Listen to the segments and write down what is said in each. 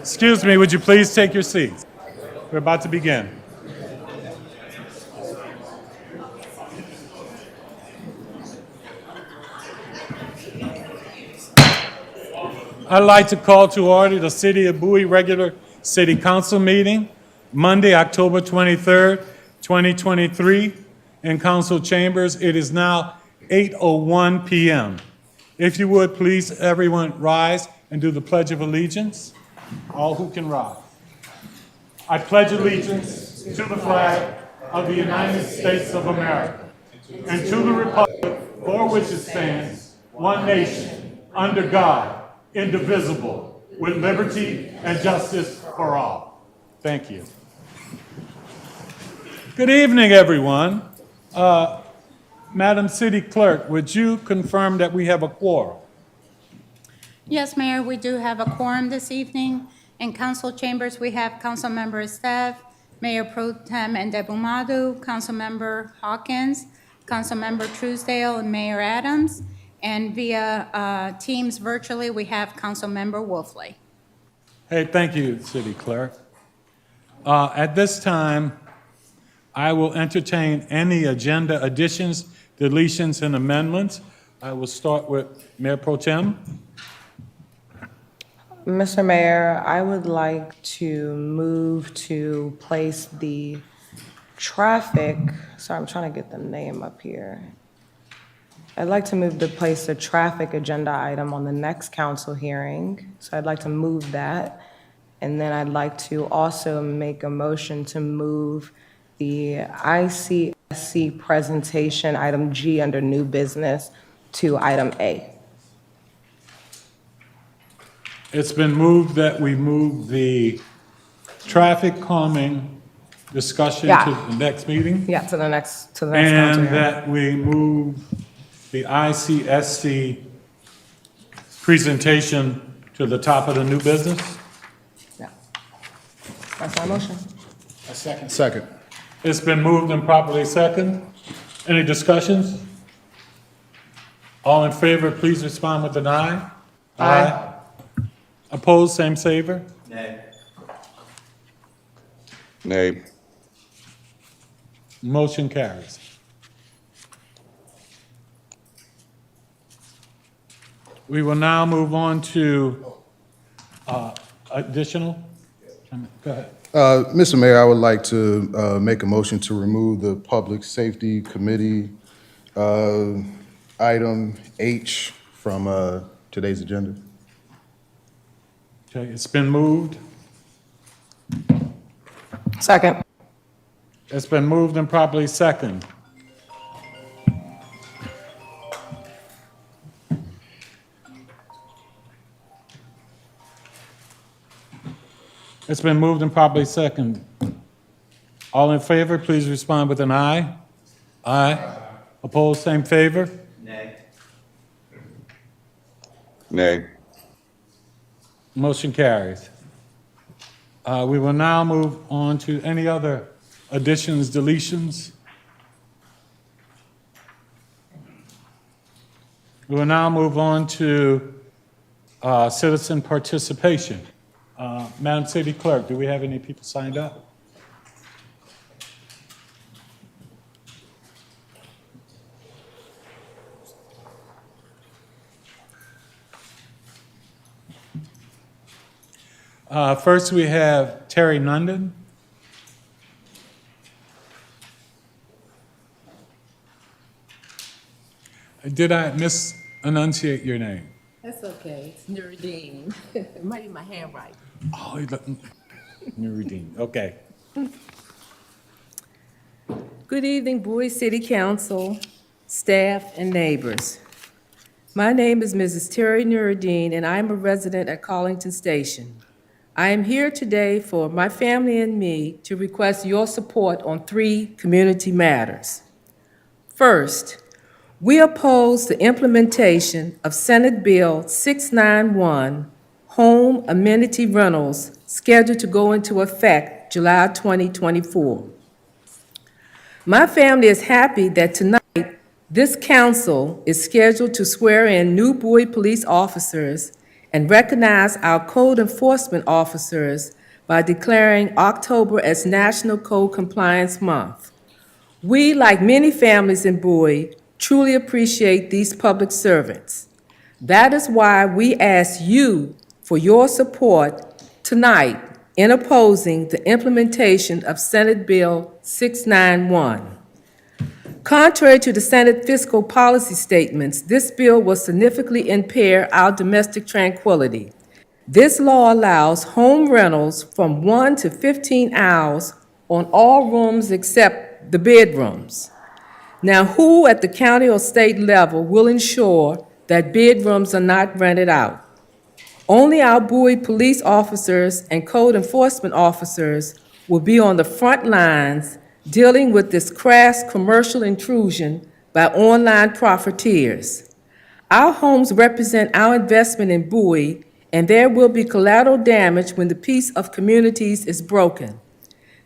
Excuse me, would you please take your seats? We're about to begin. I'd like to call to order the City of Bowie regular City Council meeting, Monday, October 23rd, 2023, in Council Chambers. It is now 8:01 p.m. If you would, please, everyone rise and do the Pledge of Allegiance. All who can rise. I pledge allegiance to the flag of the United States of America and to the republic for which it stands, one nation, under God, indivisible, with liberty and justice for all. Thank you. Good evening, everyone. Madam City Clerk, would you confirm that we have a quorum? Yes, Mayor, we do have a quorum this evening. In council chambers, we have Councilmember Esteve, Mayor Pro Tem Ndebumadu, Councilmember Hawkins, Councilmember Truesdale, and Mayor Adams. And via Teams virtually, we have Councilmember Wolfley. Hey, thank you, City Clerk. At this time, I will entertain any agenda additions, deletions, and amendments. I will start with Mayor Pro Tem. Mr. Mayor, I would like to move to place the traffic, sorry, I'm trying to get the name up here. I'd like to move to place the traffic agenda item on the next council hearing. So I'd like to move that. And then I'd like to also make a motion to move the ICSC presentation, item G under new business, to item A. It's been moved that we move the traffic calming discussion to the next meeting. Yeah, to the next council hearing. And that we move the ICSC presentation to the top of the new business. Yeah, that's my motion. A second. Second. It's been moved and properly second. Any discussions? All in favor, please respond with an aye. Aye. Opposed, same savor. Nay. Nay. Motion carries. We will now move on to additional. Go ahead. Mr. Mayor, I would like to make a motion to remove the Public Safety Committee item H from today's agenda. Okay, it's been moved. Second. It's been moved and properly second. It's been moved and properly second. All in favor, please respond with an aye. Aye. Opposed, same favor. Nay. Nay. Motion carries. We will now move on to any other additions, deletions. We will now move on to citizen participation. Madam City Clerk, do we have any people signed up? First, we have Terry London. Did I misenunciate your name? That's okay. It's Nuruddin. It might be my handwriting. Oh, Nuruddin. Okay. Good evening, Bowie City Council, staff, and neighbors. My name is Mrs. Terry Nuruddin, and I am a resident at Collington Station. I am here today for my family and me to request your support on 3 community matters. First, we oppose the implementation of Senate Bill 691, Home Amenity Rentals, scheduled to go into effect July 2024. My family is happy that tonight this council is scheduled to swear in new Bowie police officers and recognize our code enforcement officers by declaring October as National Code Compliance Month. We, like many families in Bowie, truly appreciate these public servants. That is why we ask you for your support tonight in opposing the implementation of Senate Bill 691. Contrary to the Senate fiscal policy statements, this bill will significantly impair our domestic tranquility. This law allows home rentals from 1 to 15 hours on all rooms except the bedrooms. Now, who at the county or state level will ensure that bedrooms are not rented out? Only our Bowie police officers and code enforcement officers will be on the front lines dealing with this crass commercial intrusion by online profiteers. Our homes represent our investment in Bowie, and there will be collateral damage when the peace of communities is broken.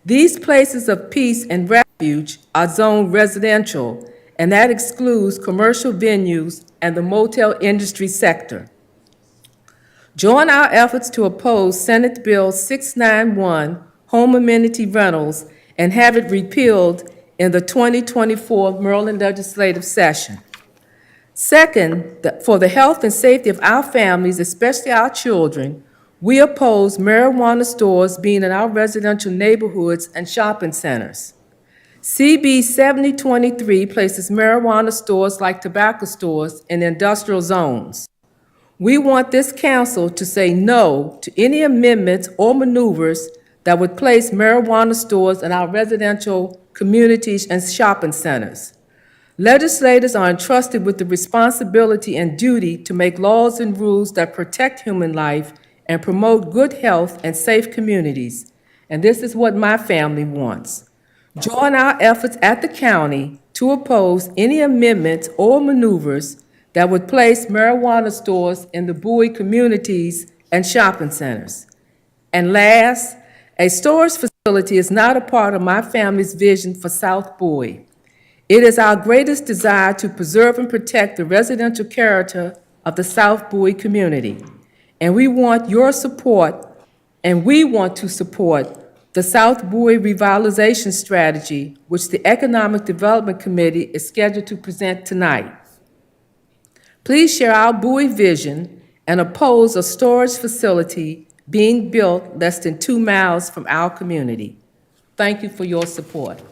These places of peace and refuge are zoned residential, and that excludes commercial venues and the motel industry sector. Join our efforts to oppose Senate Bill 691, home amenity rentals, and have it repealed in the 2024 Maryland legislative session. Second, for the health and safety of our families, especially our children, we oppose marijuana stores being in our residential neighborhoods and shopping centers. CB 7023 places marijuana stores like tobacco stores in industrial zones. We want this council to say no to any amendments or maneuvers that would place marijuana stores in our residential communities and shopping centers. Legislators are entrusted with the responsibility and duty to make laws and rules that protect human life and promote good health and safe communities. And this is what my family wants. Join our efforts at the county to oppose any amendments or maneuvers that would place marijuana stores in the Bowie communities and shopping centers. And last, a storage facility is not a part of my family's vision for South Bowie. It is our greatest desire to preserve and protect the residential character of the South Bowie community. And we want your support, and we want to support the South Bowie Revitalization Strategy, which the Economic Development Committee is scheduled to present tonight. Please share our Bowie vision and oppose a storage facility being built less than 2 miles from our community. Thank you for your support.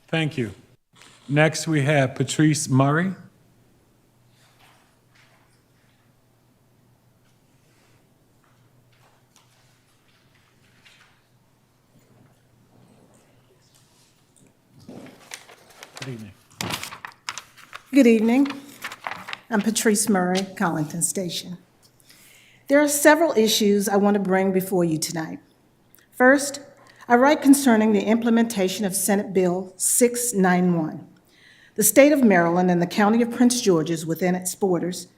Thank you. Next, we have Patrice Murray. Good evening. Good evening. I'm Patrice Murray, Collington Station. There are several issues I want to bring before you tonight. First, I write concerning the implementation of Senate Bill 691. The state of Maryland and the county of Prince George's within its borders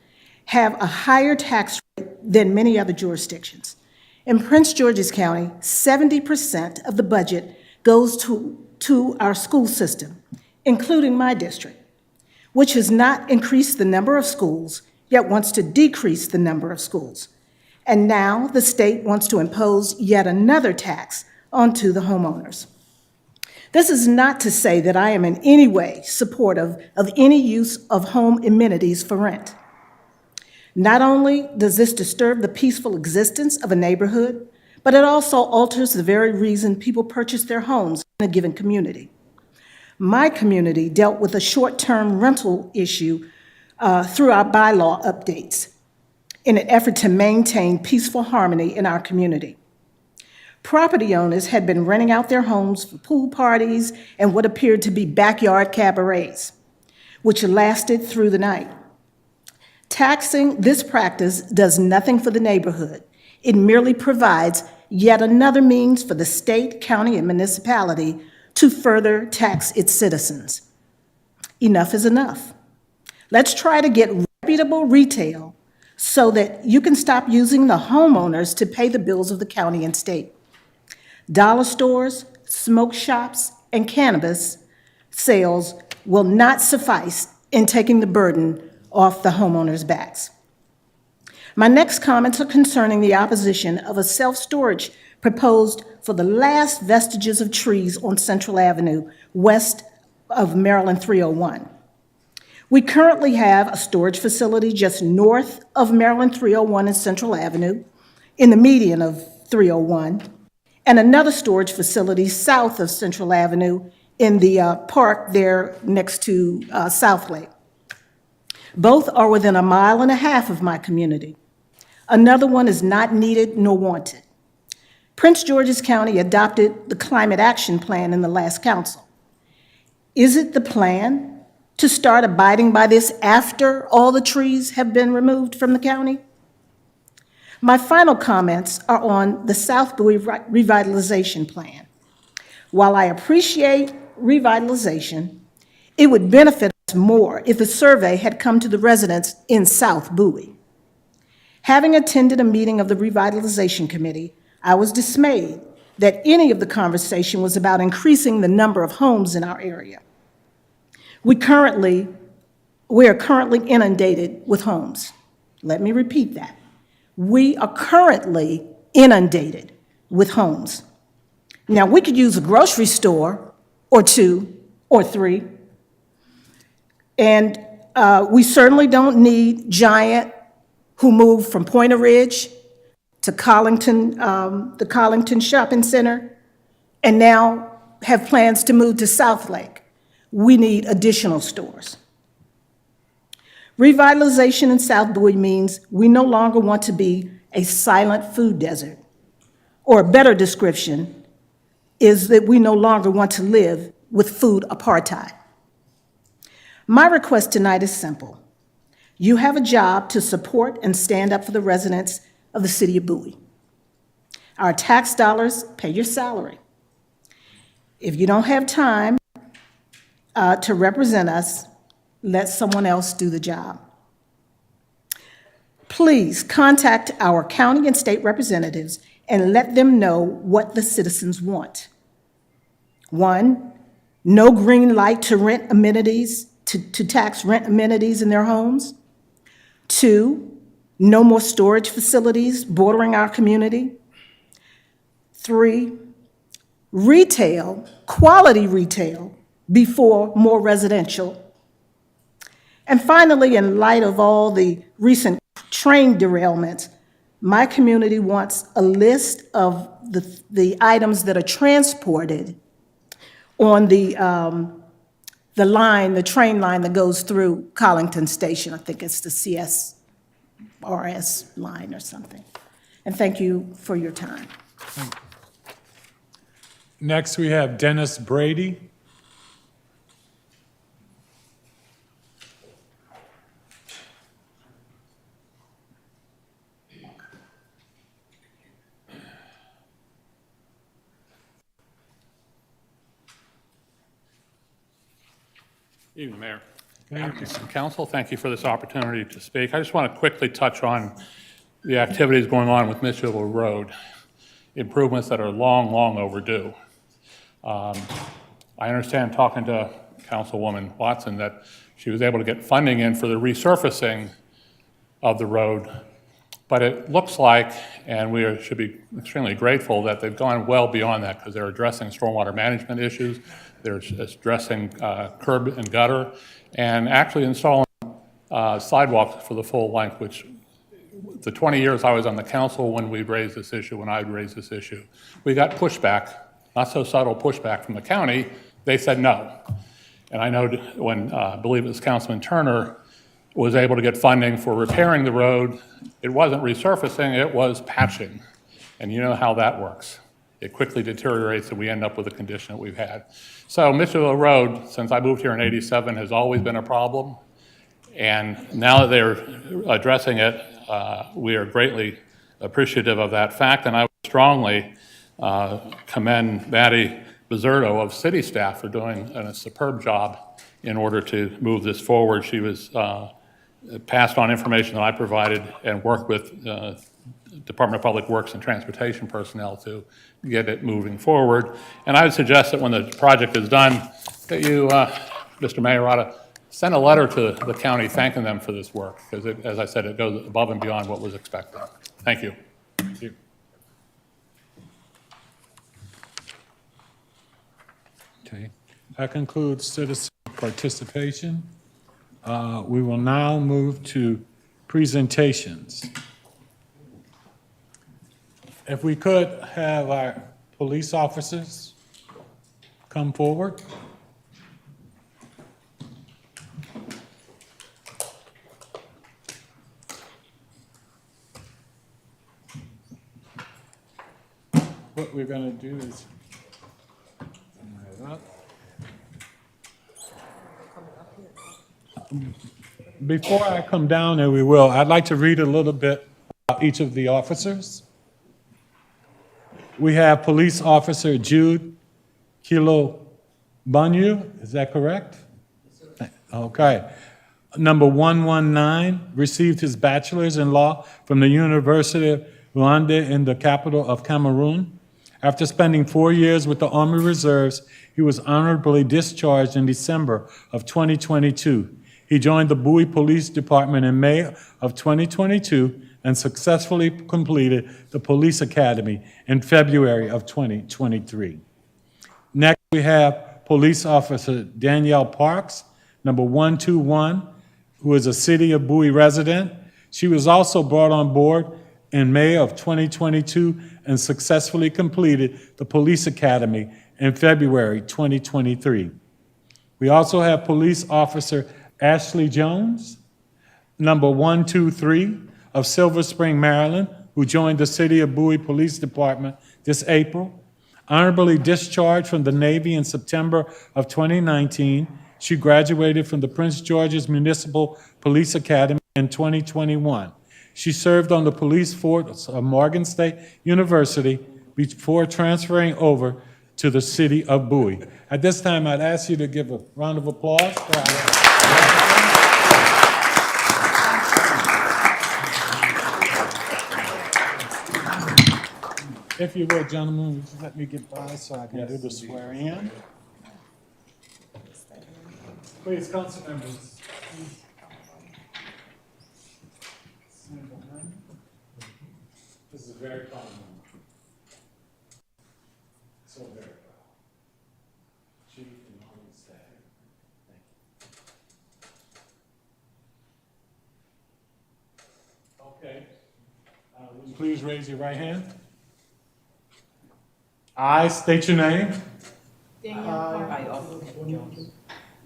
have a higher tax rate than many other jurisdictions. In Prince George's County, 70% of the budget goes to our school system, including my district, which has not increased the number of schools, yet wants to decrease the number of schools. And now the state wants to impose yet another tax onto the homeowners. This is not to say that I am in any way supportive of any use of home amenities for rent. Not only does this disturb the peaceful existence of a neighborhood, but it also alters the very reason people purchase their homes in a given community. My community dealt with a short-term rental issue through our bylaw updates in an effort to maintain peaceful harmony in our community. Property owners had been renting out their homes for pool parties and what appeared to be backyard cabarets, which lasted through the night. Taxing this practice does nothing for the neighborhood. It merely provides yet another means for the state, county, and municipality to further tax its citizens. Enough is enough. Let's try to get reputable retail so that you can stop using the homeowners to pay the bills of the county and state. Dollar stores, smoke shops, and cannabis sales will not suffice in taking the burden off the homeowners' backs. My next comments are concerning the opposition of a self-storage proposed for the last vestiges of trees on Central Avenue, west of Maryland 301. We currently have a storage facility just north of Maryland 301 and Central Avenue, in the median of 301, and another storage facility south of Central Avenue in the park there next to South Lake. Both are within 1.5 miles of my community. Another one is not needed nor wanted. Prince George's County adopted the Climate Action Plan in the last council. Is it the plan to start abiding by this after all the trees have been removed from the county? My final comments are on the South Bowie Revitalization Plan. While I appreciate revitalization, it would benefit us more if a survey had come to the residents in South Bowie. Having attended a meeting of the Revitalization Committee, I was dismayed that any of the conversation was about increasing the number of homes in our area. We are currently inundated with homes. Let me repeat that. We are currently inundated with homes. Now, we could use a grocery store or 2 or 3, and we certainly don't need Giant, who moved from Pointer Ridge to Collington, the Collington Shopping Center, and now have plans to move to South Lake. We need additional stores. Revitalization in South Bowie means we no longer want to be a silent food desert, or a better description is that we no longer want to live with food apartheid. My request tonight is simple. You have a job to support and stand up for the residents of the city of Bowie. Our tax dollars pay your salary. If you don't have time to represent us, let someone else do the job. Please contact our county and state representatives and let them know what the citizens want. 1, no green light to rent amenities, to tax rent amenities in their homes. 2, no more storage facilities bordering our community. 3, retail, quality retail, before more residential. And finally, in light of all the recent train derailments, my community wants a list of the items that are transported on the line, the train line that goes through Collington Station. I think it's the CSRS line or something. And thank you for your time. Next, we have Dennis Brady. Evening, Mayor. Council, thank you for this opportunity to speak. I just want to quickly touch on the activities going on with Mitchell Road, improvements that are long, long overdue. I understand, talking to Councilwoman Watson, that she was able to get funding in for the resurfacing of the road, but it looks like, and we should be extremely grateful, that they've gone well beyond that, because they're addressing stormwater management issues, they're addressing curb and gutter, and actually installing sidewalks for the full length, which the 20 years I was on the council when we raised this issue, when I'd raised this issue, we got pushback, not so subtle pushback from the county. They said no. And I know when, I believe it was Councilman Turner, was able to get funding for repairing the road, it wasn't resurfacing, it was patching. And you know how that works. It quickly deteriorates and we end up with the condition that we've had. So Mitchell Road, since I moved here in '87, has always been a problem. And now that they're addressing it, we are greatly appreciative of that fact. And I would strongly commend Maddie Bizzurdo of city staff for doing a superb job in order to move this forward. She was passed on information that I provided and worked with Department of Public Works and Transportation personnel to get it moving forward. And I would suggest that when the project is done, that you, Mr. Mayor, ought to send a letter to the county thanking them for this work, because as I said, it goes above and beyond what was expected. Thank you. Thank you. Okay, that concludes citizen participation. We will now move to presentations. If we could have our police officers come forward. What we're going to do is before I come down there, I'd like to read a little bit about each of the officers. We have Police Officer Jude Kilo Banyu, is that correct? Okay. Number 119, received his bachelor's in law from the University of Luanda in the capital of Cameroon. After spending 4 years with the Army Reserves, he was honorably discharged in December of 2022. He joined the Bowie Police Department in May of 2022 and successfully completed the Police Academy in February of 2023. Next, we have Police Officer Danielle Parks, number 121, who is a City of Bowie resident. She was also brought on board in May of 2022 and successfully completed the Police Academy in February 2023. We also have Police Officer Ashley Jones, number 123 of Silver Spring, Maryland, who joined the City of Bowie Police Department this April. Honorably discharged from the Navy in September of 2019, she graduated from the Prince George's Municipal Police Academy in 2021. She served on the police force of Morgan State University before transferring over to the City of Bowie. At this time, I'd ask you to give a round of applause for our If you would, gentlemen, would you let me get by so I can do the swearing in? Please, council members. This is a very proud moment. So very proud. Chief and all the staff. Thank you. Okay. Would you please raise your right hand? I state your name.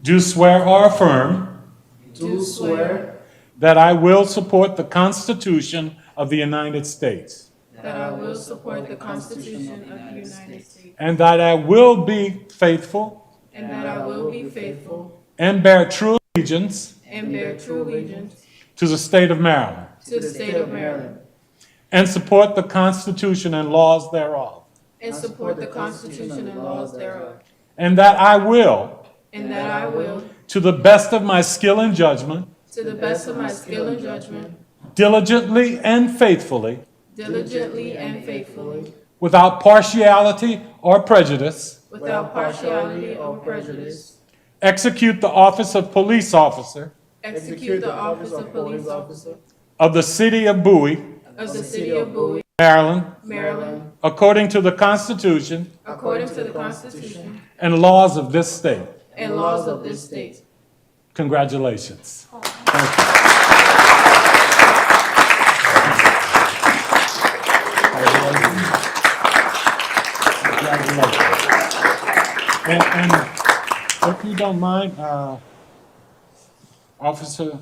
Do swear or affirm. Do swear That I will support the Constitution of the United States. that I will support the Constitution of the United States, And that I will be faithful and that I will be faithful and bear true allegiance and bear true allegiance to the state of Maryland. to the state of Maryland, And support the Constitution and laws thereof. and support the Constitution and laws thereof, And that I will, and that I will, to the best of my skill and judgment, to the best of my skill and judgment, diligently and faithfully, diligently and faithfully, without partiality or prejudice, without partiality or prejudice, execute the office of police officer execute the office of police officer of the City of Bowie, of the City of Bowie, Maryland, Maryland, according to the Constitution according to the Constitution and laws of this state. and laws of this state. Congratulations. Thank you. And if you don't mind, Officer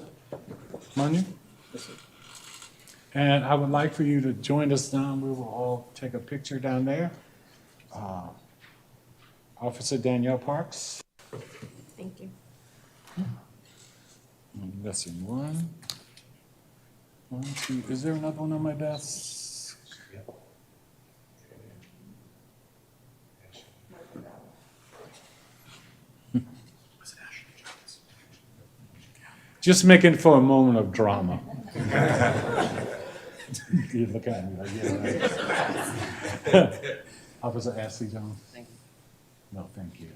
Manu? And I would like for you to join us down. We will all take a picture down there. Officer Danielle Parks. Thank you. Let's see, one, two. Is there another one on my desk? Just making for a moment of drama. You look at me like, yeah, right. Officer Ashley Jones. Thank you. No, thank you.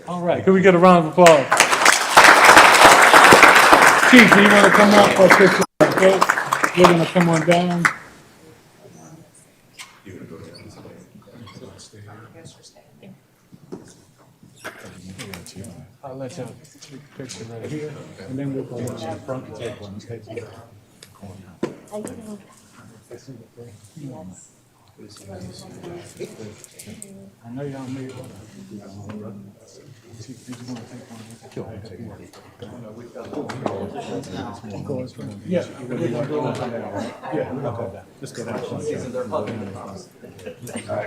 All right, can we get a round of applause? Chief, do you want to come up for a picture? Okay, we're going to come on down. I'll let you take a picture right here, and then we'll go in the front and take one. Okay? I know y'all made one. Chief, did you want to take one? Yeah, we're gonna go down. Yeah, we're gonna go down. Let's go down.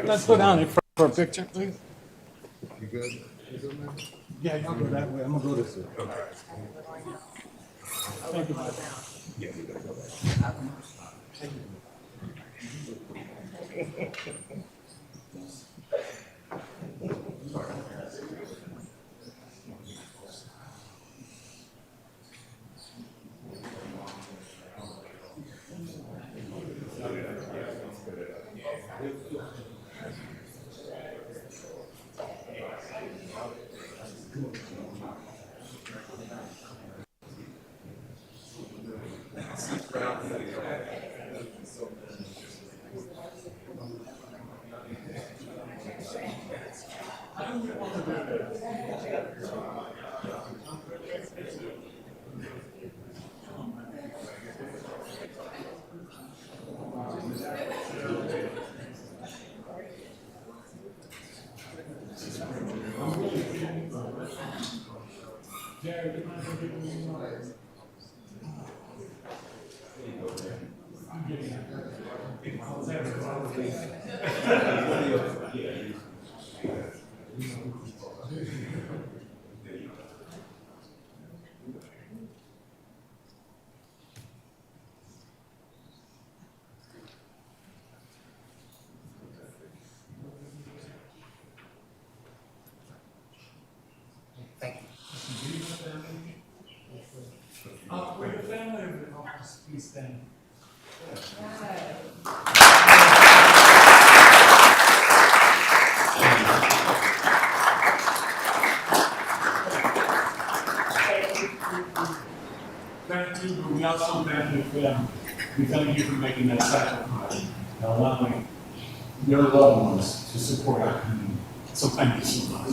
Let's go down for a picture, please. You good? You good, man? Yeah, y'all go that way. I'm gonna go this way. Thank you. With the family, please stand. Thank you, but we also thank them. We thank you for making that sacrifice and allowing your loved ones to support our community. So thank you so much.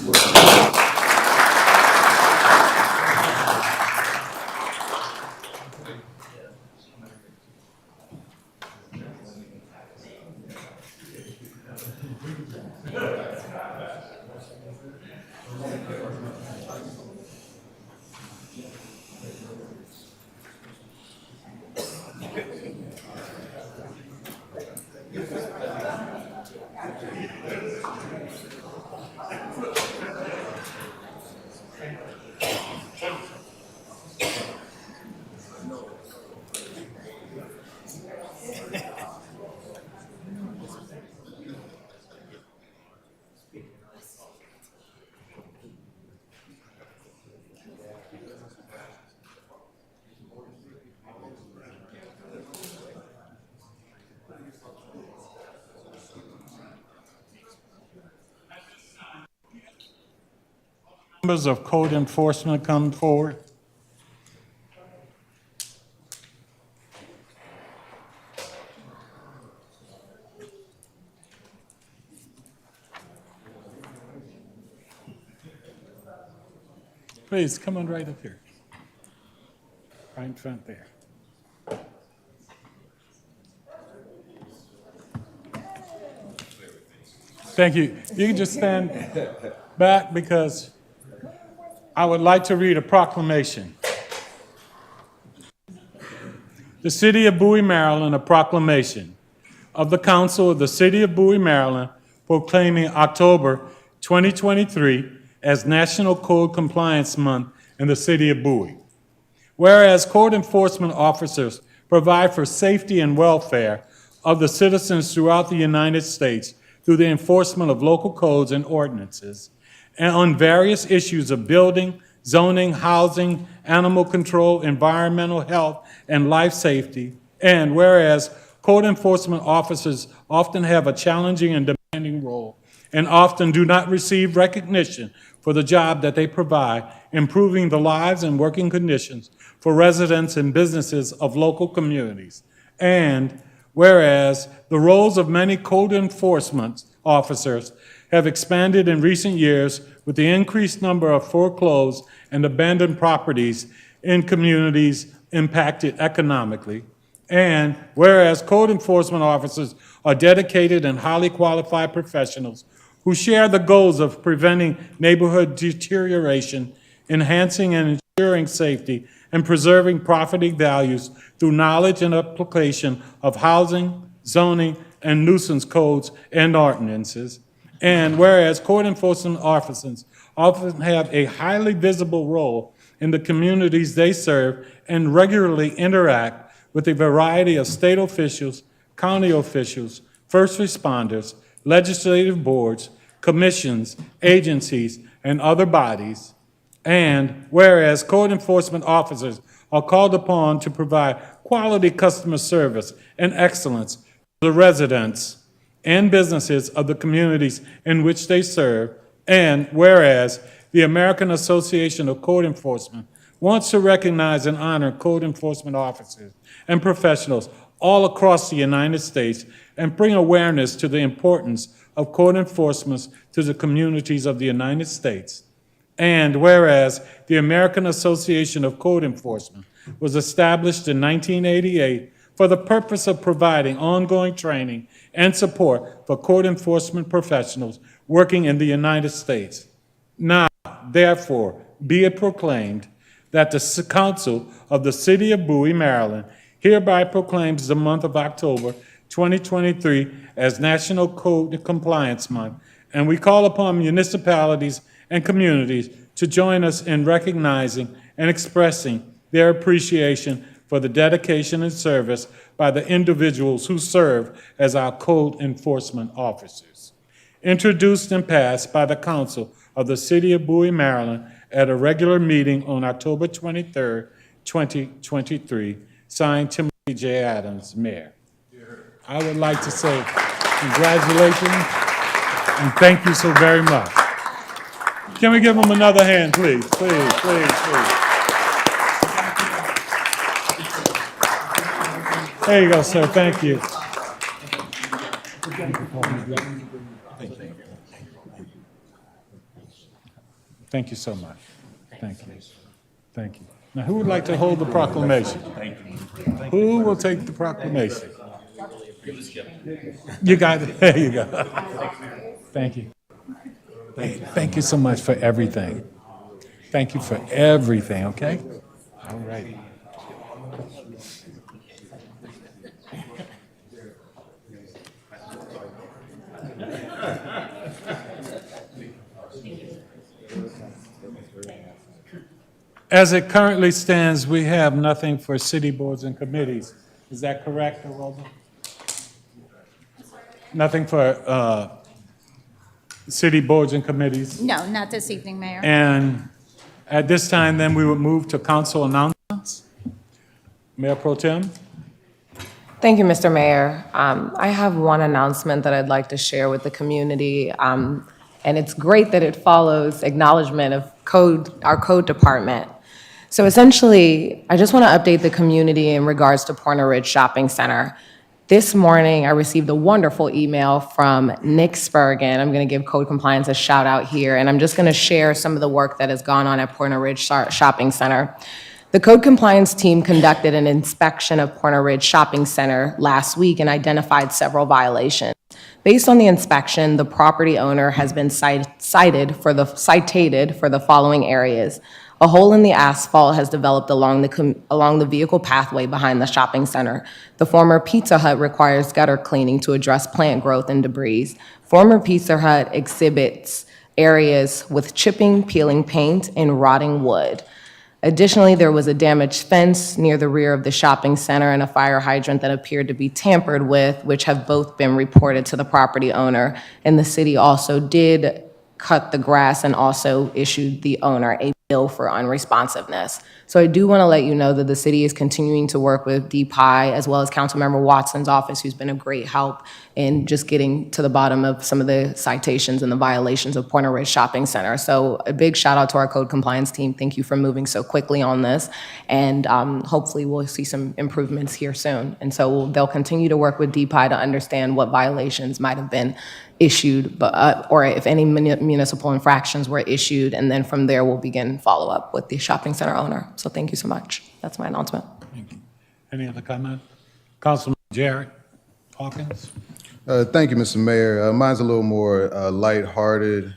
Members of code enforcement come forward. Please, come on right up here. Right in front there. Thank you. You can just stand back because I would like to read a proclamation. The City of Bowie, Maryland, a proclamation of the Council of the City of Bowie, Maryland, proclaiming October 2023 as National Code Compliance Month in the City of Bowie. Whereas code enforcement officers provide for safety and welfare of the citizens throughout the United States through the enforcement of local codes and ordinances, and on various issues of building, zoning, housing, animal control, environmental health, and life safety. And whereas code enforcement officers often have a challenging and demanding role and often do not receive recognition for the job that they provide, improving the lives and working conditions for residents and businesses of local communities. And whereas the roles of many code enforcement officers have expanded in recent years with the increased number of foreclosed and abandoned properties in communities impacted economically. And whereas code enforcement officers are dedicated and highly qualified professionals who share the goals of preventing neighborhood deterioration, enhancing and ensuring safety, and preserving property values through knowledge and application of housing, zoning, and nuisance codes and ordinances. And whereas code enforcement officers often have a highly visible role in the communities they serve and regularly interact with a variety of state officials, county officials, first responders, legislative boards, commissions, agencies, and other bodies. And whereas code enforcement officers are called upon to provide quality customer service and excellence to the residents and businesses of the communities in which they serve, and whereas the American Association of Code Enforcement wants to recognize and honor code enforcement officers and professionals all across the United States and bring awareness to the importance of code enforcement to the communities of the United States. And whereas the American Association of Code Enforcement was established in 1988 for the purpose of providing ongoing training and support for code enforcement professionals working in the United States. Now, therefore, be it proclaimed that the Council of the City of Bowie, Maryland, hereby proclaims the month of October 2023 as National Code Compliance Month, and we call upon municipalities and communities to join us in recognizing and expressing their appreciation for the dedication and service by the individuals who serve as our code enforcement officers. Introduced and passed by the Council of the City of Bowie, Maryland, at a regular meeting on October 23rd, 2023, signed Timothy J. Adams, Mayor. I would like to say congratulations and thank you so very much. Can we give him another hand, please? Please, please, please. There you go, sir. Thank you. Thank you so much. Thank you. Thank you. Now, who would like to hold the proclamation? Who will take the proclamation? You got it. There you go. Thank you. Thank you so much for everything. Thank you for everything, okay? All right. As it currently stands, we have nothing for city boards and committees. Is that correct, Rosa? Nothing for city boards and committees? No, not this evening, Mayor. And at this time, then, we would move to council announcements. Mayor Pro Tem? Thank you, Mr. Mayor. I have one announcement that I'd like to share with the community, and it's great that it follows acknowledgement of our code department. So essentially, I just want to update the community in regards to Pointer Ridge Shopping Center. This morning, I received a wonderful email from Nick Spurgeon. I'm going to give Code Compliance a shout out here, and I'm just going to share some of the work that has gone on at Pointer Ridge Shopping Center. The Code Compliance team conducted an inspection of Pointer Ridge Shopping Center last week and identified several violations. Based on the inspection, the property owner has been cited for the following areas. A hole in the asphalt has developed along the vehicle pathway behind the shopping center. The former Pizza Hut requires gutter cleaning to address plant growth and debris. Former Pizza Hut exhibits areas with chipping, peeling paint, and rotting wood. Additionally, there was a damaged fence near the rear of the shopping center and a fire hydrant that appeared to be tampered with, which have both been reported to the property owner. And the city also did cut the grass and also issued the owner a bill for unresponsiveness. So I do want to let you know that the city is continuing to work with DPI as well as Councilmember Watson's office, who's been a great help in just getting to the bottom of some of the citations and the violations of Pointer Ridge Shopping Center. So a big shout out to our code compliance team. Thank you for moving so quickly on this. And hopefully we'll see some improvements here soon. And so they'll continue to work with DPI to understand what violations might have been issued, or if any municipal infractions were issued, and then from there, we'll begin follow-up with the shopping center owner. So thank you so much. That's my announcement. Thank you. Any other comment? Councilman Jared Hawkins? Thank you, Mr. Mayor. Mine's a little more lighthearted.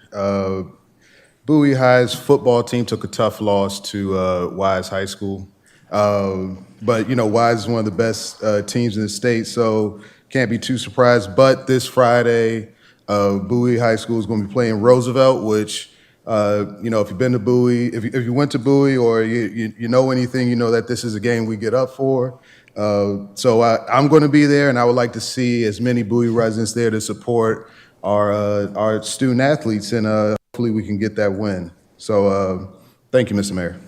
Bowie High's football team took a tough loss to Wise High School. But, you know, Wise is one of the best teams in the state, so can't be too surprised. But this Friday, Bowie High School is going to be playing Roosevelt, which, you know, if you've been to Bowie, if you went to Bowie or you know anything, you know that this is a game we get up for. So I'm going to be there, and I would like to see as many Bowie residents there to support our student athletes, and hopefully we can get that win. So thank you, Mr. Mayor.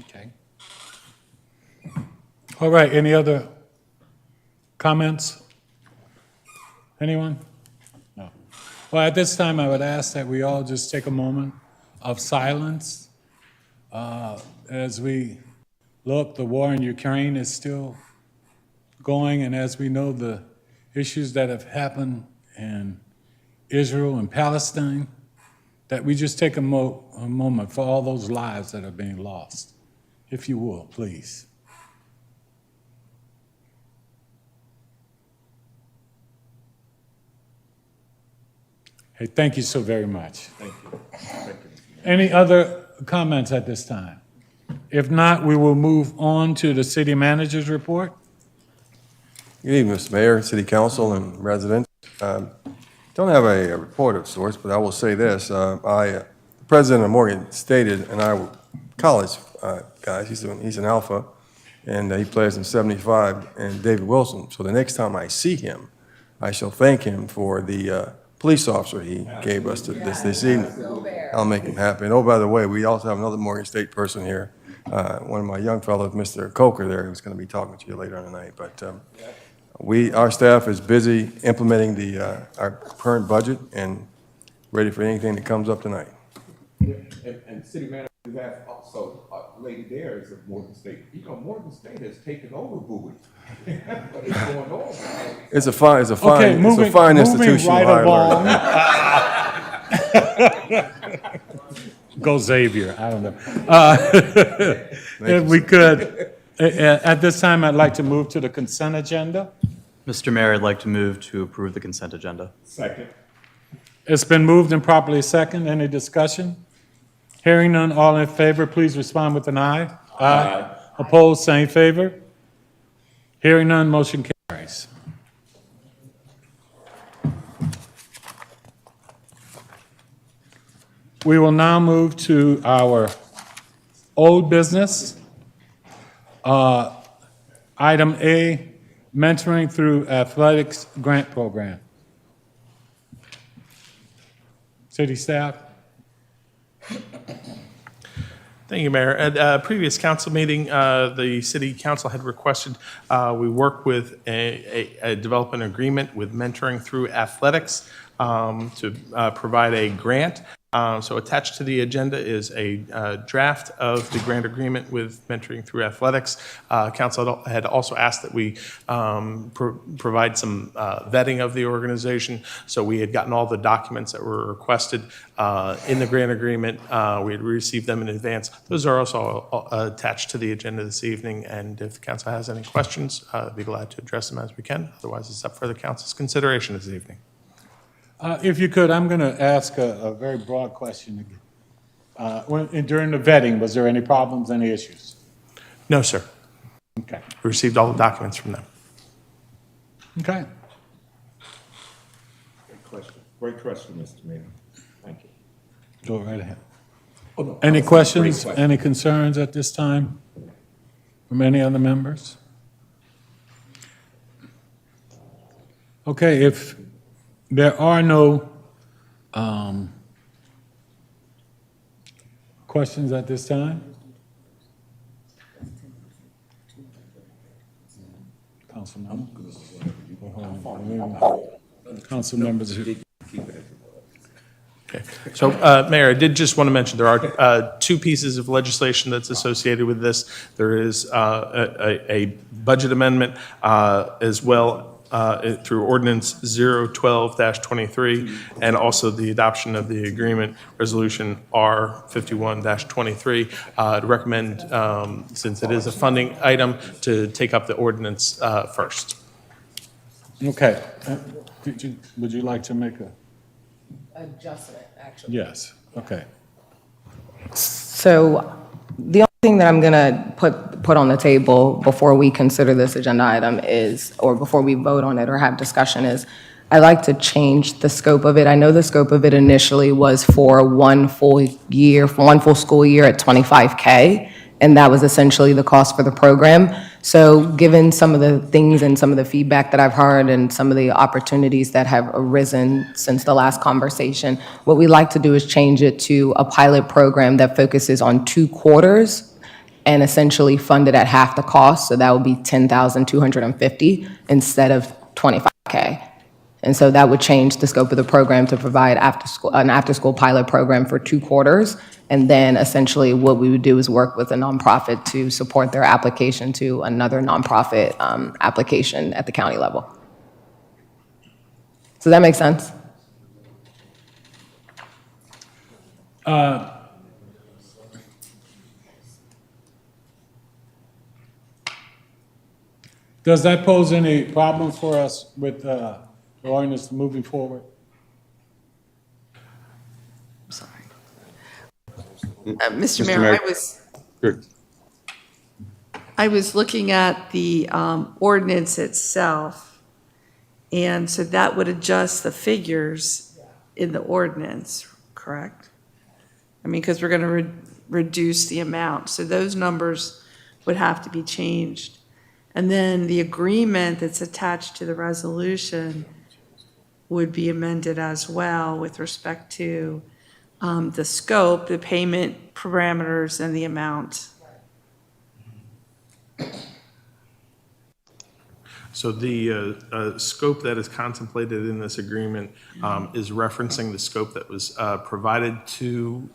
Okay. All right, any other comments? Anyone? No. Well, at this time, I would ask that we all just take a moment of silence as we look. The war in Ukraine is still going, and as we know, the issues that have happened in Israel and Palestine, that we just take a moment for all those lives that are being lost. If you will, please. Hey, thank you so very much. Thank you. Any other comments at this time? If not, we will move on to the city manager's report. Good evening, Mr. Mayor, City Council, and residents. Don't have a report of sorts, but I will say this. The president of Morgan State and I were college guys. He's an alpha, and he plays in 75, and David Wilson. So the next time I see him, I shall thank him for the police officer he gave us this evening. I'll make him happy. And oh, by the way, we also have another Morgan State person here, one of my young fellows, Mr. Coker there, who's going to be talking to you later in the night. But our staff is busy implementing our current budget and ready for anything that comes up tonight. And City Manager, we have also Lady Dare is of Morgan State. You know, Morgan State has taken over Bowie. What is going on? It's a fine Moving institution. right of higher along. learning. Go Xavier, I don't know. If we could, at this time, I'd like to move to the consent agenda. Mr. Mayor, I'd like to move to approve the consent agenda. Second. It's been moved and properly second. Any discussion? Hearing none, all in favor, please respond with an aye. Aye. Opposed, same favor. Hearing none, motion carries. We will now move to our old business. Item A, mentoring through athletics grant program. City staff. Thank you, Mayor. At a previous council meeting, the city council had requested we work with a develop an agreement with Mentoring Through Athletics to provide a grant. So attached to the agenda is a draft of the grant agreement with Mentoring Through Athletics. Council had also asked that we provide some vetting of the organization. So we had gotten all the documents that were requested in the grant agreement. We had received them in advance. Those are also attached to the agenda this evening. And if the council has any questions, I'd be glad to address them as we can. Otherwise, it's up for the council's consideration this evening. If you could, I'm going to ask a very broad question again. During the vetting, was there any problems, any issues? No, sir. Okay. We received all the documents from them. Okay. Great question, Mr. Mayor. Thank you. Go right ahead. Oh, no, Any that was a great questions, question. any concerns at this time from any other members? Okay, if there are no questions at this time? Council members. Okay. So, Mayor, I did just want to mention, there are two pieces of legislation that's associated with this. There is a budget amendment as well through Ordinance 012-23, and also the adoption of the agreement, Resolution R51-23. To recommend, since it is a funding item, to take up the ordinance first. Okay. Would you like to make a? Adjustment, actually. Yes, okay. So the only thing that I'm going to put on the table before we consider this agenda item is, or before we vote on it or have discussion is, I'd like to change the scope of it. I know the scope of it initially was for one full year, for one full school year at $25K, and that was essentially the cost for the program. So given some of the things and some of the feedback that I've heard and some of the opportunities that have arisen since the last conversation, what we'd like to do is change it to a pilot program that focuses on 2 quarters and essentially fund it at half the cost. So that would be $10,250 instead of $25K. And so that would change the scope of the program to provide an after-school pilot program for 2 quarters. And then essentially what we would do is work with a nonprofit to support their application to another nonprofit application at the county level. Does that make sense? Does that pose any problems for us with the ordinance moving forward? Mr. Mayor, I was looking at the ordinance itself, and so that would adjust the figures in the ordinance, correct? I mean, because we're going to reduce the amount, so those numbers would have to be changed. And then the agreement that's attached to the resolution would be amended as well with respect to the scope, the payment parameters, and the amount. So the scope that is contemplated in this agreement is referencing the scope that was provided to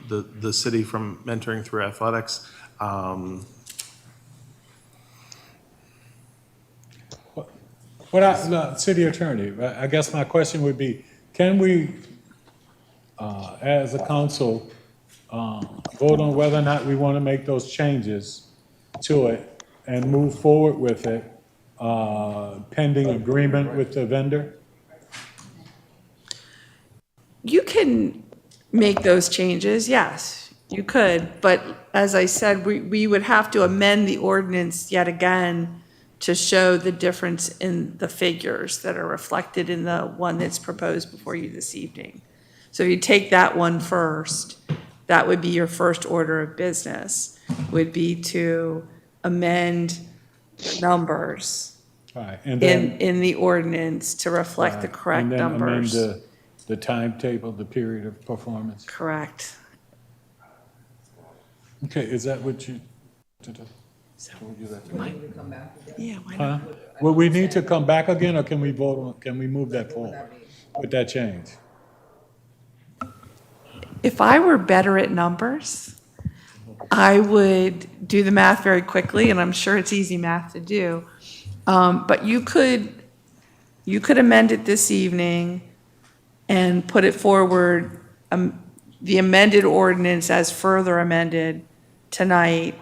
the city from mentoring through athletics. City Attorney, I guess my question would be, can we, as a council, vote on whether or not we want to make those changes to it and move forward with it pending agreement with the vendor? You can make those changes, yes, you could, but as I said, we would have to amend the ordinance yet again to show the difference in the figures that are reflected in the one that's proposed before you this evening. So you take that one first, that would be your first order of business, would be to amend the numbers Right, and then. in the ordinance to reflect the correct numbers. And then amend the timetable, the period of performance. Correct. Okay, is that what you? Yeah, why Huh? not? Will we need to come back again, or can we vote on, can we move that forward with that change? If I were better at numbers, I would do the math very quickly, and I'm sure it's easy math to do. But you could amend it this evening and put it forward, the amended ordinance as further amended tonight.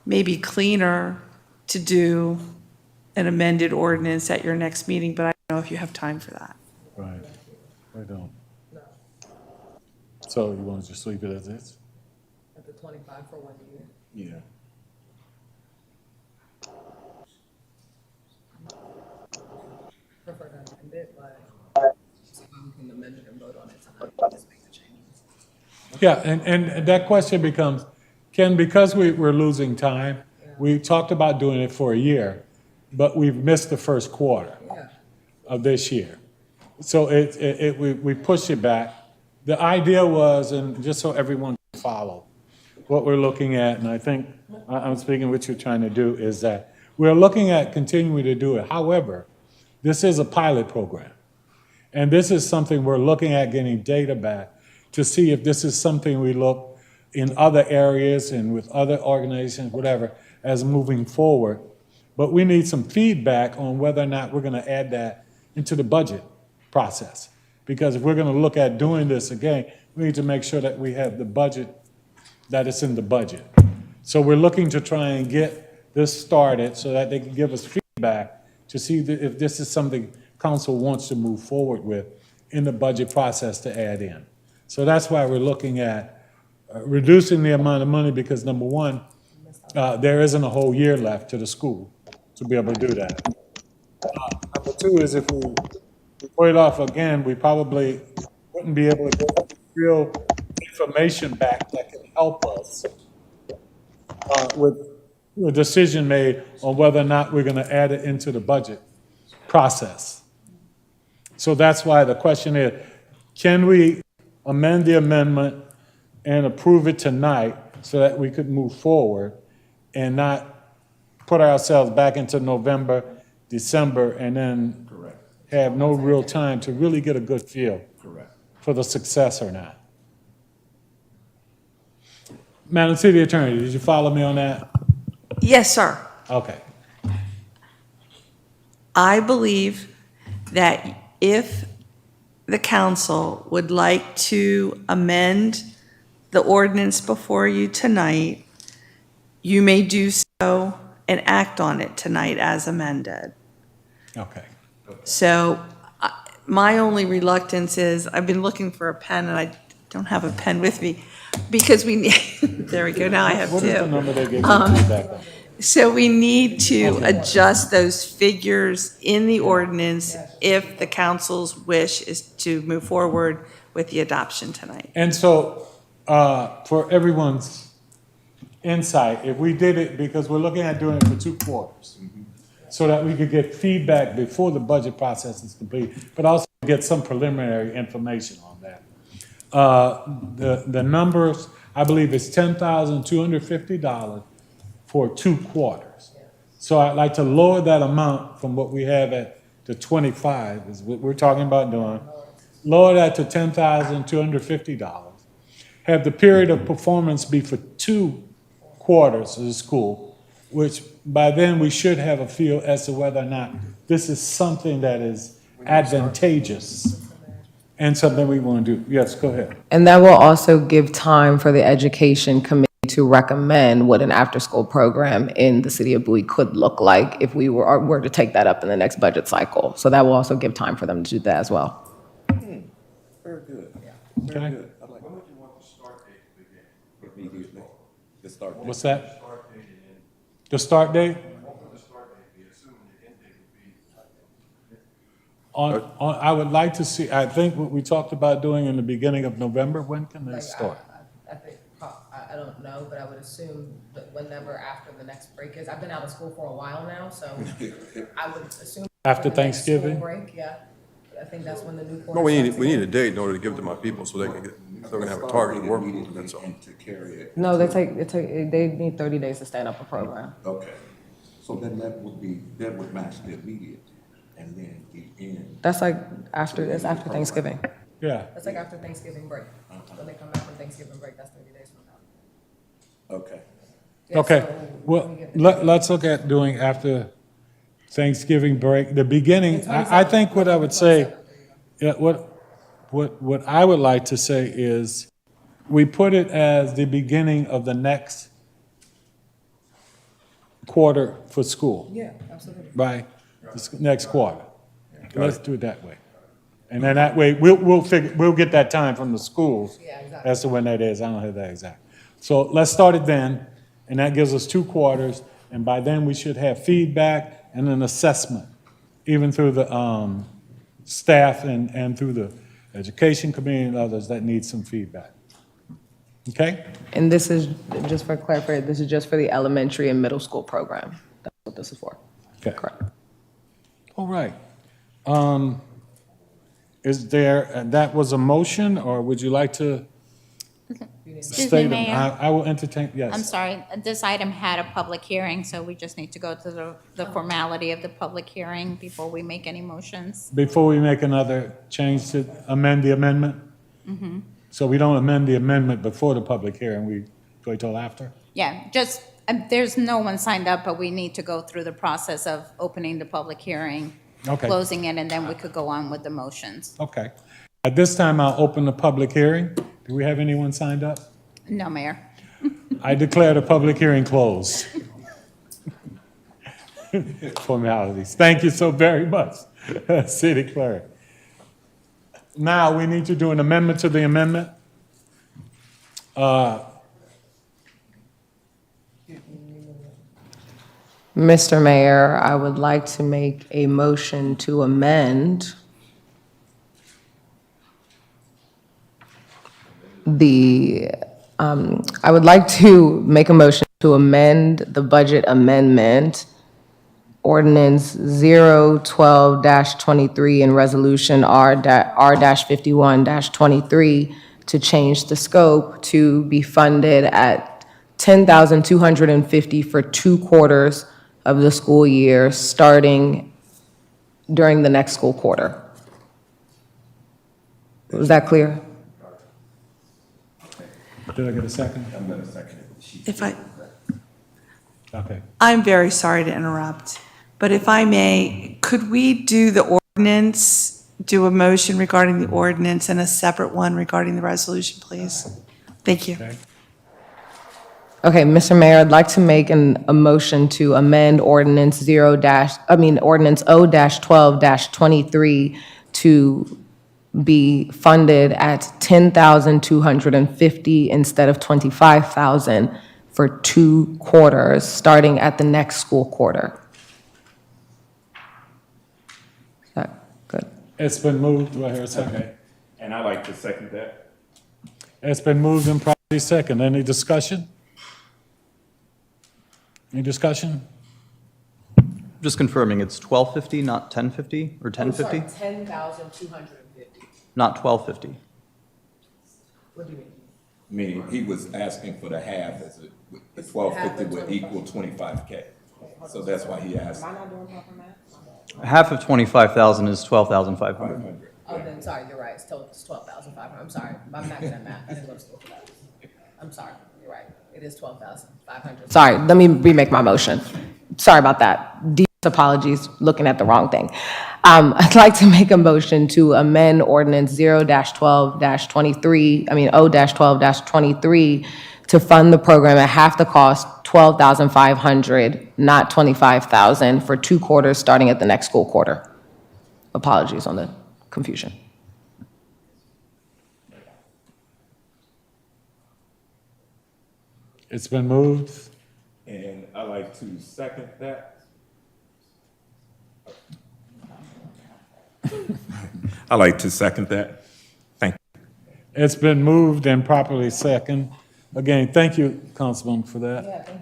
Maybe cleaner to do an amended ordinance at your next meeting, but I don't know if you have time for that. Right, I don't. So you want to just leave it as is? At the 25 for 1 year. Yeah. Prefer to amend it, but Yeah, and that question becomes, Ken, because we're losing time, we talked about doing it for a year, but we've missed the first quarter of this year. So we pushed it back. The idea was, and just so everyone can follow, what we're looking at, and I think I'm speaking what you're trying to do, is that we're looking at continuing to do it. However, this is a pilot program. And this is something we're looking at getting data back to see if this is something we look in other areas and with other organizations, whatever, as moving forward. But we need some feedback on whether or not we're going to add that into the budget process. Because if we're going to look at doing this again, we need to make sure that we have the budget, that it's in the budget. So we're looking to try and get this started so that they can give us feedback to see if this is something council wants to move forward with in the budget process to add in. So that's why we're looking at reducing the amount of money because number one, there isn't a whole year left to the school to be able to do that. Number two is if we put it off again, we probably wouldn't be able to get real information back that can help us with a decision made on whether or not we're going to add it into the budget process. So that's why the question is, can we amend the amendment and approve it tonight so that we could move forward and not put ourselves back into November, December, and then have no real time to really get a good feel for the success or not? Madam City Attorney, did you follow me on that? Yes, sir. Okay. I believe that if the council would like to amend the ordinance before you tonight, you may do so and act on it tonight as amended. Okay. So my only reluctance is, I've been looking for a pen and I don't have a pen with me because we need, there we go, now I have two. What is the number they gave you feedback on? So we need to adjust those figures in the ordinance if the council's wish is to move forward with the adoption tonight. And so, for everyone's insight, if we did it, because we're looking at doing it for 2 quarters, so that we could get feedback before the budget process is complete, but also get some preliminary information on that. The numbers, I believe it's $10,250 for 2 quarters. So I'd like to lower that amount from what we have at the 25, is what we're talking about doing. Lower that to $10,250. Have the period of performance be for 2 quarters of the school, which by then we should have a feel as to whether or not this is something that is advantageous and something we want to do. Yes, go ahead. And that will also give time for the education committee to recommend what an after-school program in the city of Bowie could look like if we were to take that up in the next budget cycle. So that will also give time for them to do that as well. Very good. Okay. Very good. I like, when would you want the start date to begin? Immediately. The start date. What's that? The start date? I would like to see, I think what we talked about doing in the beginning of November, when can they start? I think, I don't know, but I would assume that whenever after the next break is. I've been out of school for a while now, so I would assume. After when the next school Thanksgiving? break, yeah. I think that's when the new. No, we need a date in order to give to my people so they can get, so they're gonna have a target to work with, that's all. To carry it. No, they need 30 days to stand up a program. Okay. So then that would match the immediate and then the end. That's like after Thanksgiving. Yeah, That's like after Thanksgiving break. When they come back from Thanksgiving break, that's 30 days from now. Okay. Yeah, okay. so Well, when we get- let's look at doing after Thanksgiving break, the beginning. I think what I would say, yeah, what I would like to say is, we put it as the beginning of the next quarter for school. Yeah, absolutely. Right, this next quarter. Let's do it that way. And then that way, we'll get that time from the schools. Yeah, exactly. As to when that is, I don't have that exact. So let's start it then, and that gives us 2 quarters, and by then we should have feedback and an assessment, even through the staff and through the education committee and others that need some feedback. Okay? And this is, just for clarification, this is just for the elementary and middle school program. That's what this is for. Okay. Correct. All right. Is there, that was a motion, or would you like to Excuse me, state them? Mayor. I will entertain, yes. I'm sorry, this item had a public hearing, so we just need to go to the formality of the public hearing before we make any motions. Before we make another change to amend the amendment? So we don't amend the amendment before the public hearing, we wait till after? Yeah, just, there's no one signed up, but we need to go through the process of opening the public hearing, Okay. closing it, and then we could go on with the motions. Okay. At this time, I'll open the public hearing. Do we have anyone signed up? No, Mayor. I declare the public hearing closed. Formalities. Thank you so very much, City Clerk. Now, we need to do an amendment to the amendment. Mr. Mayor, I would like to make a motion to amend I would like to make a motion to amend the budget amendment, ordinance 012-23 and resolution R-51-23 to change the scope to be funded at $10,250 for 2 quarters of the school year, starting during the next school quarter. Was that clear? Did I get a second? If I, Okay. I'm very sorry to interrupt, but if I may, could we do the ordinance, do a motion regarding the ordinance and a separate one regarding the resolution, please? Thank you. Okay. Okay, Mr. Mayor, I'd like to make a motion to amend ordinance ordinance O-12-23 to be funded at $10,250 instead of $25,000 for 2 quarters, starting at the next school quarter. Is that good? It's been moved. Do I hear a second? Okay, and I like to second that. It's been moved and properly second. Any discussion? Any discussion? Just confirming, it's 1250, not 1050, or 1050? $10,250. Not 1250. What do you mean? Meaning, he was asking for the half, as the 1250 would equal 25K. So that's why he asked. Am I not doing proper math? Half of 25,000 is 12,500. 500. Oh, then, sorry, you're right, it's 12,500, I'm sorry, I'm not good at math, I didn't go to school for that. I'm sorry, you're right, it is 12,500. Sorry, let me remake my motion. Sorry about that. Deep apologies, looking at the wrong thing. I'd like to make a motion to amend ordinance O-12-23, to fund the program at half the cost, $12,500, not $25,000, for 2 quarters, starting at the next school quarter. Apologies on the confusion. It's been moved. And I like to second that. I like to second that. Thank you. It's been moved and properly second. Again, thank you, Councilman, for that.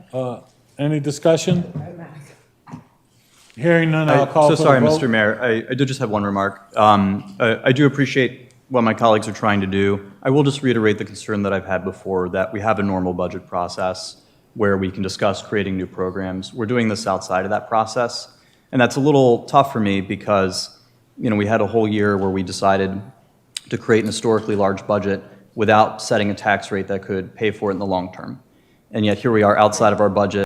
Any discussion? Hearing none, I'll call for So the sorry, vote. Mr. Mayor, I did just have one remark. I do appreciate what my colleagues are trying to do. I will just reiterate the concern that I've had before, that we have a normal budget process where we can discuss creating new programs. We're doing this outside of that process, and that's a little tough for me because, you know, we had a whole year where we decided to create an historically large budget without setting a tax rate that could pay for it in the long term. And yet here we are outside of our budget,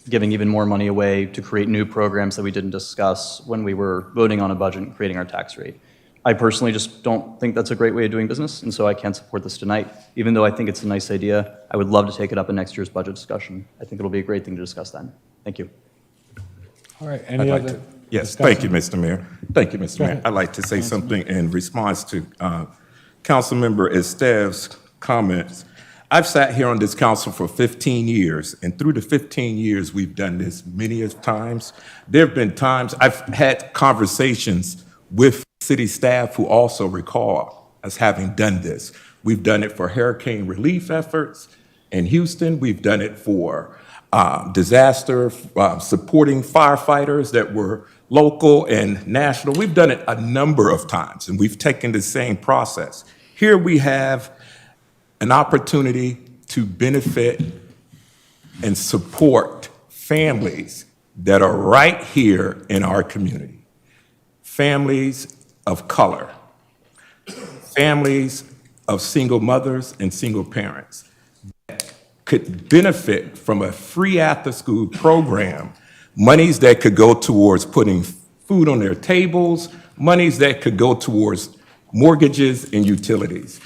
giving even more money away to create new programs that we didn't discuss when we were voting on a budget and creating our tax rate. I personally just don't think that's a great way of doing business, and so I can't support this tonight. Even though I think it's a nice idea, I would love to take it up in next year's budget discussion. I think it'll be a great thing to discuss then. Thank you. All right, I'd any like other? to, yes, discussion? thank you, Mr. Mayor. Thank you, Mr. Go Mayor. ahead. I'd like to say something in response to Councilmember Estev's comments. I've sat here on this council for 15 years, and through the 15 years, we've done this many times. There have been times I've had conversations with city staff who also recall us having done this. We've done it for hurricane relief efforts in Houston. We've done it for disaster, supporting firefighters that were local and national. We've done it a number of times, and we've taken the same process. Here we have an opportunity to benefit and support families that are right here in our community. Families of color, families of single mothers and single parents that could benefit from a free after-school program, monies that could go towards putting food on their tables, monies that could go towards mortgages and utilities.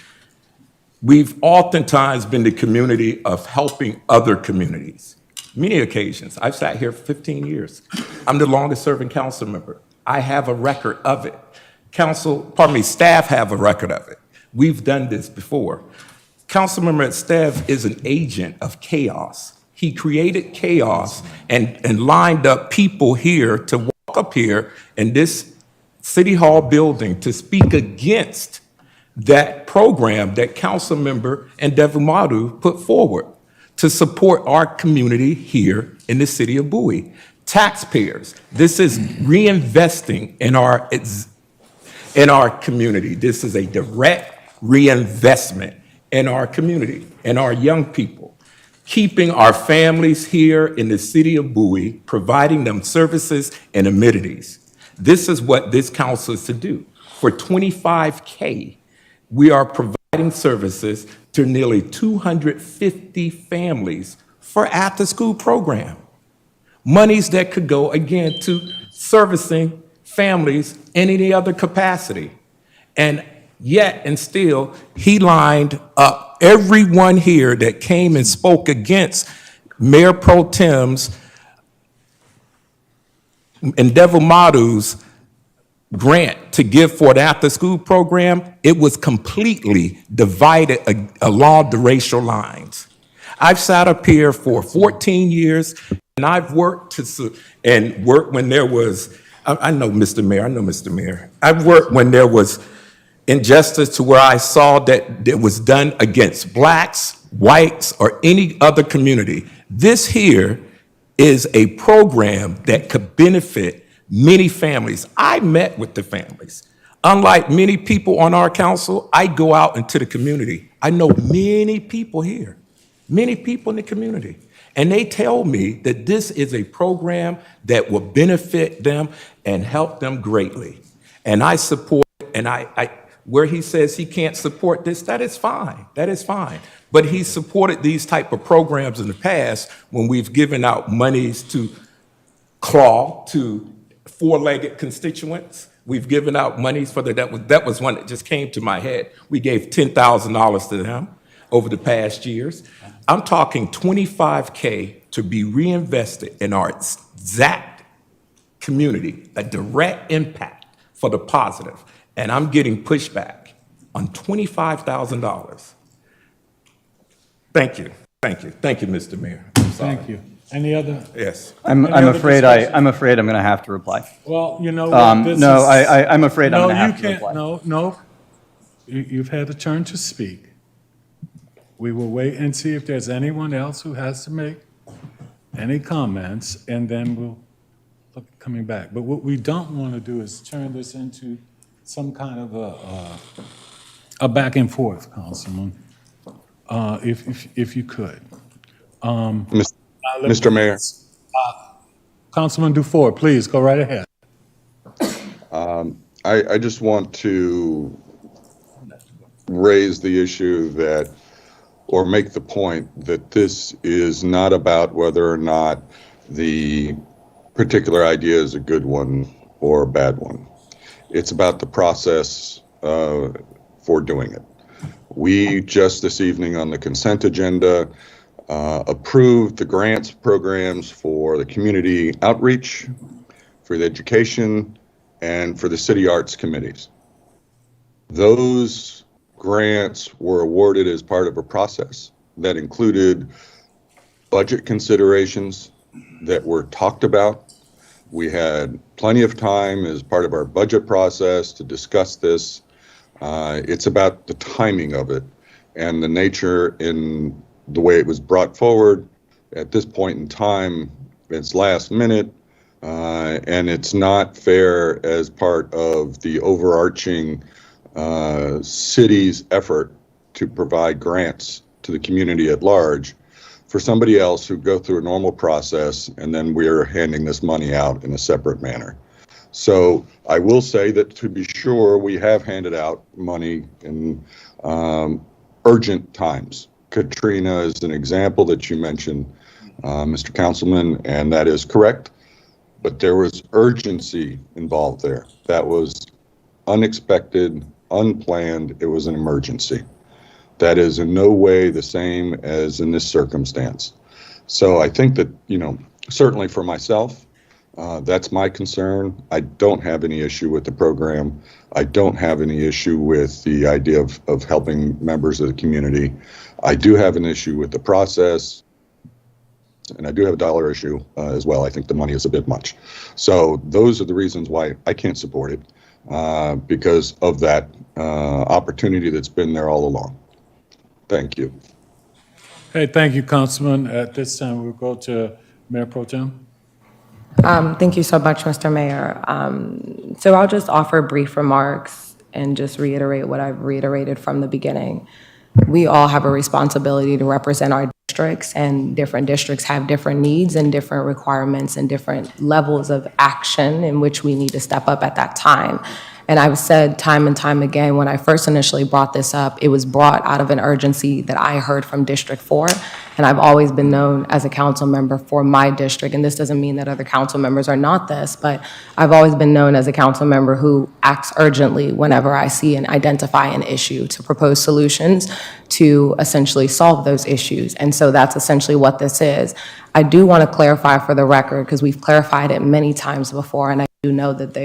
We've oftentimes been the community of helping other communities. Many occasions. I've sat here for 15 years. I'm the longest serving council member. I have a record of it. Staff have a record of it. We've done this before. Councilmember Staff is an agent of chaos. He created chaos and lined up people here to walk up here in this City Hall building to speak against that program that Councilmember Ndevumadu put forward to support our community here in the city of Bowie. Taxpayers, this is reinvesting in our community. This is a direct reinvestment in our community, in our young people, keeping our families here in the city of Bowie, providing them services and amenities. This is what this council is to do. For $25K, we are providing services to nearly 250 families for after-school program. Monies that could go, again, to servicing families in any other capacity. And yet and still, he lined up everyone here that came and spoke against Mayor Pro Tem's Ndevumadu's grant to give for the after-school program. It was completely divided along the racial lines. I've sat up here for 14 years, and I've worked when there was, I know Mr. Mayor. I've worked when there was injustice to where I saw that it was done against blacks, whites, or any other community. This here is a program that could benefit many families. I met with the families. Unlike many people on our council, I go out into the community. I know many people here, many people in the community. And they tell me that this is a program that will benefit them and help them greatly. And I support, and where he says he can't support this, that is fine, that is fine. But he supported these type of programs in the past when we've given out monies to CLAW, to four-legged constituents. We've given out monies for that was one that just came to my head. We gave $10,000 to them over the past years. I'm talking $25K to be reinvested in our exact community, a direct impact for the positive. And I'm getting pushback on $25,000. Thank you, Mr. Mayor. I'm sorry. Thank you. Any other? Yes. I'm afraid I'm going to have to reply. Well, you know what? This No, is- I'm afraid I'm going to have to No, you reply. can't. No. You've had a turn to speak. We will wait and see if there's anyone else who has to make any comments, and then we'll look at coming back. But what we don't want to do is turn this into some kind of a back and forth, Councilman, if you could. Mr. Mayor, Councilman Dufour, please, go right ahead. I just want to raise the issue that, or make the point that this is not about whether or not the particular idea is a good one or a bad one. It's about the process for doing it. We just this evening on the consent agenda approved the grants programs for the community outreach, for the education, and for the city arts committees. Those grants were awarded as part of a process that included budget considerations that were talked about. We had plenty of time as part of our budget process to discuss this. It's about the timing of it. and the nature in the way it was brought forward at this point in time, it's last minute, and it's not fair as part of the overarching city's effort to provide grants to the community at large for somebody else who go through a normal process, and then we're handing this money out in a separate manner. So I will say that, to be sure, we have handed out money in urgent times. Katrina is an example that you mentioned, Mr. Councilman, and that is correct. But there was urgency involved there. That was unexpected, unplanned. It was an emergency. That is in no way the same as in this circumstance. So I think that, certainly for myself, that's my concern. I don't have any issue with the program. I don't have any issue with the idea of helping members of the community. I do have an issue with the process, and I do have a dollar issue as well. I think the money is a bit much. So those are the reasons why I can't support it, because of that opportunity that's been there all along. Thank you. Hey, thank you, Councilman. At this time, we'll go to Mayor Pro Tem. Thank you so much, Mr. Mayor. So I'll just offer brief remarks and just reiterate what I've reiterated from the beginning. We all have a responsibility to represent our districts, and different districts have different needs and different requirements and different levels of action in which we need to step up at that time. And I've said time and time again, when I first initially brought this up, it was brought out of an urgency that I heard from District 4. And I've always been known as a council member for my district. And this doesn't mean that other council members are not this, but I've always been known as a council member who acts urgently whenever I see and identify an issue to propose solutions to essentially solve those issues. And so that's essentially what this is. I do want to clarify for the record, because we've clarified it many times before, and I do know that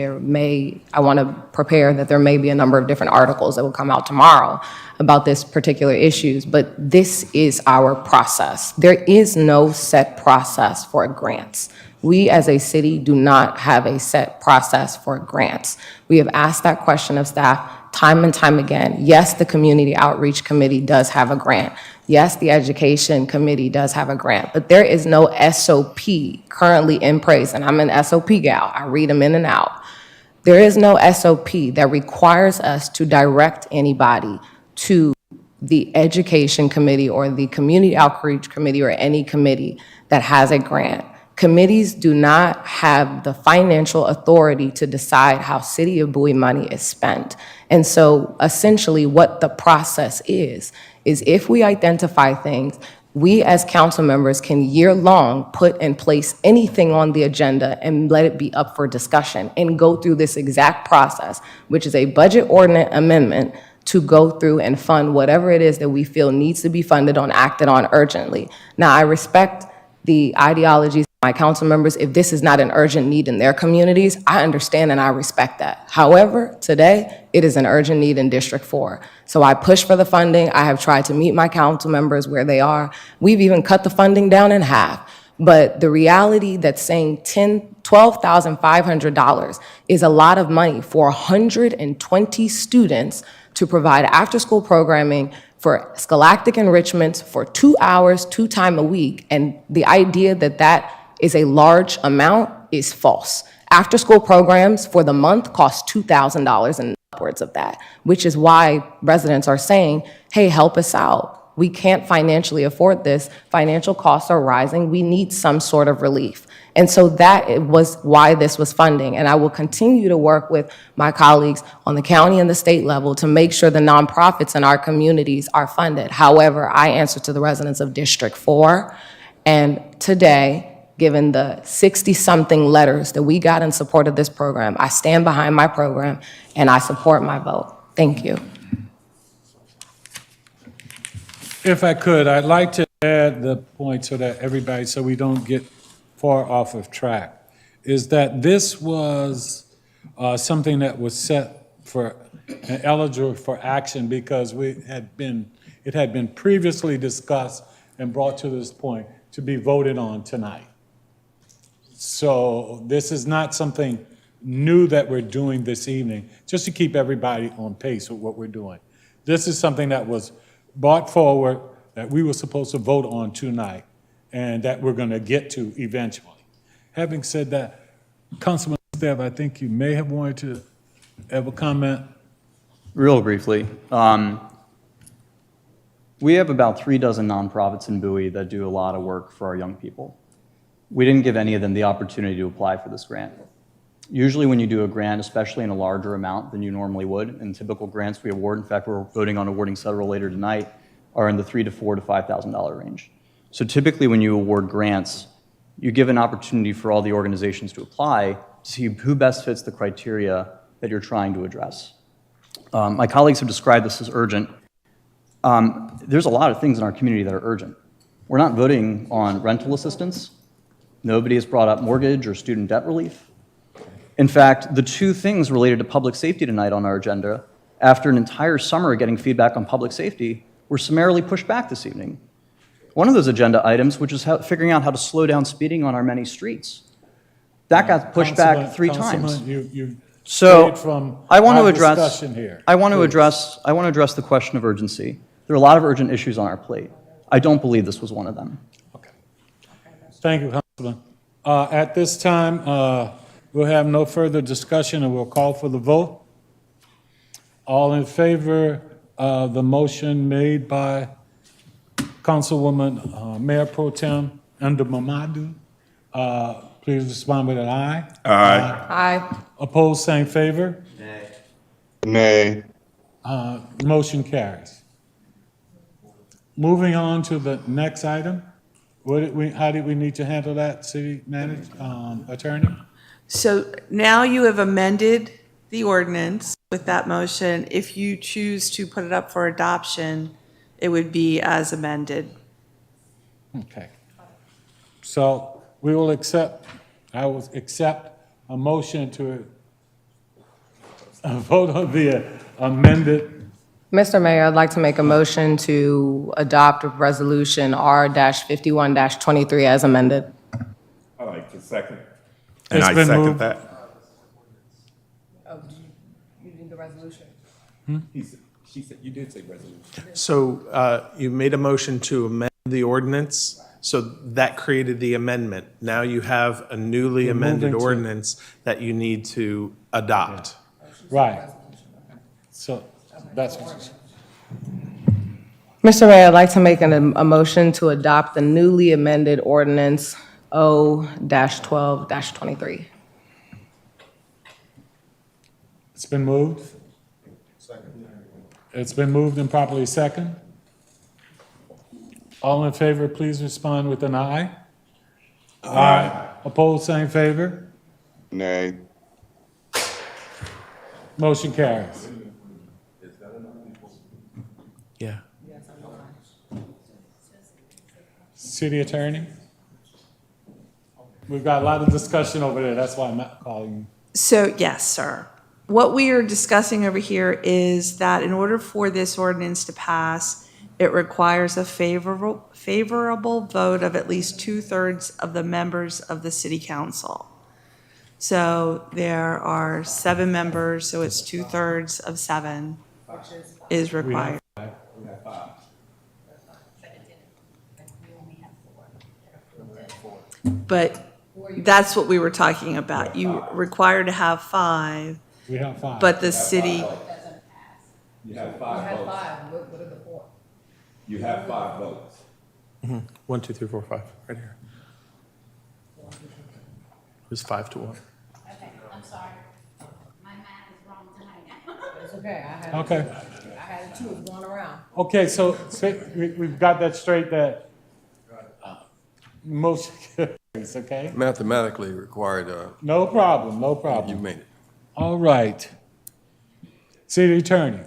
I want to prepare that there may be a number of different articles that will come out tomorrow about this particular issues, but this is our process. There is no set process for grants. We as a city do not have a set process for grants. We have asked that question of staff time and time again. Yes, the Community Outreach Committee does have a grant. Yes, the Education Committee does have a grant, but there is no SOP currently in place, and I'm an SOP gal. I read them in and out. There is no SOP that requires us to direct anybody to the Education Committee or the Community Outreach Committee or any committee that has a grant. Committees do not have the financial authority to decide how City of Bowie money is spent. And so essentially what the process is if we identify things, we as council members can year-long put in place anything on the agenda and let it be up for discussion and go through this exact process, which is a budget ordinance amendment to go through and fund whatever it is that we feel needs to be funded on, acted on urgently. Now, I respect the ideologies of my council members. If this is not an urgent need in their communities, I understand and I respect that. However, today, it is an urgent need in District 4. So I push for the funding. I have tried to meet my council members where they are. We've even cut the funding down in half. But the reality that saying $12,500 is a lot of money for 120 students to provide after-school programming for scholastic enrichments for 2 hours, 2 times a week, and the idea that that is a large amount is false. After-school programs for the month cost $2,000 and upwards of that, which is why residents are saying, hey, help us out. We can't financially afford this. Financial costs are rising. We need some sort of relief. And so that was why this was funding. And I will continue to work with my colleagues on the county and the state level to make sure the nonprofits in our communities are funded. However, I answer to the residents of District 4. And today, given the 60-something letters that we got in support of this program, I stand behind my program and I support my vote. Thank you. If I could, I'd like to add the point so that everybody, so we don't get far off of track, is that this was something that was set for and eligible for action because it had been previously discussed and brought to this point to be voted on tonight. So this is not something new that we're doing this evening, just to keep everybody on pace with what we're doing. This is something that was brought forward that we were supposed to vote on tonight and that we're going to get to eventually. Having said that, Councilman Stev, I think you may have wanted to have a comment. Real briefly, we have about 36 nonprofits in Bowie that do a lot of work for our young people. We didn't give any of them the opportunity to apply for this grant. Usually when you do a grant, especially in a larger amount than you normally would, and typical grants we award, in fact, we're voting on awarding several later tonight, are in the $3,000 to $4,000 to $5,000 range. So typically when you award grants, you give an opportunity for all the organizations to apply to see who best fits the criteria that you're trying to address. My colleagues have described this as urgent. There's a lot of things in our community that are urgent. We're not voting on rental assistance. Nobody has brought up mortgage or student debt relief. In fact, the two things related to public safety tonight on our agenda, after an entire summer getting feedback on public safety, were summarily pushed back this evening. One of those agenda items, which is figuring out how to slow down speeding on our many streets, that got pushed back 3 times. So I want to address the question of urgency. There are a lot of urgent issues on our plate. I don't believe this was one of them. Okay. Thank you, Councilman. At this time, we'll have no further discussion and we'll call for the vote. All in favor of the motion made by Councilwoman Mayor Pro Tem Under Mamadou, please respond with an aye. Aye. Aye. Opposed, same favor. Nay. Motion carries. Moving on to the next item. How did we need to handle that, City Manager, Attorney? So now you have amended the ordinance with that motion. If you choose to put it up for adoption, it would be as amended. Okay. So we will I will accept a motion to vote on the amended. Mr. Mayor, I'd like to make a motion to adopt Resolution R-51-23 as amended. I like to second. And It's I been second moved. that. Oh, you need the resolution? She said, you did say resolution. So you made a motion to amend the ordinance, so that created the amendment. Now you have a newly We're amended moving to- ordinance that you need to adopt. Right. So that's what you said. Mr. Mayor, I'd like to make a motion to adopt the newly amended ordinance O-12-23. It's been moved. It's been moved and properly second. All in favor, please respond with an aye. Aye. Opposed, same favor. Nay. Motion carries. Yeah. City Attorney? We've got a lot of discussion over there, that's why I'm not calling you. So, yes, sir. What we are discussing over here is that in order for this ordinance to pass, it requires a favorable vote of at least 2/3 of the members of the city council. So there are 7 members, so it's 2/3 of 7 is required. But that's what we were talking about. You require to have 5, We have 5. but the city, You have 5 votes. You have 5 votes. 1, 2, 3, 4, 5, right here. It was 5 to 1. Okay, I'm sorry. My math is wrong tonight. It's okay, Okay, I had 2 going around. okay, so we've got that straight, that motion carries, okay? Mathematically required, No problem, no you problem. made it. All right. City Attorney?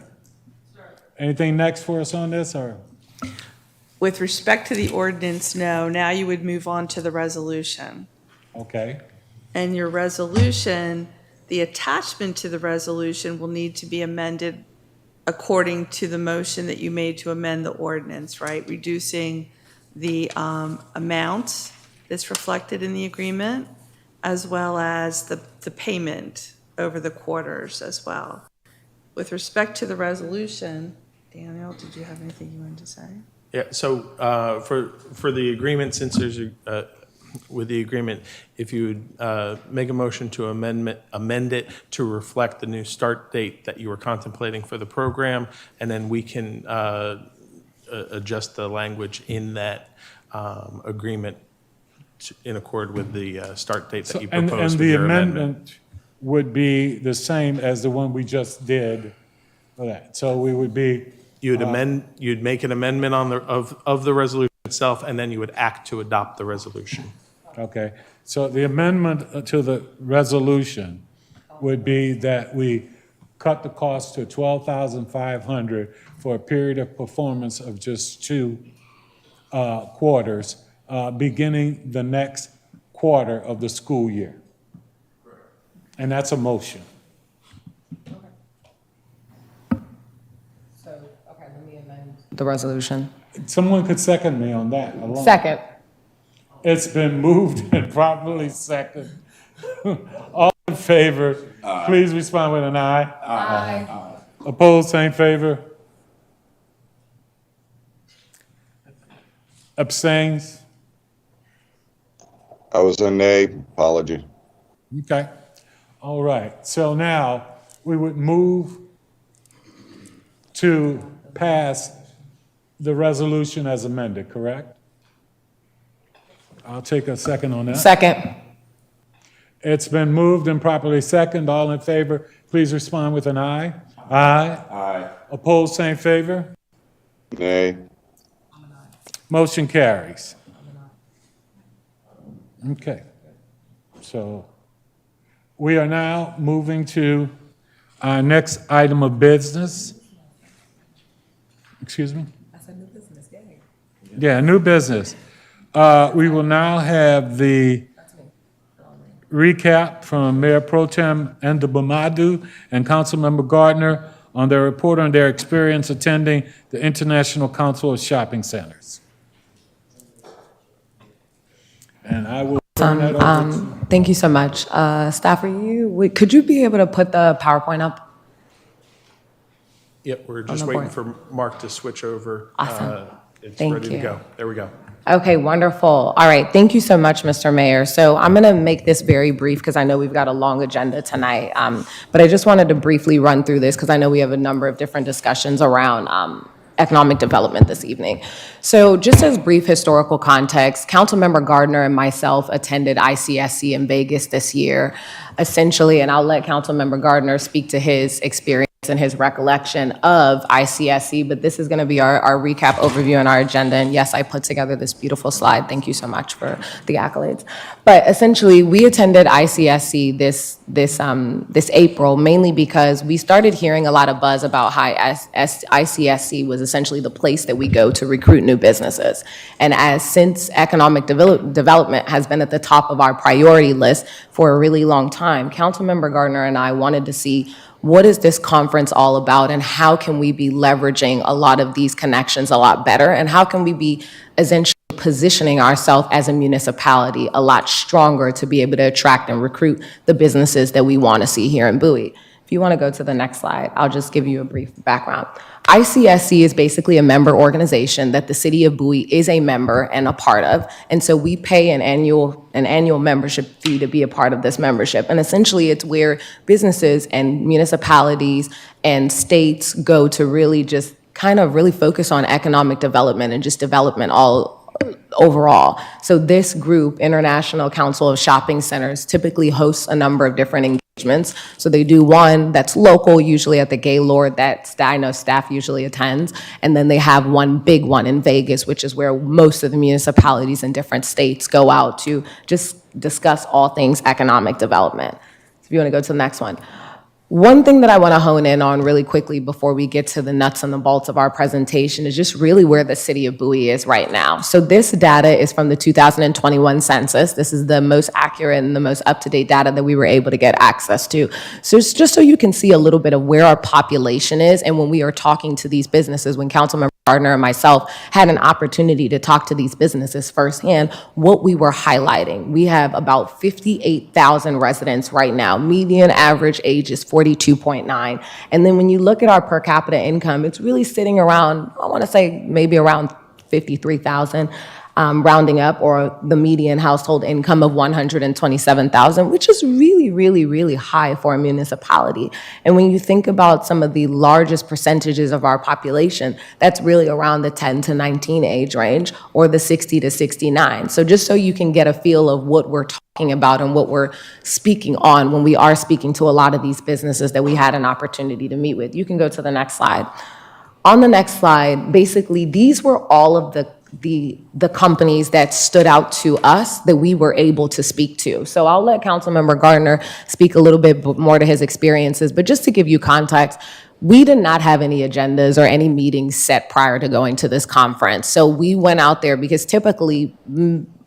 Anything next for us on this, or? with respect to the ordinance, no. Now you would move on to the resolution. Okay, And your resolution, the attachment to the resolution will need to be amended according to the motion that you made to amend the ordinance, right? Reducing the amount that's reflected in the agreement, as well as the payment over the quarters as well. With respect to the resolution, Daniel, did you have anything you wanted to say? Yeah, so for the agreement, since there's with the agreement, if you would make a motion to amend it to reflect the new start date that you were contemplating for the program, and then we can adjust the language in that agreement in accord with the start date that you And proposed with the your amendment. amendment would be the same as the one we just did for that. So we would be, You'd make an amendment on of the resolution itself, and then you would act to adopt the resolution. okay. So the amendment to the resolution would be that we cut the cost to $12,500 for a period of performance of just 2 quarters, beginning the next quarter of the school year. And that's a motion. So, okay, let me amend the resolution. Someone could second me on that alone. Second. It's been moved and properly seconded. All in favor, please respond with an aye. Aye. Opposed, same favor. Abstains? I was a nay, apology. Okay. All right. So now we would move to pass the resolution as amended, correct? I'll take a second on that. Second. It's been moved and properly seconded. All in favor, please respond with an aye. Aye. Aye. Opposed, same favor. Nay. Motion carries. Okay. So we are now moving to our next item of business. Excuse me? That's a new business, yay. Yeah, new business. We will now have the recap from Mayor Pro Tem Ndabumadu and Councilmember Gardner on their report on their experience attending the International Council of Shopping Centers. And I will turn that over. Thank you so much. Staff, could you be able to put the PowerPoint up? Yep, we're just the waiting board. for Mark to switch over. Awesome. It's Thank ready to you. go. There we go. Okay, wonderful. All right, thank you so much, Mr. Mayor. So I'm going to make this very brief because I know we've got a long agenda tonight. But I just wanted to briefly run through this because I know we have a number of different discussions around economic development this evening. So just as brief historical context, Councilmember Gardner and myself attended ICSC in Vegas this year. Essentially, and I'll let Councilmember Gardner speak to his experience and his recollection of ICSC, but this is going to be our recap overview and our agenda. And yes, I put together this beautiful slide. Thank you so much for the accolades. But essentially, we attended ICSC this April mainly because we started hearing a lot of buzz about how ICSC was essentially the place that we go to recruit new businesses. And since economic development has been at the top of our priority list for a really long time, Councilmember Gardner and I wanted to see what is this conference all about and how can we be leveraging a lot of these connections a lot better, and how can we be essentially positioning ourselves as a municipality a lot stronger to be able to attract and recruit the businesses that we want to see here in Bowie. If you want to go to the next slide, I'll just give you a brief background. ICSC is basically a member organization that the city of Bowie is a member and a part of, and so we pay an annual membership fee to be a part of this membership. And essentially, it's where businesses and municipalities and states go to really just kind of really focus on economic development and just development all overall. So this group, International Council of Shopping Centers, typically hosts a number of different engagements. So they do one that's local, usually at the Gaylord, that I know staff usually attends. And then they have one big one in Vegas, which is where most of the municipalities in different states go out to just discuss all things economic development. If you want to go to the next one. One thing that I want to hone in on really quickly before we get to the nuts and the bolts of our presentation is just really where the city of Bowie is right now. So this data is from the 2021 census. This is the most accurate and the most up-to-date data that we were able to get access to. So it's just so you can see a little bit of where our population is, and when we are talking to these businesses, when Councilmember Gardner and myself had an opportunity to talk to these businesses firsthand, what we were highlighting. We have about 58,000 residents right now. Median average age is 42.9. And then when you look at our per capita income, it's really sitting around, I want to say maybe around 53,000. Rounding up, or the median household income of 127,000, which is really, really, really high for a municipality. And when you think about some of the largest percentages of our population, that's really around the 10 to 19 age range, or the 60 to 69. So just so you can get a feel of what we're talking about and what we're speaking on when we are speaking to a lot of these businesses that we had an opportunity to meet with. You can go to the next slide. On the next slide, basically, these were all of the companies that stood out to us that we were able to speak to. So I'll let Councilmember Gardner speak a little bit more to his experiences, but just to give you context, we did not have any agendas or any meetings set prior to going to this conference. So we went out there because typically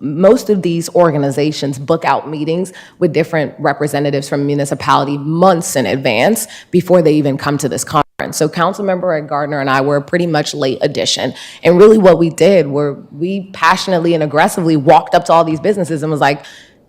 most of these organizations book out meetings with different representatives from municipality months in advance before they even come to this conference. So Councilmember Gardner and I were a pretty much late addition. And really what we did were we passionately and aggressively walked up to all these businesses and was like,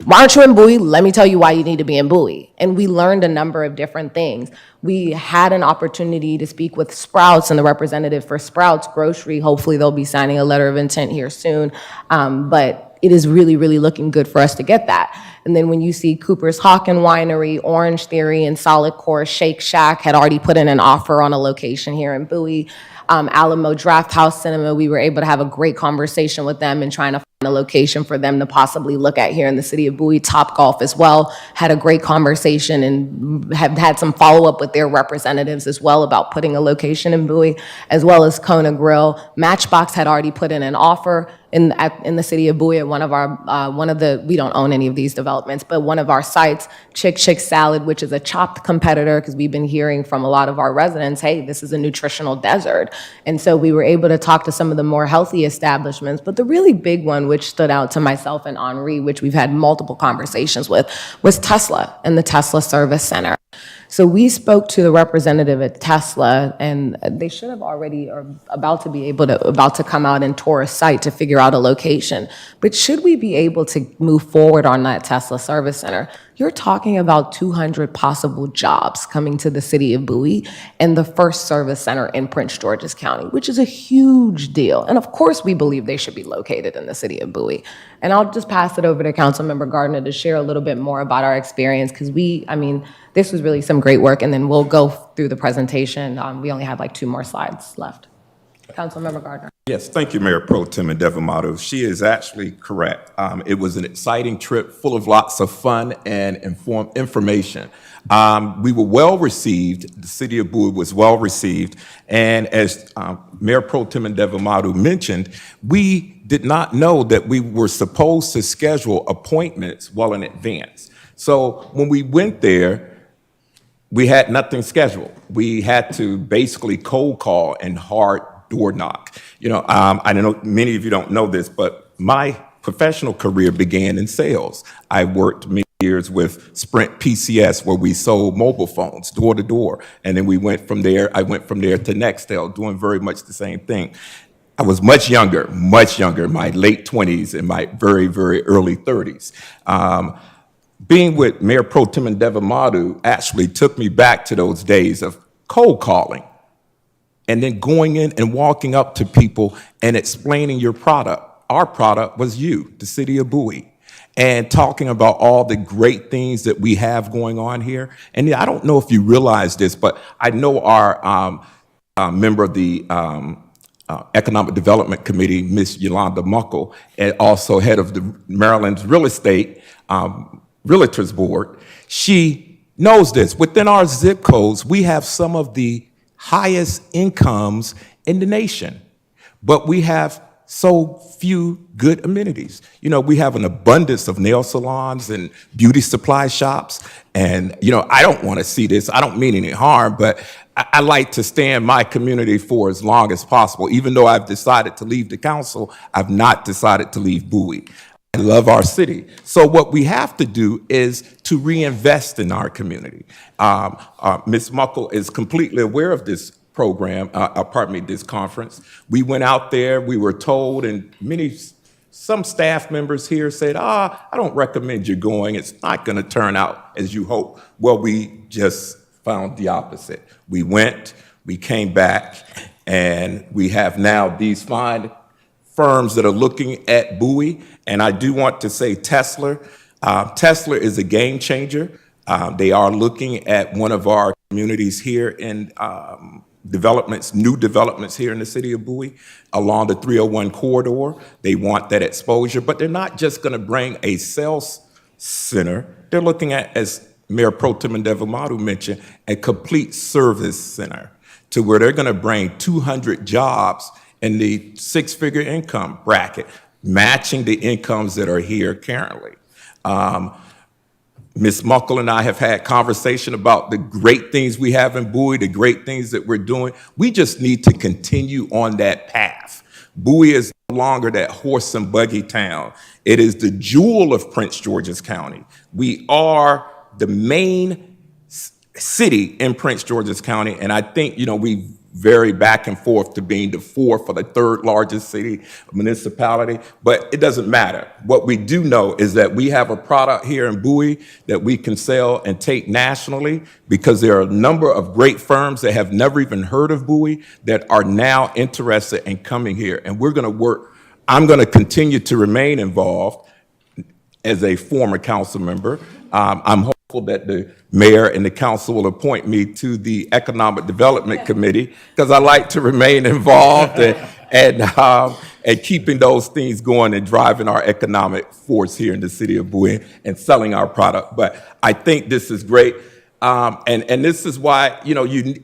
why aren't you in Bowie? Let me tell you why you need to be in Bowie. And we learned a number of different things. We had an opportunity to speak with Sprouts and the representative for Sprouts Grocery. Hopefully they'll be signing a letter of intent here soon. But it is really, really looking good for us to get that. And then when you see Cooper's Hawk and Winery, Orange Theory, and Solid Core Shake Shack had already put in an offer on a location here in Bowie. Alamo Draft House Cinema, we were able to have a great conversation with them and trying to find a location for them to possibly look at here in the city of Bowie. Top Golf as well had a great conversation and have had some follow-up with their representatives as well about putting a location in Bowie, as well as Kona Grill. Matchbox had already put in an offer in the city of Bowie at one of the, we don't own any of these developments, but one of our sites, Chick Salad, which is a Chopped competitor, because we've been hearing from a lot of our residents, hey, this is a nutritional desert. And so we were able to talk to some of the more healthy establishments, but the really big one, which stood out to myself and Henri, which we've had multiple conversations with, was Tesla and the Tesla Service Center. So we spoke to the representative at Tesla, and they should have already, or about to come out and tour a site to figure out a location. But should we be able to move forward on that Tesla Service Center, you're talking about 200 possible jobs coming to the city of Bowie and the first service center in Prince George's County, which is a huge deal. And of course, we believe they should be located in the city of Bowie. And I'll just pass it over to Councilmember Gardner to share a little bit more about our experience, because this was really some great work, and then we'll go through the presentation. We only have like 2 more slides left. Councilmember Gardner. Yes, thank you, Mayor Pro Tem Devamato. She is actually correct. It was an exciting trip full of lots of fun and information. We were well received. The city of Bowie was well received. And as Mayor Pro Tem Devamato mentioned, we did not know that we were supposed to schedule appointments well in advance. So when we went there, we had nothing scheduled. We had to basically cold call and hard door knock. I know many of you don't know this, but my professional career began in sales. I worked many years with Sprint PCS, where we sold mobile phones door to door. And then I went from there to Nextel, doing very much the same thing. I was much younger, my late 20s and my very, very early 30s. Being with Mayor Pro Tem Devamato actually took me back to those days of cold calling and then going in and walking up to people and explaining your product. Our product was you, the city of Bowie, and talking about all the great things that we have going on here. And I don't know if you realize this, but I know our member of the Economic Development Committee, Ms. Yolanda Muckle, and also head of the Maryland's Real Estate Realtors Board, she knows this. Within our zip codes, we have some of the highest incomes in the nation, but we have so few good amenities. We have an abundance of nail salons and beauty supply shops, and I don't want to see this. I don't mean any harm, but I like to stay in my community for as long as possible. Even though I've decided to leave the council, I've not decided to leave Bowie. I love our city. So what we have to do is to reinvest in our community. Ms. Muckle is completely aware of this program, this conference. We went out there, we were told, and some staff members here said, I don't recommend you going. It's not going to turn out as you hope. Well, we just found the opposite. We went, we came back, and we have now these fine firms that are looking at Bowie. And I do want to say Tesla. Tesla is a game changer. They are looking at one of our communities here in new developments here in the city of Bowie along the 301 corridor. They want that exposure, but they're not just going to bring a sales center. They're looking at, as Mayor Pro Tem Devamadu mentioned, a complete service center to where they're going to bring 200 jobs in the six-figure income bracket, matching the incomes that are here currently. Ms. Muckle and I have had conversation about the great things we have in Bowie, the great things that we're doing. We just need to continue on that path. Bowie is no longer that horse and buggy town. It is the jewel of Prince George's County. We are the main city in Prince George's County, and I think, we vary back and forth to being the fourth or the third largest city municipality, but it doesn't matter. What we do know is that we have a product here in Bowie that we can sell and take nationally, because there are a number of great firms that have never even heard of Bowie that are now interested in coming here, and we're going to work. I'm going to continue to remain involved as a former council member. I'm hopeful that the mayor and the council will appoint me to the Economic Development Committee, because I like to remain involved and keeping those things going and driving our economic force here in the city of Bowie and selling our product. But I think this is great. And this is why,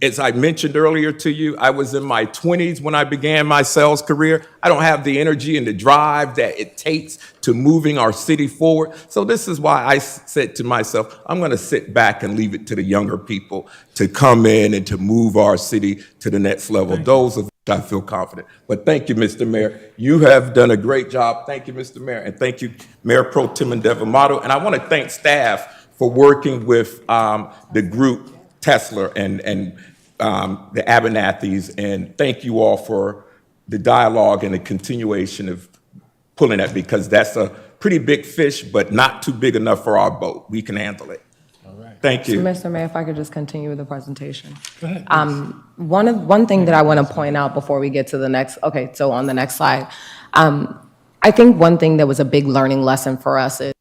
as I mentioned earlier to you, I was in my 20s when I began my sales career. I don't have the energy and the drive that it takes to moving our city forward. So this is why I said to myself, I'm going to sit back and leave it to the younger people to come in and to move our city to the next level. Those of I feel confident. But thank you, Mr. Mayor. You have done a great job. Thank you, Mr. Mayor. And thank you, Mayor Pro Tem Devamadu. And I want to thank staff for working with the group Tesla and the Abernathys, and thank you all for the dialogue and the continuation of pulling that, because that's a pretty big fish, but not too big enough for our boat. We can handle it. All right. Thank you. Mr. Mayor, if I could just continue with the presentation. Go ahead. One thing that I want to point out before we get to the next, so on the next slide, I think one thing that was a big learning lesson for us is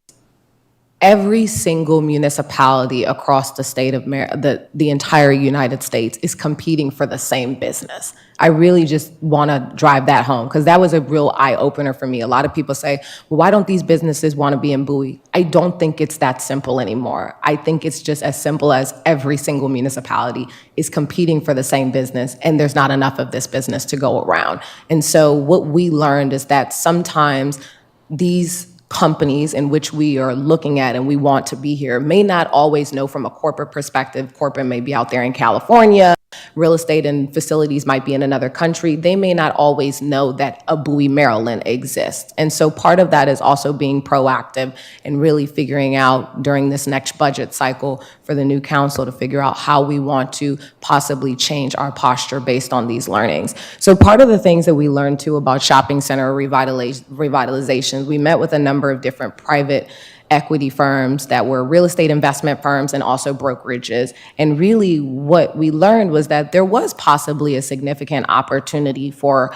every single municipality across the state of the entire United States is competing for the same business. I really just want to drive that home, because that was a real eye-opener for me. A lot of people say, well, why don't these businesses want to be in Bowie? I don't think it's that simple anymore. I think it's just as simple as every single municipality is competing for the same business, and there's not enough of this business to go around. And so what we learned is that sometimes these companies in which we are looking at and we want to be here may not always know from a corporate perspective. Corporate may be out there in California. Real estate and facilities might be in another country. They may not always know that a Bowie, Maryland exists. And so part of that is also being proactive and really figuring out during this next budget cycle for the new council to figure out how we want to possibly change our posture based on these learnings. So part of the things that we learned too about shopping center revitalizations, we met with a number of different private equity firms that were real estate investment firms and also brokerages. And really what we learned was that there was possibly a significant opportunity for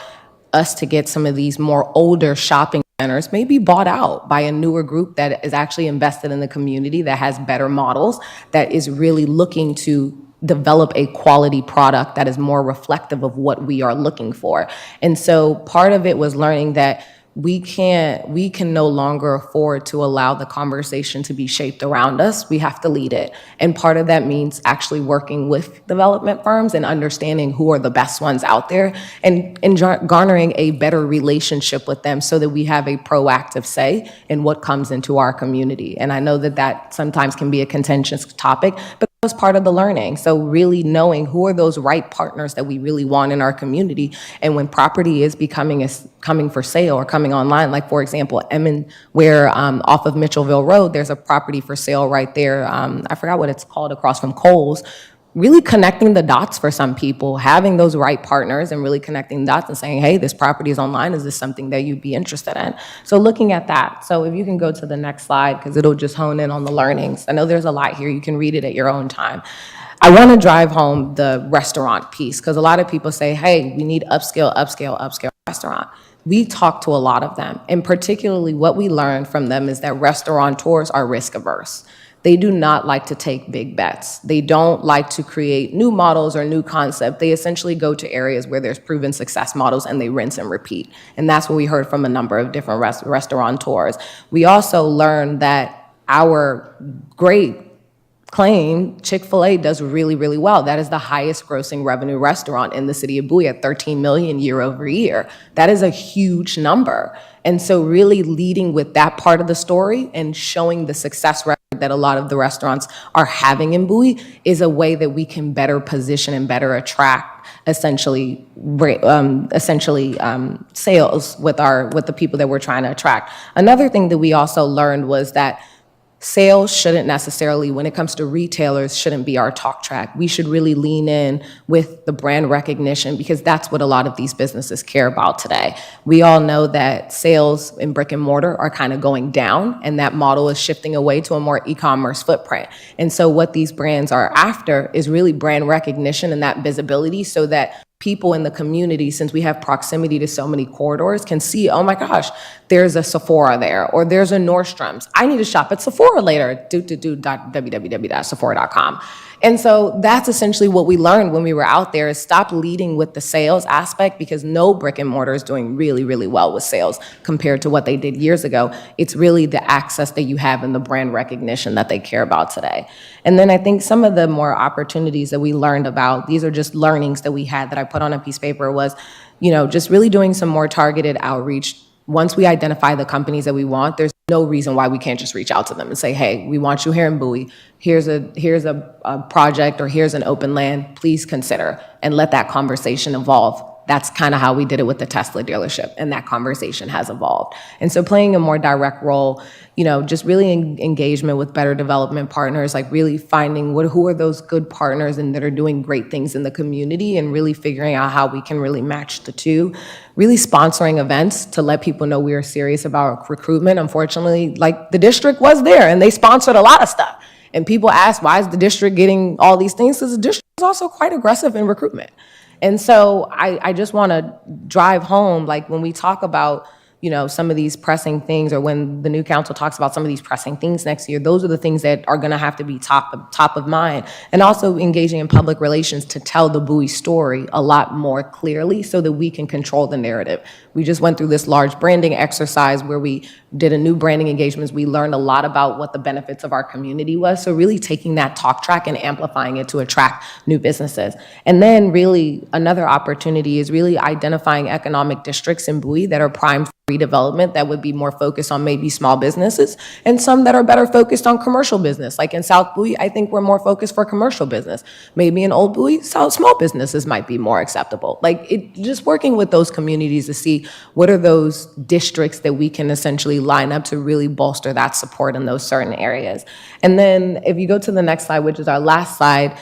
us to get some of these more older shopping centers maybe bought out by a newer group that is actually invested in the community, that has better models, that is really looking to develop a quality product that is more reflective of what we are looking for. And so part of it was learning that we can no longer afford to allow the conversation to be shaped around us. We have to lead it. And part of that means actually working with development firms and understanding who are the best ones out there and garnering a better relationship with them so that we have a proactive say in what comes into our community. And I know that that sometimes can be a contentious topic, but that was part of the learning. So really knowing who are those right partners that we really want in our community. And when property is coming for sale or coming online, like for example, where off of Mitchellville Road, there's a property for sale right there. I forgot what it's called, across from Kohl's. really connecting the dots for some people, having those right partners and really connecting the dots and saying, hey, this property is online, is this something that you'd be interested in? So looking at that, so if you can go to the next slide, because it'll just hone in on the learnings. I know there's a lot here, you can read it at your own time. I want to drive home the restaurant piece, because a lot of people say, hey, we need upscale restaurant. We talk to a lot of them, and particularly what we learned from them is that restaurateurs are risk averse. They do not like to take big bets. They don't like to create new models or new concept. They essentially go to areas where there's proven success models and they rinse and repeat. And that's what we heard from a number of different restaurateurs. We also learned that our great claim, Chick-fil-A does really, really well. That is the highest grossing revenue restaurant in the city of Bowie at 13 million year over year. That is a huge number. And so really leading with that part of the story and showing the success record that a lot of the restaurants are having in Bowie is a way that we can better position and better attract essentially sales with the people that we're trying to attract. Another thing that we also learned was that sales shouldn't necessarily, when it comes to retailers, shouldn't be our talk track. We should really lean in with the brand recognition, because that's what a lot of these businesses care about today. We all know that sales in brick and mortar are kind of going down, and that model is shifting away to a more e-commerce footprint. And so what these brands are after is really brand recognition and that visibility, so that people in the community, since we have proximity to so many corridors, can see, oh my gosh, there's a Sephora there, or there's a Nordstrom's. I need to shop at Sephora later, www.sephora.com. And so that's essentially what we learned when we were out there, is stop leading with the sales aspect, because no brick and mortar is doing really, really well with sales compared to what they did years ago. It's really the access that you have and the brand recognition that they care about today. And then I think some of the more opportunities that we learned about, these are just learnings that we had that I put on a piece of paper, was, just really doing some more targeted outreach. Once we identify the companies that we want, there's no reason why we can't just reach out to them and say, hey, we want you here in Bowie. Here's a project, or here's an open land, please consider, and let that conversation evolve. That's kind of how we did it with the Tesla dealership, and that conversation has evolved. And so playing a more direct role, just really engagement with better development partners, like really finding who are those good partners and that are doing great things in the community, and really figuring out how we can really match the two. Really sponsoring events to let people know we are serious about recruitment. Unfortunately, like, the district was there and they sponsored a lot of stuff. And people ask, why is the district getting all these things? Because the district is also quite aggressive in recruitment. And so I just want to drive home, like, when we talk about, some of these pressing things, or when the new council talks about some of these pressing things next year, those are the things that are going to have to be top of mind. And also engaging in public relations to tell the Bowie story a lot more clearly, so that we can control the narrative. We just went through this large branding exercise where we did a new branding engagements. We learned a lot about what the benefits of our community was. So really taking that talk track and amplifying it to attract new businesses. And then really another opportunity is really identifying economic districts in Bowie that are primed for redevelopment, that would be more focused on maybe small businesses, and some that are better focused on commercial business. Like in South Bowie, I think we're more focused for commercial business. Maybe in Old Bowie, small businesses might be more acceptable. Like, just working with those communities to see what are those districts that we can essentially line up to really bolster that support in those certain areas. And then if you go to the next slide, which is our last slide,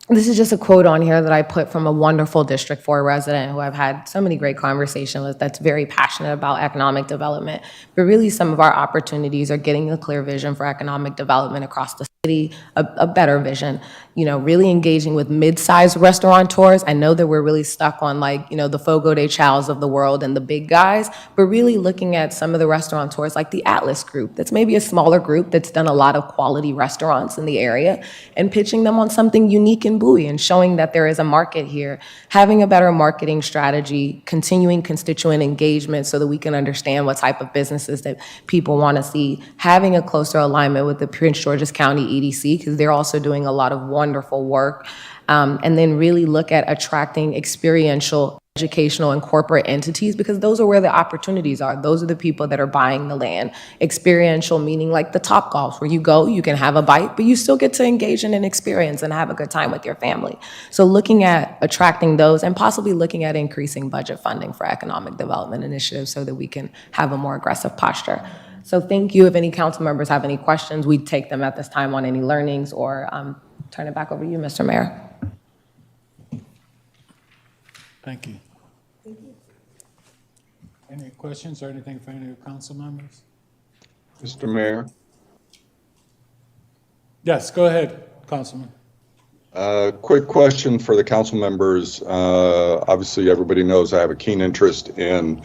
this is just a quote on here that I put from a wonderful District 4 resident who I've had so many great conversations with, that's very passionate about economic development. But really, some of our opportunities are getting a clear vision for economic development across the city, a better vision, really engaging with mid-sized restaurateurs. I know that we're really stuck on, like, the Fogo de Chaos of the world and the big guys, but really looking at some of the restaurateurs like the Atlas Group, that's maybe a smaller group that's done a lot of quality restaurants in the area, and pitching them on something unique in Bowie and showing that there is a market here, having a better marketing strategy, continuing constituent engagement so that we can understand what type of businesses that people want to see, having a closer alignment with the Prince George's County EDC, because they're also doing a lot of wonderful work, and then really look at attracting experiential, educational, and corporate entities, because those are where the opportunities are. Those are the people that are buying the land. Experiential meaning like the Topgolfs, where you go, you can have a bite, but you still get to engage in an experience and have a good time with your family. So looking at attracting those, and possibly looking at increasing budget funding for economic development initiatives so that we can have a more aggressive posture. So thank you. If any council members have any questions, we'd take them at this time on any learnings or turn it back over to you, Mr. Mayor. Thank you. Any questions or anything for any of the council members? Mr. Mayor? Yes, go ahead, Councilman. Quick question for the council members. Obviously, everybody knows I have a keen interest in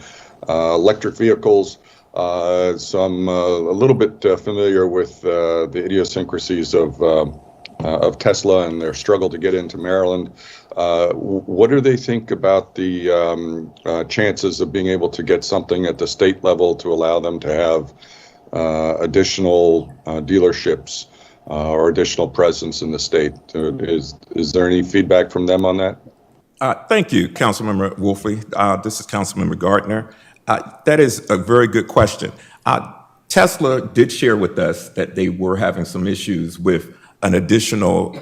electric vehicles. So I'm a little bit familiar with the idiosyncrasies of Tesla and their struggle to get into Maryland. What do they think about the chances of being able to get something at the state level to allow them to have additional dealerships or additional presence in the state? Is there any feedback from them on that? Thank you, Councilmember Wolfe. This is Councilmember Gardner. That is a very good question. Tesla did share with us that they were having some issues with an additional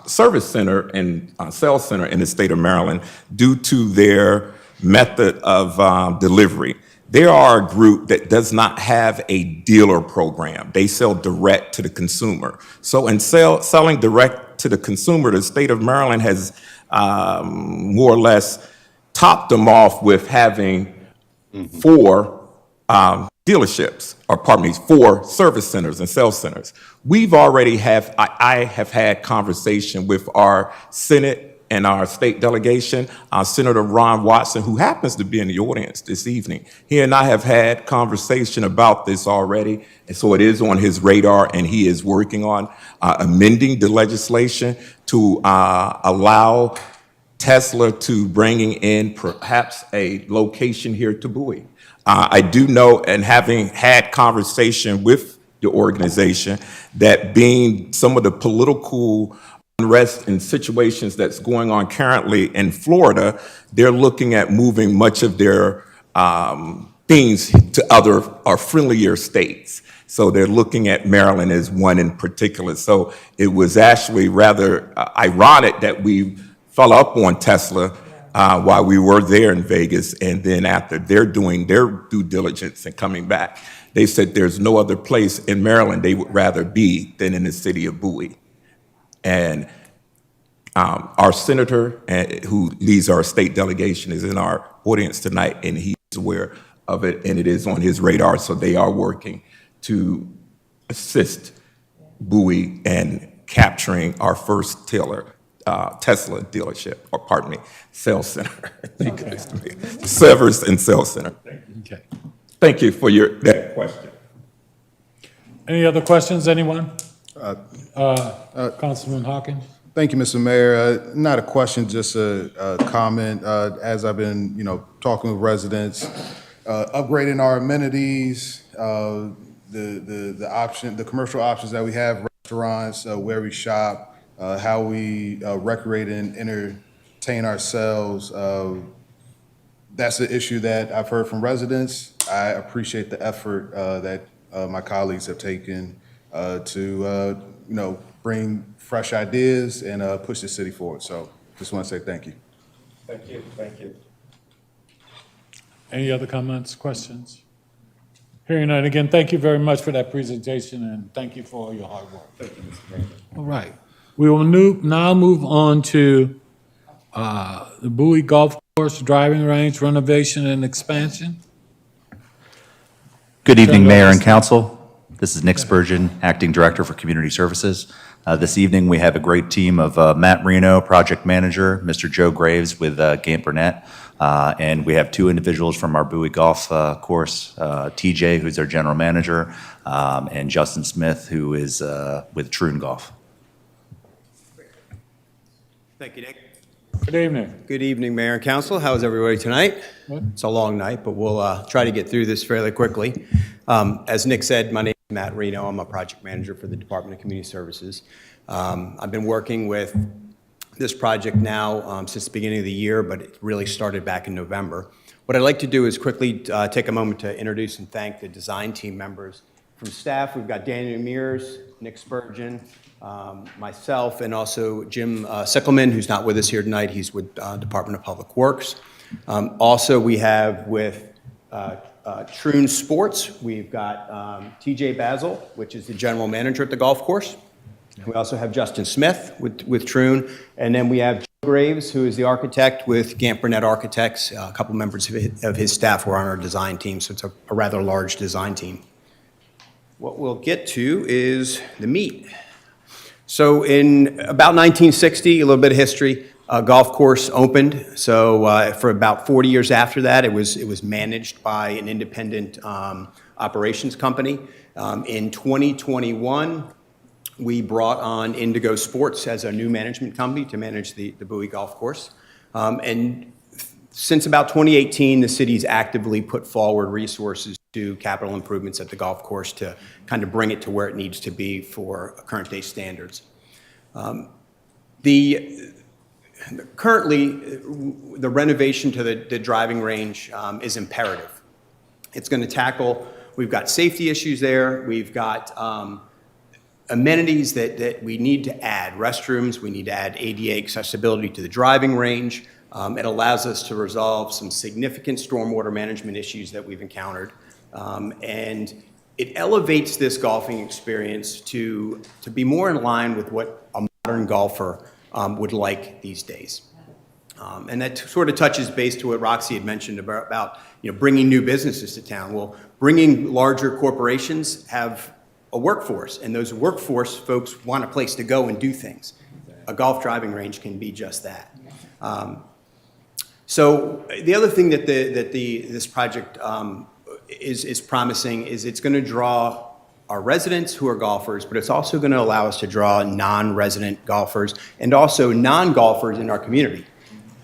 service center and sales center in the state of Maryland due to their method of delivery. They are a group that does not have a dealer program. They sell direct to the consumer. So in selling direct to the consumer, the state of Maryland has more or less topped them off with having 4 dealerships, or pardon me, 4 service centers and sales centers. I have had conversation with our Senate and our state delegation, Senator Ron Watson, who happens to be in the audience this evening. He and I have had conversation about this already, and so it is on his radar, and he is working on amending the legislation to allow Tesla to bringing in perhaps a location here to Bowie. I do know, and having had conversation with the organization, that being some of the political unrest and situations that's going on currently in Florida, they're looking at moving much of their things to other or friendlier states. So they're looking at Maryland as one in particular. So it was actually rather ironic that we fell up on Tesla while we were there in Vegas, and then after they're doing their due diligence and coming back, they said there's no other place in Maryland they would rather be than in the city of Bowie. And our senator, who leads our state delegation, is in our audience tonight, and he's aware of it, and it is on his radar. So they are working to assist Bowie in capturing our first Tesla dealership, or pardon me, sales center. Service and sales center. Okay. Thank you for that question. Any other questions, anyone? Councilman Hawkins? Thank you, Mr. Mayor. Not a question, just a comment. As I've been, talking with residents, upgrading our amenities, the commercial options that we have, restaurants, where we shop, how we recreate and entertain ourselves. That's an issue that I've heard from residents. I appreciate the effort that my colleagues have taken to, bring fresh ideas and push the city forward. So just want to say thank you. Thank you. Thank you. Any other comments, questions? Hearing none, again, thank you very much for that presentation, and thank you for all your hard work. Thank you, Mr. Mayor. All right. We will now move on to the Bowie Golf Course Driving Range renovation and expansion. Good evening, Mayor and Council. This is Nick Spurgeon, Acting Director for Community Services. This evening, we have a great team of Matt Reno, Project Manager, Mr. Joe Graves with Gant Burnett, and we have 2 individuals from our Bowie Golf Course, TJ, who's our General Manager, and Justin Smith, who is with Troon Golf. Thank you, Nick. Good evening. Good evening, Mayor and Council. How's everybody tonight? Good. It's a long night, but we'll try to get through this fairly quickly. As Nick said, my name is Matt Reno. I'm a project manager for the Department of Community Services. I've been working with this project now since the beginning of the year, but it really started back in November. What I'd like to do is quickly take a moment to introduce and thank the design team members. From staff, we've got Daniel Mears, Nick Spurgeon, myself, and also Jim Sickelman, who's not with us here tonight. He's with Department of Public Works. Also, we have with Troon Sports, we've got TJ Basil, which is the general manager at the golf course. We also have Justin Smith with Troon, and then we have Joe Graves, who is the architect with Gant Burnett Architects. A couple members of his staff were on our design team, so it's a rather large design team. What we'll get to is the meat. So in about 1960, a little bit of history, a golf course opened. So for about 40 years after that, it was managed by an independent operations company. In 2021, we brought on Indigo Sports as a new management company to manage the Bowie Golf Course. And since about 2018, the city's actively put forward resources to capital improvements at the golf course to kind of bring it to where it needs to be for current day standards. Currently, the renovation to the driving range is imperative. It's going to tackle, we've got safety issues there, we've got amenities that we need to add, restrooms, we need to add ADA accessibility to the driving range. It allows us to resolve some significant stormwater management issues that we've encountered. And it elevates this golfing experience to be more in line with what a modern golfer would like these days. And that sort of touches base to what Roxy had mentioned about bringing new businesses to town. Well, bringing larger corporations have a workforce, and those workforce folks want a place to go and do things. A golf driving range can be just that. So the other thing that this project is promising is it's going to draw our residents who are golfers, but it's also going to allow us to draw non-resident golfers and also non-golfers in our community.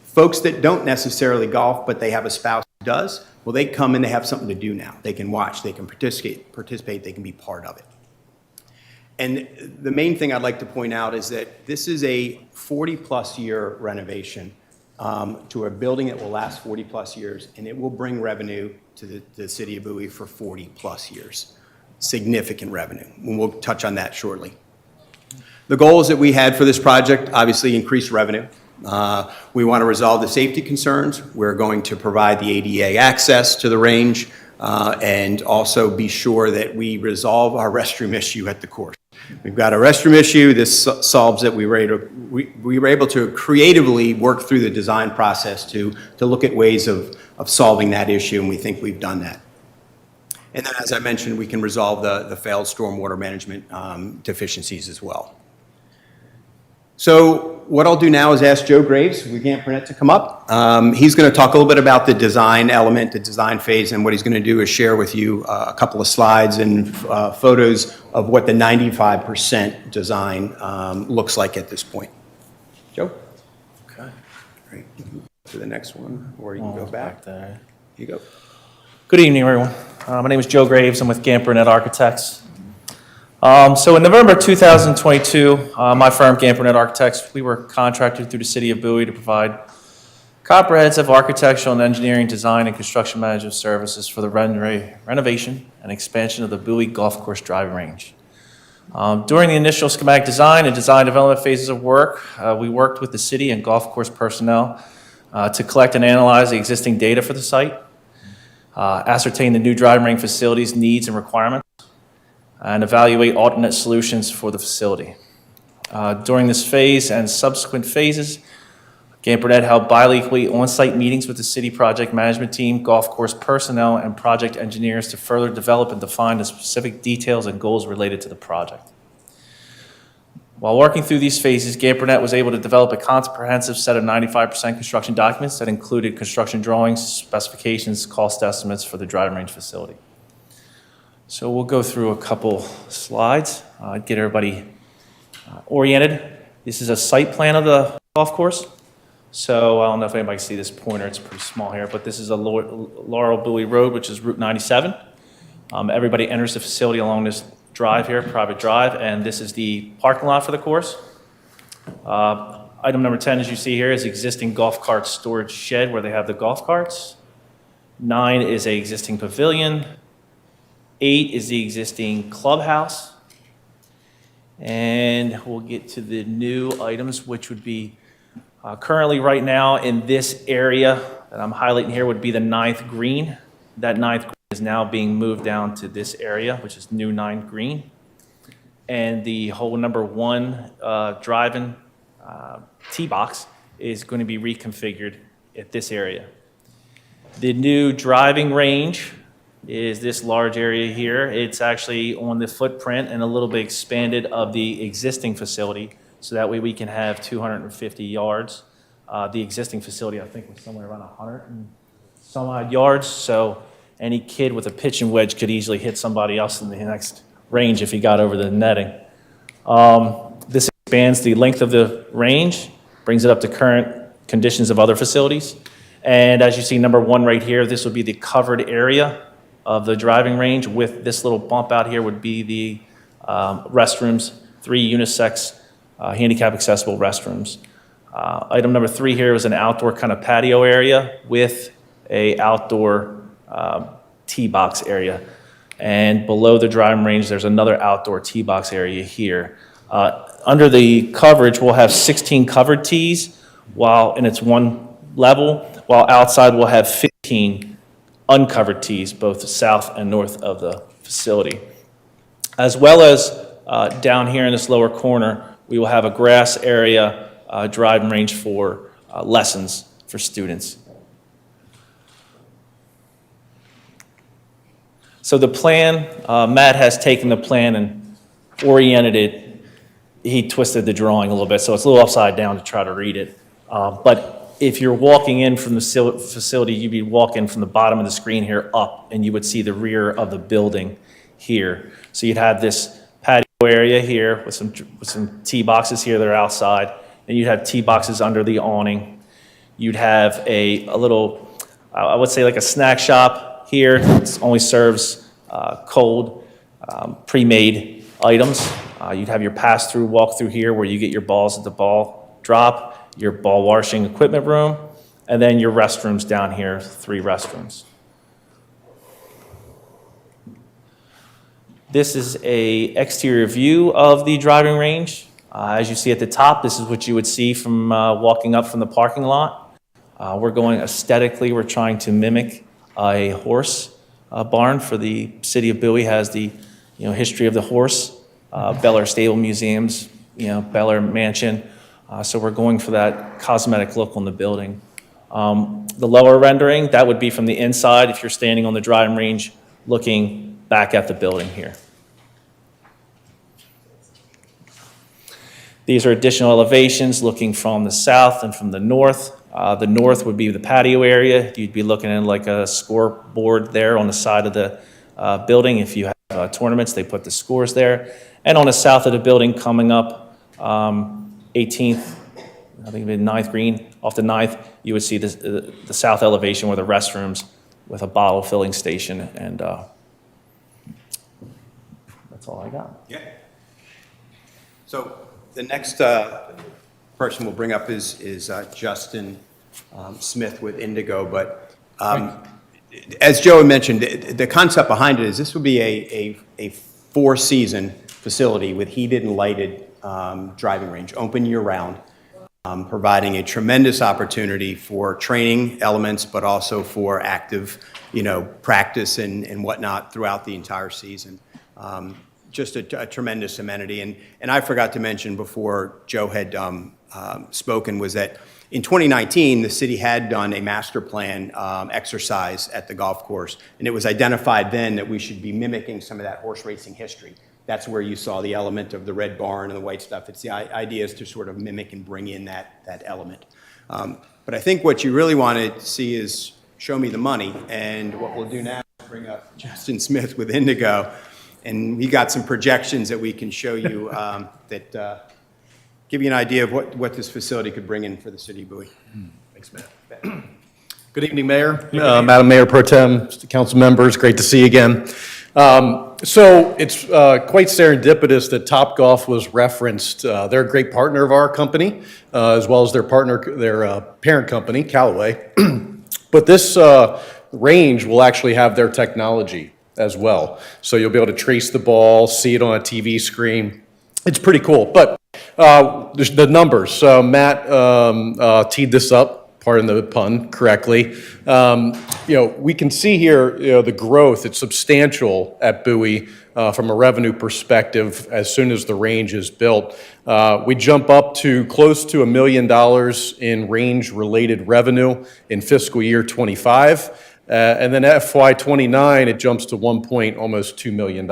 Folks that don't necessarily golf, but they have a spouse who does, well, they come and they have something to do now. They can watch, they can participate, they can be part of it. And the main thing I'd like to point out is that this is a 40-plus year renovation to a building that will last 40-plus years, and it will bring revenue to the city of Bowie for 40-plus years. Significant revenue, and we'll touch on that shortly. The goals that we had for this project, obviously increase revenue. We want to resolve the safety concerns. We're going to provide the ADA access to the range and also be sure that we resolve our restroom issue at the course. We've got a restroom issue. This solves it. We were able to creatively work through the design process to look at ways of solving that issue, and we think we've done that. And then, as I mentioned, we can resolve the failed stormwater management deficiencies as well. So what I'll do now is ask Joe Graves with Gant Burnett to come up. He's going to talk a little bit about the design element, the design phase, and what he's going to do is share with you a couple of slides and photos of what the 95% design looks like at this point. Joe? Okay. Great. To the next one, or you can go back. There. You go. Good evening, everyone. My name is Joe Graves. I'm with Gant Burnett Architects. So in November 2022, my firm, Gant Burnett Architects, we were contracted through the city of Bowie to provide comprehensive architectural and engineering design and construction management services for the renovation and expansion of the Bowie Golf Course driving range. During the initial schematic design and design development phases of work, we worked with the city and golf course personnel to collect and analyze the existing data for the site, ascertain the new driving range facilities needs and requirements, and evaluate alternate solutions for the facility. During this phase and subsequent phases, Gant Burnett held bi-weekly on-site meetings with the city project management team, golf course personnel, and project engineers to further develop and define the specific details and goals related to the project. While working through these phases, Gant Burnett was able to develop a comprehensive set of 95% construction documents that included construction drawings, specifications, cost estimates for the driving range facility. So we'll go through a couple slides, get everybody oriented. This is a site plan of the golf course. So I don't know if anybody can see this pointer, it's pretty small here, but this is a Laurel Bowie Road, which is Route 97. Everybody enters the facility along this drive here, private drive, and this is the parking lot for the course. Item number 10, as you see here, is existing golf cart storage shed where they have the golf carts. 9 is a existing pavilion. 8 is the existing clubhouse. And we'll get to the new items, which would be currently right now in this area that I'm highlighting here would be the 9th green. That 9th green is now being moved down to this area, which is new 9th green. and the whole number 1 driving tee box is going to be reconfigured at this area. The new driving range is this large area here. It's actually on the footprint and a little bit expanded of the existing facility, so that way we can have 250 yards. The existing facility, I think, was somewhere around 100 and some odd yards, so any kid with a pitching wedge could easily hit somebody else in the next range if he got over the netting. This expands the length of the range, brings it up to current conditions of other facilities. And as you see, number 1 right here, this would be the covered area of the driving range. With this little bump out here would be the restrooms, 3 unisex handicap accessible restrooms. Item number 3 here is an outdoor kind of patio area with a outdoor tee box area. And below the driving range, there's another outdoor tee box area here. Under the coverage, we'll have 16 covered tees, and it's 1 level, while outside we'll have 15 uncovered tees, both south and north of the facility. As well as down here in this lower corner, we will have a grass area driving range for lessons for students. So the plan, Matt has taken the plan and oriented it. He twisted the drawing a little bit, so it's a little upside down to try to read it. But if you're walking in from the facility, you'd be walking from the bottom of the screen here up, and you would see the rear of the building here. So you'd have this patio area here with some tee boxes here that are outside, and you'd have tee boxes under the awning. You'd have a little, I would say like a snack shop here. It only serves cold, pre-made items. You'd have your pass-through walk-through here where you get your balls at the ball drop, your ball washing equipment room, and then your restrooms down here, 3 restrooms. This is an exterior view of the driving range. As you see at the top, this is what you would see from walking up from the parking lot. We're going aesthetically, we're trying to mimic a horse barn. For the city of Bowie has the history of the horse, Bel Air Stable Museums, Bel Air Mansion. So we're going for that cosmetic look on the building. The lower rendering, that would be from the inside if you're standing on the driving range looking back at the building here. These are additional elevations looking from the south and from the north. The north would be the patio area. You'd be looking at like a scoreboard there on the side of the building. If you have tournaments, they put the scores there. And on the south of the building coming up 18th, I think it'd be 9th green, off the 9th, you would see the south elevation where the restrooms with a bottle filling station, and that's all I got. Yeah. So the next person we'll bring up is Justin Smith with Indigo, but as Joe had mentioned, the concept behind it is this would be a 4-season facility with heated and lighted driving range, open year-round, providing a tremendous opportunity for training elements, but also for active, practice and whatnot throughout the entire season. Just a tremendous amenity. And I forgot to mention before Joe had spoken was that in 2019, the city had done a master plan exercise at the golf course, and it was identified then that we should be mimicking some of that horse racing history. That's where you saw the element of the red barn and the white stuff. It's the idea is to sort of mimic and bring in that element. But I think what you really want to see is show me the money. And what we'll do now is bring up Justin Smith with Indigo. And we got some projections that we can show you that give you an idea of what this facility could bring in for the city of Bowie. Thanks, Matt. Good evening, Mayor, Madam Mayor Pro Tem, council members. Great to see you again. So it's quite serendipitous that Topgolf was referenced. They're a great partner of our company, as well as their parent company, Callaway. But this range will actually have their technology as well. So you'll be able to trace the ball, see it on a TV screen. It's pretty cool. But the numbers. So Matt teed this up, pardon the pun, correctly. We can see here, the growth. It's substantial at Bowie from a revenue perspective as soon as the range is built. We jump up to close to $1 million in range-related revenue in fiscal year '25. And then FY '29, it jumps to almost $2 million.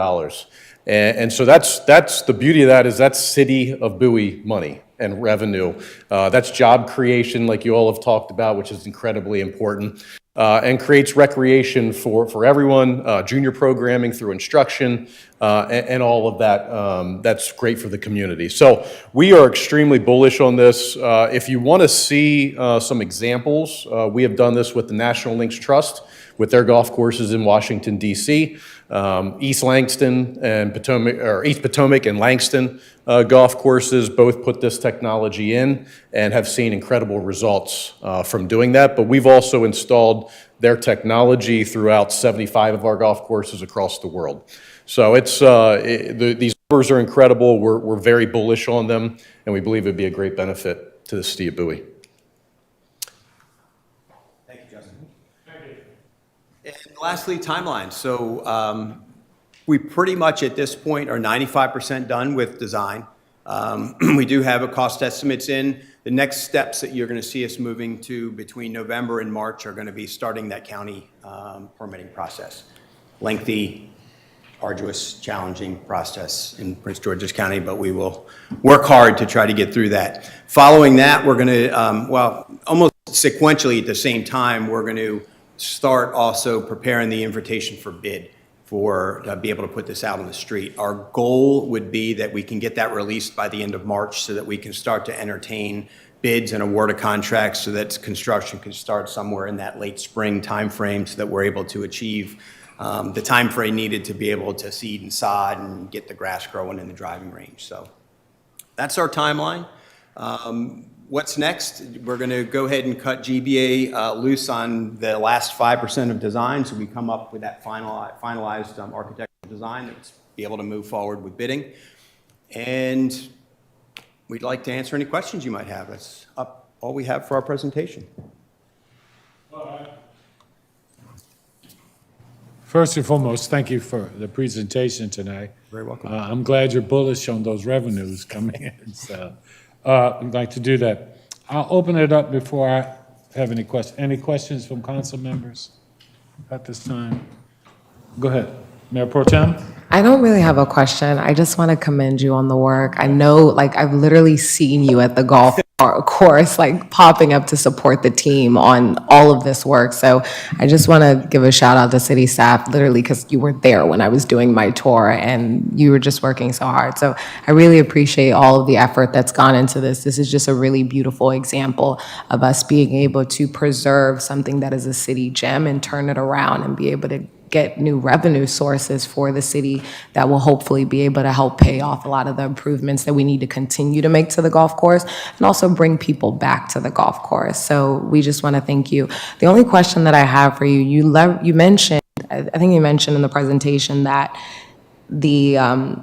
And so that's the beauty of that, is that's City of Bowie money and revenue. That's job creation, like you all have talked about, which is incredibly important, and creates recreation for everyone, junior programming through instruction, and all of that. That's great for the community. So we are extremely bullish on this. If you want to see some examples, we have done this with the National Links Trust with their golf courses in Washington, D.C., East Langston and Potomac, or East Potomac and Langston golf courses both put this technology in and have seen incredible results from doing that. But we've also installed their technology throughout 75 of our golf courses across the world. So these numbers are incredible. We're very bullish on them, and we believe it'd be a great benefit to the city of Bowie. Thank you, Justin. And lastly, timeline. So we pretty much at this point are 95% done with design. We do have a cost estimates in. The next steps that you're going to see us moving to between November and March are going to be starting that county permitting process. Lengthy, arduous, challenging process in Prince George's County, but we will work hard to try to get through that. Following that, we're going to, almost sequentially at the same time, we're going to start also preparing the invitation for bid to be able to put this out on the street. Our goal would be that we can get that released by the end of March so that we can start to entertain bids and award of contracts so that construction can start somewhere in that late spring timeframe so that we're able to achieve the timeframe needed to be able to seed and sod and get the grass growing in the driving range. So that's our timeline. What's next? We're going to go ahead and cut GBA loose on the last 5% of design, so we come up with that finalized architectural design that's be able to move forward with bidding. And we'd like to answer any questions you might have. That's all we have for our presentation. First and foremost, thank you for the presentation tonight. Very welcome. I'm glad you're bullish on those revenues coming in. So I'd like to do that. I'll open it up before I have any questions. Any questions from council members at this time? Go ahead. Mayor Pro Tem? I don't really have a question. I just want to commend you on the work. I know, like, I've literally seen you at the golf course, like, popping up to support the team on all of this work. So I just want to give a shout out to city staff, literally, because you were there when I was doing my tour and you were just working so hard. So I really appreciate all of the effort that's gone into this. This is just a really beautiful example of us being able to preserve something that is a city gem and turn it around and be able to get new revenue sources for the city that will hopefully be able to help pay off a lot of the improvements that we need to continue to make to the golf course and also bring people back to the golf course. So we just want to thank you. The only question that I have for you, you mentioned, I think you mentioned in the presentation that the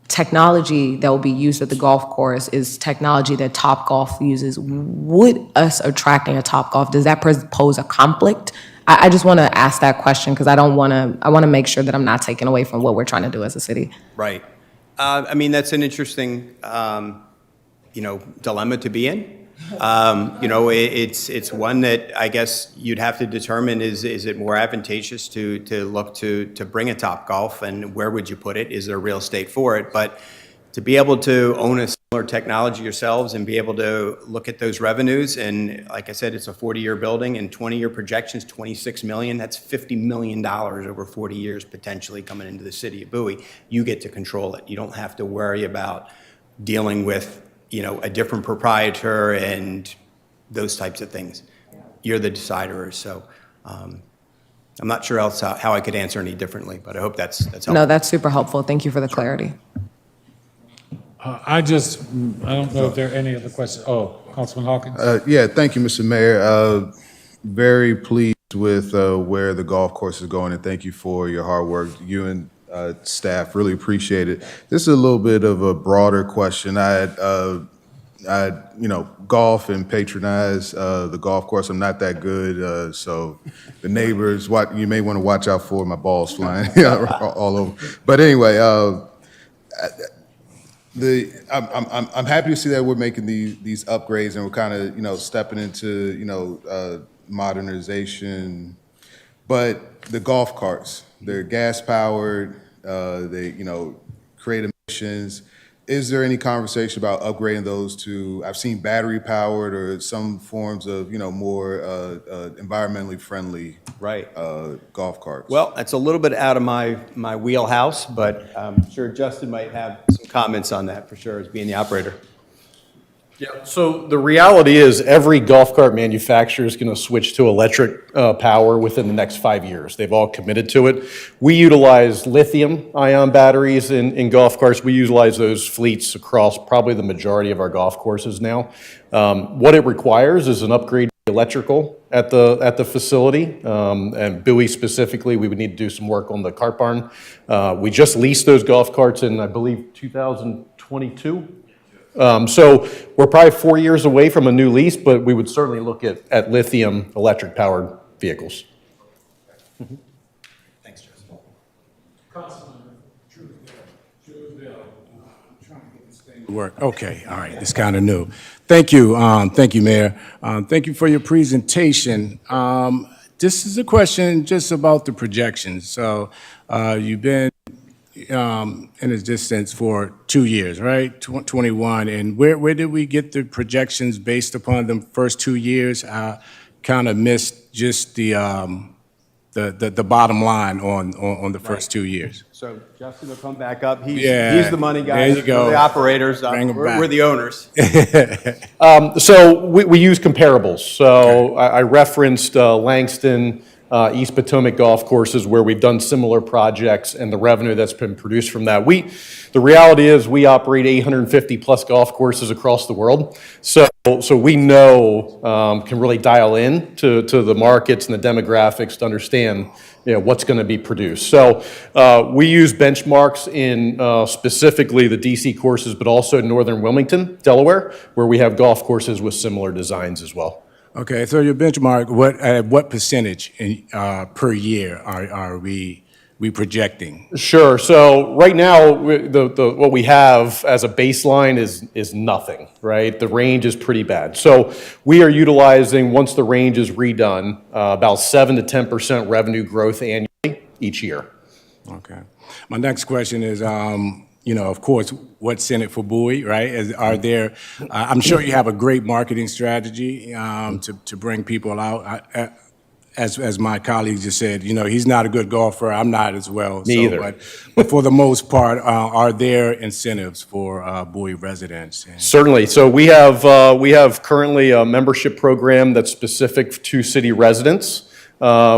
technology that will be used at the golf course is technology that Topgolf uses. Would us attracting a Topgolf, does that pose a conflict? I just want to ask that question because I want to make sure that I'm not taking away from what we're trying to do as a city. Right. I mean, that's an interesting, dilemma to be in. It's one that I guess you'd have to determine, is it more advantageous to look to bring a Topgolf, and where would you put it? Is there real estate for it? But to be able to own a similar technology yourselves and be able to look at those revenues, and like I said, it's a 40-year building and 20-year projections, $26 million, that's $50 million over 40 years potentially coming into the city of Bowie. You get to control it. You don't have to worry about dealing with, a different proprietor and those types of things. You're the decider. So I'm not sure else how I could answer any differently, but I hope that's helpful. No, that's super helpful. Thank you for the clarity. I don't know if there are any other questions. Oh, Councilman Hawkins? Yeah, thank you, Mr. Mayor. Very pleased with where the golf course is going, and thank you for your hard work. You and staff really appreciate it. This is a little bit of a broader question. I had golf and patronize the golf course. I'm not that good, so the neighbors, you may want to watch out for my balls flying all over. But anyway, I'm happy to see that we're making these upgrades and we're kind of stepping into modernization. But the golf carts, they're gas powered. They create emissions. Is there any conversation about upgrading those to, I've seen battery powered or some forms of, more environmentally friendly golf carts? Well, that's a little bit out of my wheelhouse, but I'm sure Justin might have some comments on that for sure as being the operator. Yeah, so the reality is every golf cart manufacturer is going to switch to electric power within the next 5 years. They've all committed to it. We utilize lithium-ion batteries in golf carts. We utilize those fleets across probably the majority of our golf courses now. What it requires is an upgrade to electrical at the facility, and Bowie specifically, we would need to do some work on the cart barn. We just leased those golf carts in, I believe, 2022. So we're probably 4 years away from a new lease, but we would certainly look at lithium electric powered vehicles. Thanks, Justin. Work. Okay, all right, it's kind of new. Thank you, Mayor. Thank you for your presentation. This is a question just about the projections. So you've been in existence for 2 years, right? 21, and where did we get the projections based upon the first 2 years? I kind of missed just the bottom line on the first 2 years. So Justin will come back up. He's the money guy. There you go. We're the operators. Bring him back. We're the owners. So we use comparables. So I referenced Langston, East Potomac golf courses where we've done similar projects and the revenue that's been produced from that. The reality is we operate 850 plus golf courses across the world. So we know, can really dial in to the markets and the demographics to understand, what's going to be produced. So we use benchmarks in specifically the DC courses, but also northern Wilmington, Delaware, where we have golf courses with similar designs as well. Okay, so your benchmark, what percentage per year are we projecting? Sure. So right now, what we have as a baseline is nothing, right? The range is pretty bad. So we are utilizing, once the range is redone, about 7 to 10% revenue growth annually each year. Okay. My next question is, of course, what's in it for Bowie, right? I'm sure you have a great marketing strategy to bring people out. As my colleague just said, he's not a good golfer. I'm not as well. Me either. But for the most part, are there incentives for Bowie residents? Certainly. So we have currently a membership program that's specific to city residents,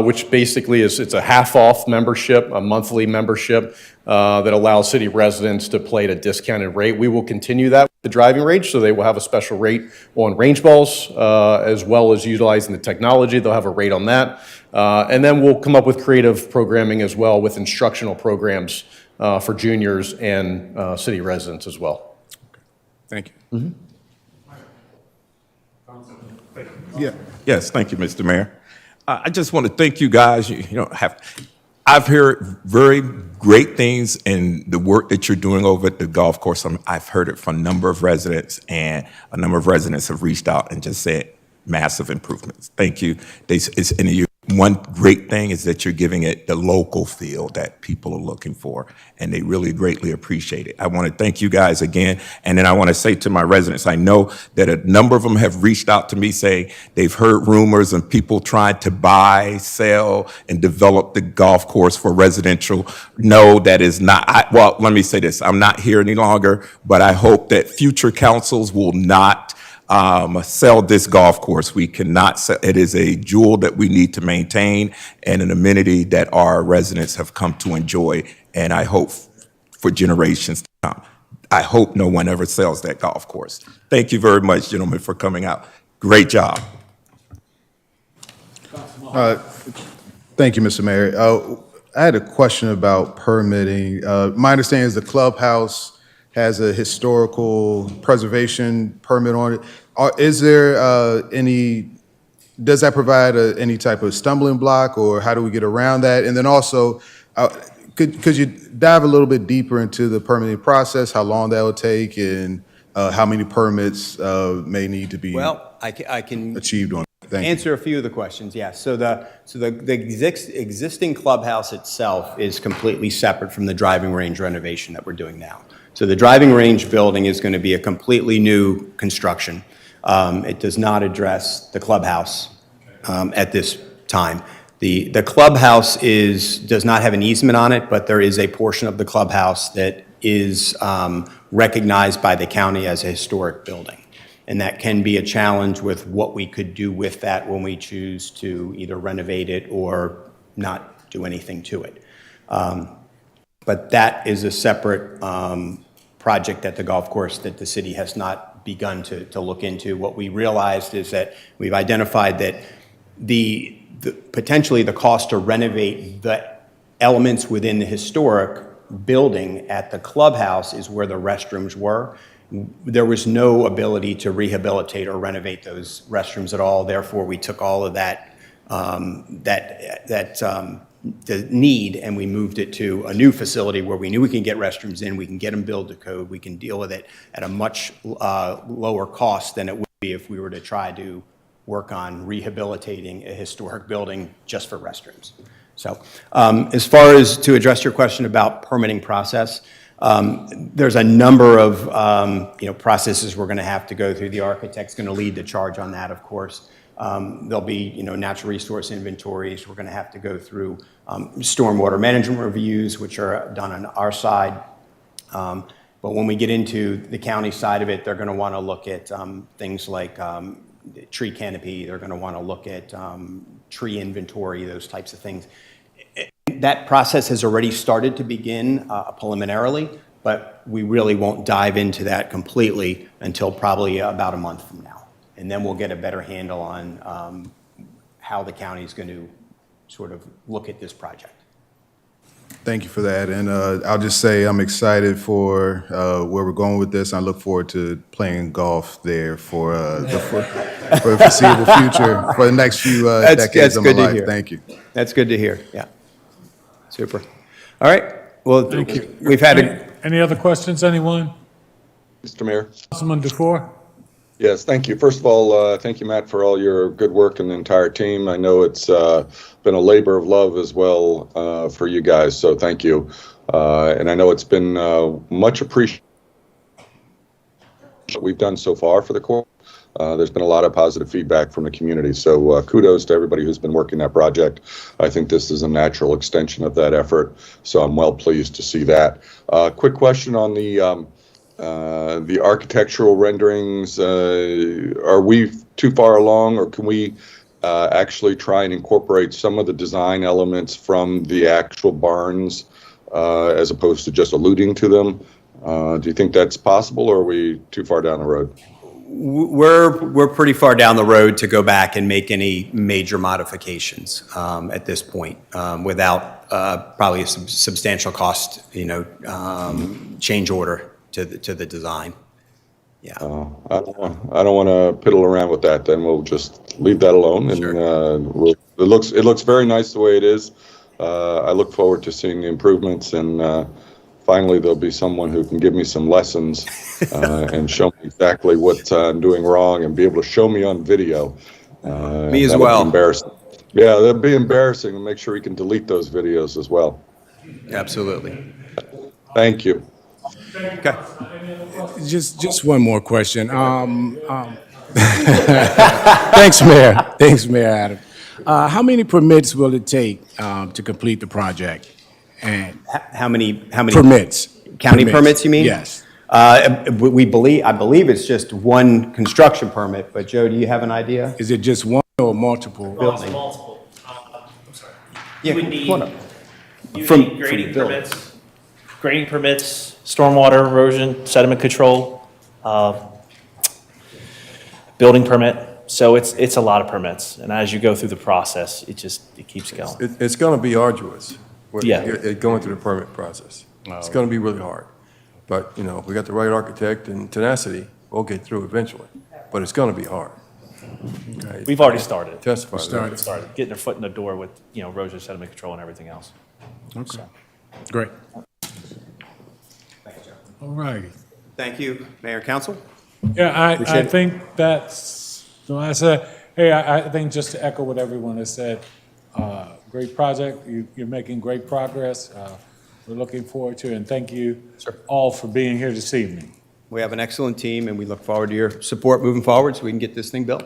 which basically it's a half-off membership, a monthly membership that allows city residents to play at a discounted rate. We will continue that with the driving range, so they will have a special rate on range balls, as well as utilizing the technology. They'll have a rate on that. And then we'll come up with creative programming as well with instructional programs for juniors and city residents as well. Thank you. Yeah. Yes, thank you, Mr. Mayor. I just want to thank you guys. I've heard very great things in the work that you're doing over at the golf course. I've heard it from a number of residents, and a number of residents have reached out and just said massive improvements. Thank you. One great thing is that you're giving it the local feel that people are looking for, and they really greatly appreciate it. I want to thank you guys again, and then I want to say to my residents, I know that a number of them have reached out to me saying they've heard rumors and people trying to buy, sell, and develop the golf course for residential. No, that is not. Well, let me say this. I'm not here any longer, but I hope that future councils will not sell this golf course. We cannot sell. It is a jewel that we need to maintain and an amenity that our residents have come to enjoy. And I hope for generations to come. I hope no one ever sells that golf course. Thank you very much, gentlemen, for coming out. Great job. Thank you, Mr. Mayor. I had a question about permitting. My understanding is the clubhouse has a historical preservation permit on it. Is there does that provide any type of stumbling block, or how do we get around that? And then also, could you dive a little bit deeper into the permitting process, how long that would take, and how many permits may need to be I can achieved on it? Thank you. answer a few of the questions, yes. So the existing clubhouse itself is completely separate from the driving range renovation that we're doing now. So the driving range building is going to be a completely new construction. It does not address the clubhouse at this time. The clubhouse does not have an easement on it, but there is a portion of the clubhouse that is recognized by the county as a historic building. And that can be a challenge with what we could do with that when we choose to either renovate it or not do anything to it. But that is a separate project at the golf course that the city has not begun to look into. What we realized is that we've identified that potentially the cost to renovate the elements within the historic building at the clubhouse is where the restrooms were. There was no ability to rehabilitate or renovate those restrooms at all. Therefore, we took all of that the need, and we moved it to a new facility where we knew we can get restrooms in, we can get them billed to code, we can deal with it at a much lower cost than it would be if we were to try to work on rehabilitating a historic building just for restrooms. So as far as to address your question about permitting process, there's a number of processes we're going to have to go through. The architect's going to lead the charge on that, of course. There'll be natural resource inventories. We're going to have to go through stormwater management reviews, which are done on our side. But when we get into the county side of it, they're going to want to look at things like tree canopy. They're going to want to look at tree inventory, those types of things. That process has already started to begin preliminarily, but we really won't dive into that completely until probably about a month from now. And then we'll get a better handle on how the county is going to sort of look at this project. Thank you for that. And I'll just say I'm excited for where we're going with this. I look forward to playing golf there for the foreseeable future, for the next few decades of my life. Hear. Thank you. That's good to hear. Yeah. Super. All right. Well, thank you. We've had Any other questions, anyone? Mr. Mayor? Councilman Dufour? Yes, thank you. First of all, thank you, Matt, for all your good work and the entire team. I know it's been a labor of love as well for you guys, so thank you. And I know it's been much appreciated what we've done so far for the Corps. There's been a lot of positive feedback from the community, so kudos to everybody who's been working that project. I think this is a natural extension of that effort, so I'm well pleased to see that. Quick question on the architectural renderings. Are we too far along, or can we actually try and incorporate some of the design elements from the actual barns as opposed to just alluding to them? Do you think that's possible, or are we too far down the road? We're pretty far down the road to go back and make any major modifications at this point without probably a substantial cost, change order to the design. Yeah. I don't want to piddle around with that. Then we'll just leave that alone. And sure. It looks very nice the way it is. I look forward to seeing the improvements, and finally there'll be someone who can give me some lessons and show me exactly what I'm doing wrong, and be able to show me on video. Me as well. Embarrassing. Yeah, that'd be embarrassing, and make sure he can delete those videos as well. Absolutely. Thank you. Okay. Just one more question. Thanks, Mayor. Thanks, Mayor Adam. How many permits will it take to complete the project? And how many permits? County permits, you mean? Yes. I believe it's just one construction permit, but Joe, do you have an idea? Is it just one or multiple? Building. Multiple. I'm sorry. Yeah, You would need, come on up. you would From need grading the building. permits, stormwater erosion, sediment control, building permit. So it's a lot of permits, and as you go through the process, it keeps going. It's going to be arduous. Yeah. Going through the permit process. It's going to be really hard. But, you know, if we got the right architect and tenacity, we'll get through eventually. But it's going to be hard. Okay? We've already started. Testify to that. Started getting their foot in the door with, you know, erosion sediment control and everything else. Okay, great. All righty. Thank you, Mayor and Council. Yeah, I Appreciate it. think that's, so I said, hey, I think just to echo what everyone has said, great project, you're making great progress. We're looking forward to it, and thank you all for being here this evening. We have an excellent team, and we look forward to your support moving forward so we can get this thing built.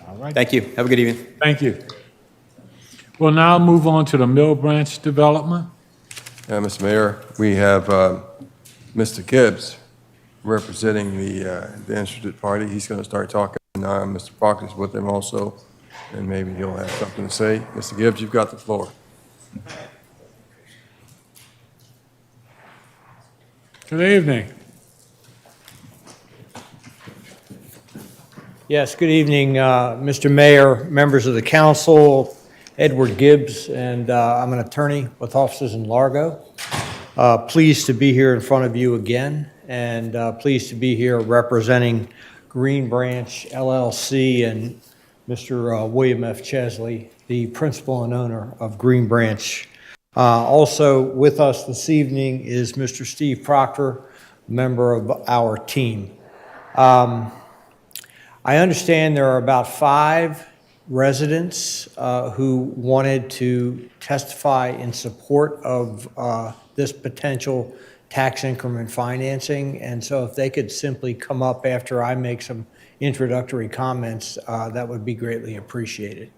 All right. Thank you. Have a good evening. Thank you. We'll now move on to the Mill Branch development. Mr. Mayor, we have Mr. Gibbs representing the interested party. He's going to start talking. Mr. Fox is with him also, and maybe he'll have something to say. Mr. Gibbs, you've got the floor. Good evening. Yes, good evening, Mr. Mayor, members of the council, Edward Gibbs, and I'm an attorney with offices in Largo. Pleased to be here in front of you again, and pleased to be here representing Green Branch LLC and Mr. William F. Chesley, the principal and owner of Green Branch. Also with us this evening is Mr. Steve Proctor, member of our team. I understand there are about 5 residents who wanted to testify in support of this potential tax increment financing, and so if they could simply come up after I make some introductory comments, that would be greatly appreciated.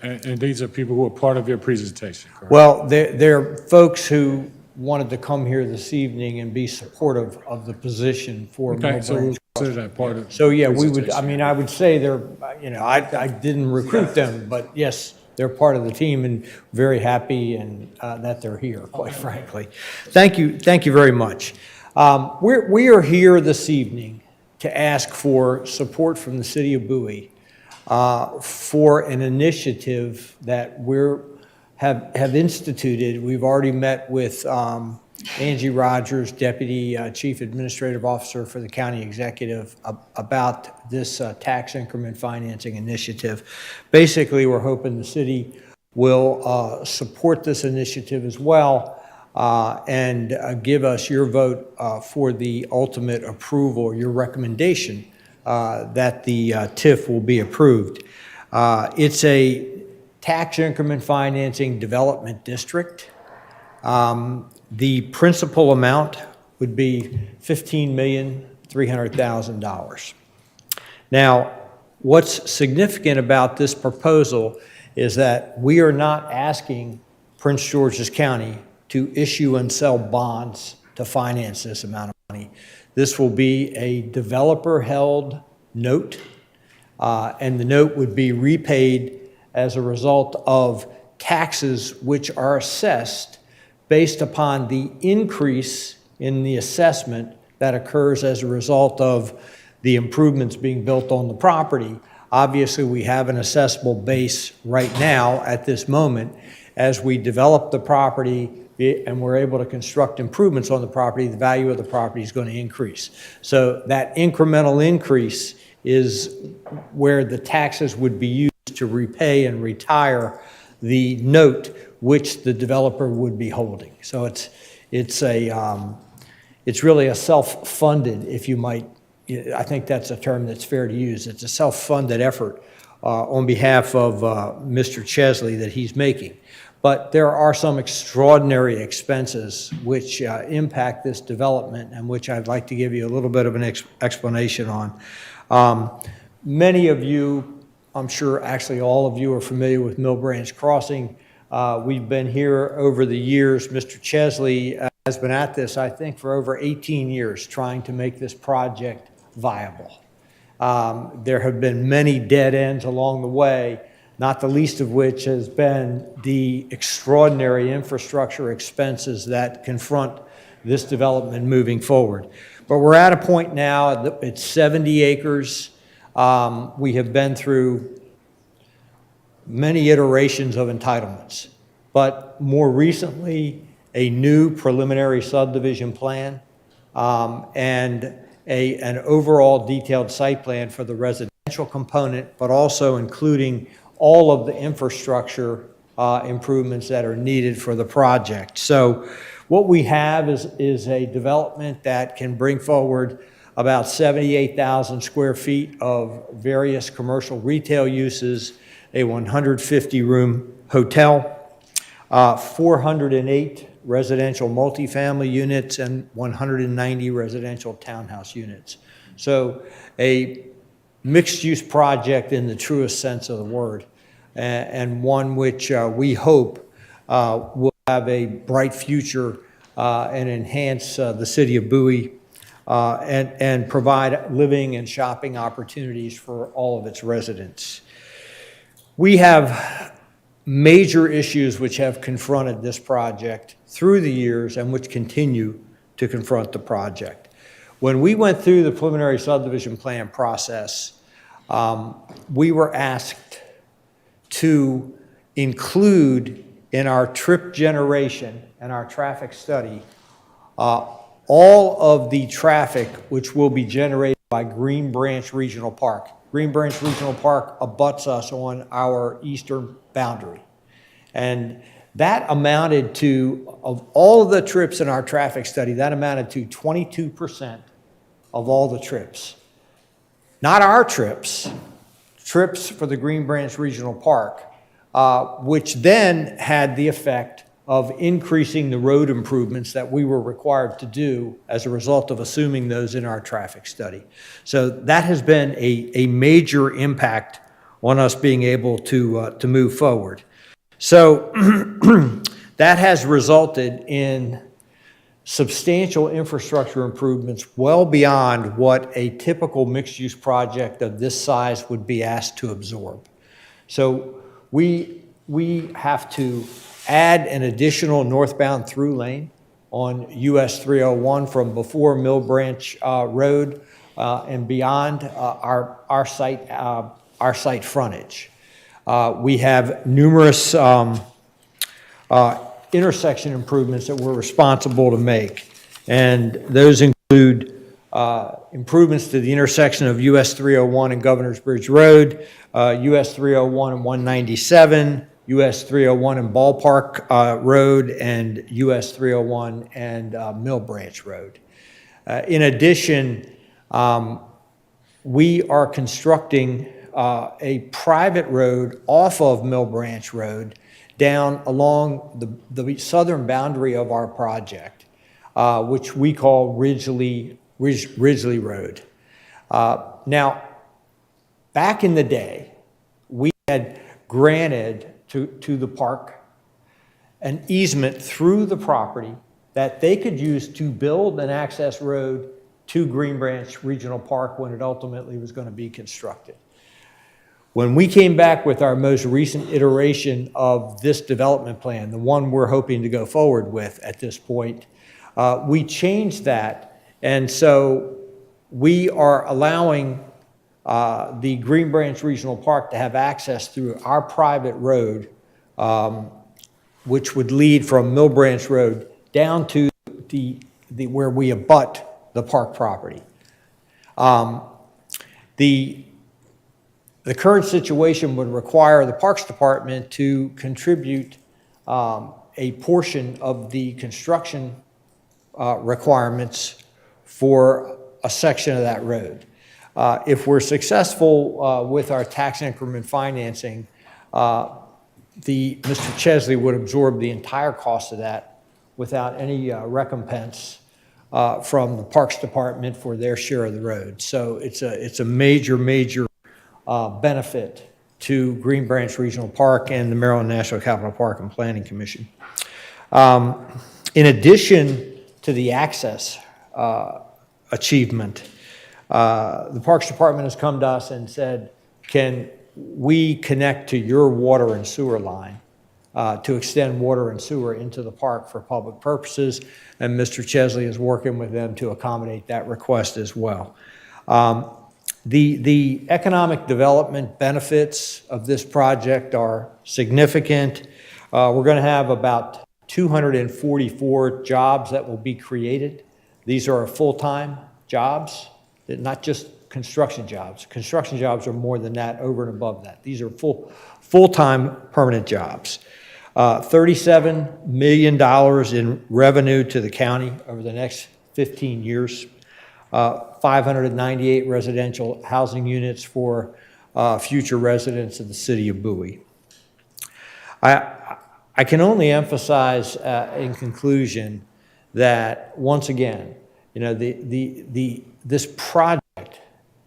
And these are people who are part of your presentation, correct? Well, they're folks who wanted to come here this evening and be supportive of the position for Okay, Mill so we'll Branch. consider that part of. So, yeah, we would, presentation. I mean, I would say they're, you know, I didn't recruit them, but yes, they're part of the team and very happy and that they're here, quite frankly. Thank you very much. We are here this evening to ask for support from the city of Bowie for an initiative that have instituted. We've already met with Angie Rogers, Deputy Chief Administrative Officer for the County Executive, about this tax increment financing initiative. Basically, we're hoping the city will support this initiative as well and give us your vote for the ultimate approval, your recommendation that the TIF will be approved. It's a tax increment financing development district. The principal amount would be $15,300,000. Now, what's significant about this proposal is that we are not asking Prince George's County to issue and sell bonds to finance this amount of money. This will be a developer-held note, and the note would be repaid as a result of taxes which are assessed based upon the increase in the assessment that occurs as a result of the improvements being built on the property. Obviously, we have an assessable base right now at this moment. As we develop the property and we're able to construct improvements on the property, the value of the property is going to increase. So that incremental increase is where the taxes would be used to repay and retire the note which the developer would be holding. So it's really a self-funded, if you might, I think that's a term that's fair to use. It's a self-funded effort on behalf of Mr. Chesley that he's making. But there are some extraordinary expenses which impact this development and which I'd like to give you a little bit of an explanation on. Many of you, I'm sure actually all of you, are familiar with Mill Branch Crossing. We've been here over the years. Mr. Chesley has been at this, I think, for over 18 years, trying to make this project viable. There have been many dead ends along the way, not the least of which has been the extraordinary infrastructure expenses that confront this development moving forward. But we're at a point now, it's 70 acres. We have been through many iterations of entitlements, but more recently, a new preliminary subdivision plan and an overall detailed site plan for the residential component, but also including all of the infrastructure improvements that are needed for the project. So what we have is a development that can bring forward about 78,000 square feet of various commercial retail uses, a 150-room hotel, 408 residential multifamily units, and 190 residential townhouse units. So a mixed-use project in the truest sense of the word, and one which we hope will have a bright future and enhance the city of Bowie and provide living and shopping opportunities for all of its residents. We have major issues which have confronted this project through the years and which continue to confront the project. When we went through the preliminary subdivision plan process, we were asked to include in our trip generation and our traffic study all of the traffic which will be generated by Green Branch Regional Park. Green Branch Regional Park abuts us on our eastern boundary. And that amounted to, of all of the trips in our traffic study, that amounted to 22% of all the trips. Not our trips, trips for the Green Branch Regional Park, which then had the effect of increasing the road improvements that we were required to do as a result of assuming those in our traffic study. So that has been a major impact on us being able to move forward. So that has resulted in substantial infrastructure improvements well beyond what a typical mixed-use project of this size would be asked to absorb. So we have to add an additional northbound through lane on US 301 from before Mill Branch Road and beyond our site frontage. We have numerous intersection improvements that we're responsible to make, and those include improvements to the intersection of US 301 and Governor's Bridge Road, US 301 and 197, US 301 and Ballpark Road, and US 301 and Mill Branch Road. In addition, we are constructing a private road off of Mill Branch Road down along the southern boundary of our project, which we call Ridgely Road. Now, back in the day, we had granted to the park an easement through the property that they could use to build an access road to Green Branch Regional Park when it ultimately was going to be constructed. When we came back with our most recent iteration of this development plan, the one we're hoping to go forward with at this point, we changed that. And so we are allowing the Green Branch Regional Park to have access through our private road, which would lead from Mill Branch Road down to where we abut the park property. The current situation would require the Parks Department to contribute a portion of the construction requirements for a section of that road. If we're successful with our tax increment financing, Mr. Chesley would absorb the entire cost of that without any recompense from the Parks Department for their share of the road. So it's a major benefit to Green Branch Regional Park and the Maryland National Capital Park and Planning Commission. In addition to the access achievement, the Parks Department has come to us and said, can we connect to your water and sewer line to extend water and sewer into the park for public purposes? And Mr. Chesley is working with them to accommodate that request as well. The economic development benefits of this project are significant. We're going to have about 244 jobs that will be created These are full-time jobs, they're not just construction jobs. Construction jobs are more than that, over and above that. These are full-time permanent jobs. $37 million in revenue to the county over the next 15 years. 598 residential housing units for future residents of the city of Bowie. I can only emphasize in conclusion that, once again, you know, this project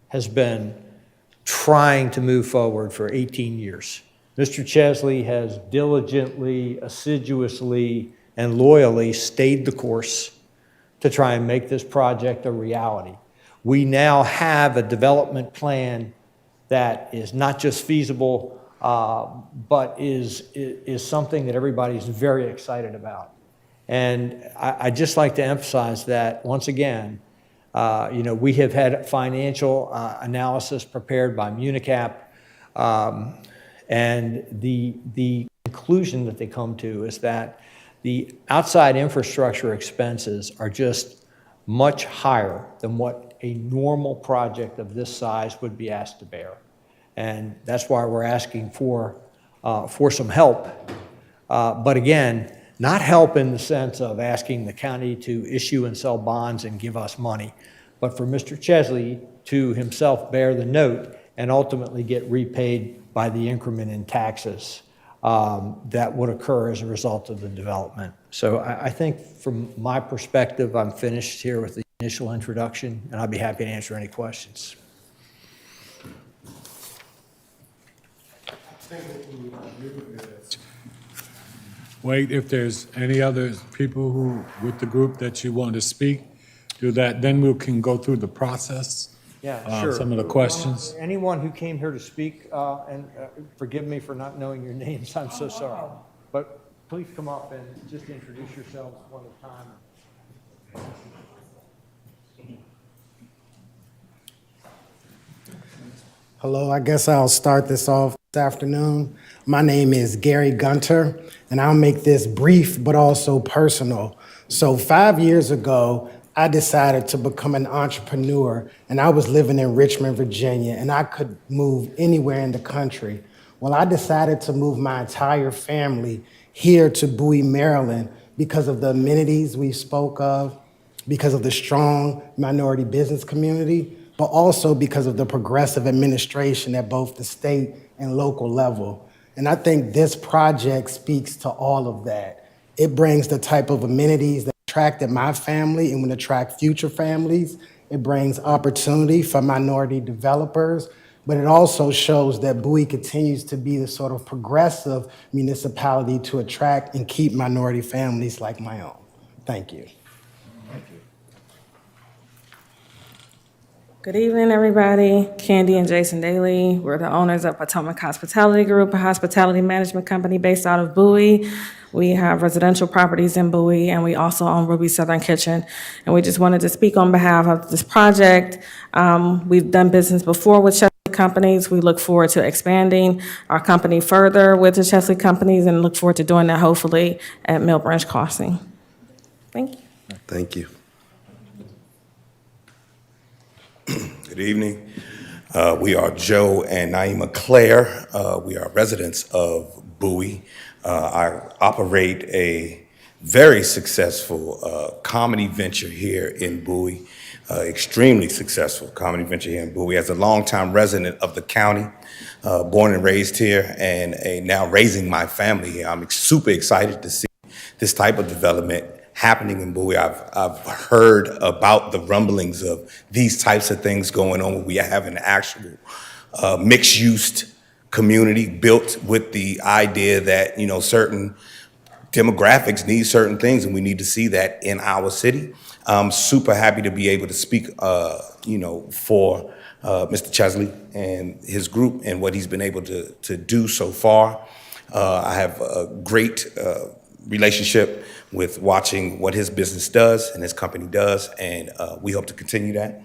has been trying to move forward for 18 years. Mr. Chesley has diligently, assiduously, and loyally stayed the course to try and make this project a reality. We now have a development plan that is not just feasible, but is something that everybody's very excited about. And I'd just like to emphasize that, once again, you know, we have had financial analysis prepared by Municap, and the conclusion that they come to is that the outside infrastructure expenses are just much higher than what a normal project of this size would be asked to bear. And that's why we're asking for some help. But again, not help in the sense of asking the county to issue and sell bonds and give us money, but for Mr. Chesley to himself bear the note and ultimately get repaid by the increment in taxes that would occur as a result of the development. So I think from my perspective, I'm finished here with the initial introduction, and I'd be happy to answer any questions. Wait, if there's any other people who, with the group that you want to speak, do that, then we can go through the process. Yeah, sure. Some of the questions. Anyone who came here to speak, and forgive me for not knowing your names, I'm so sorry. But please come up and just introduce yourselves one at a time. Hello, I guess I'll start this off this afternoon. My name is Gary Gunter, and I'll make this brief but also personal. So 5 years ago, I decided to become an entrepreneur, and I was living in Richmond, Virginia, and I could move anywhere in the country. Well, I decided to move my entire family here to Bowie, Maryland, because of the amenities we spoke of, because of the strong minority business community, but also because of the progressive administration at both the state and local level. And I think this project speaks to all of that. It brings the type of amenities that attracted my family and would attract future families. It brings opportunity for minority developers, but it also shows that Bowie continues to be the sort of progressive municipality to attract and keep minority families like my own. Thank you. Good evening, everybody. Candy and Jason Daly. We're the owners of Potomac Hospitality Group, a hospitality management company based out of Bowie. We have residential properties in Bowie, and we also own Ruby Southern Kitchen. And we just wanted to speak on behalf of this project. We've done business before with Chesley Companies. We look forward to expanding our company further with the Chesley Companies and look forward to doing that hopefully at Mill Branch Crossing. Thank you. Thank you. Good evening. We are Joe and Naima Claire. We are residents of Bowie. I operate a very successful comedy venture here in Bowie, extremely successful comedy venture here in Bowie. As a longtime resident of the county, born and raised here, and now raising my family here, I'm super excited to see this type of development happening in Bowie. I've heard about the rumblings of these types of things going on where we have an actual mixed-use community built with the idea that, you know, certain demographics need certain things, and we need to see that in our city. I'm super happy to be able to speak, you know, for Mr. Chesley and his group and what he's been able to do so far. I have a great relationship with watching what his business does and his company does, and we hope to continue that.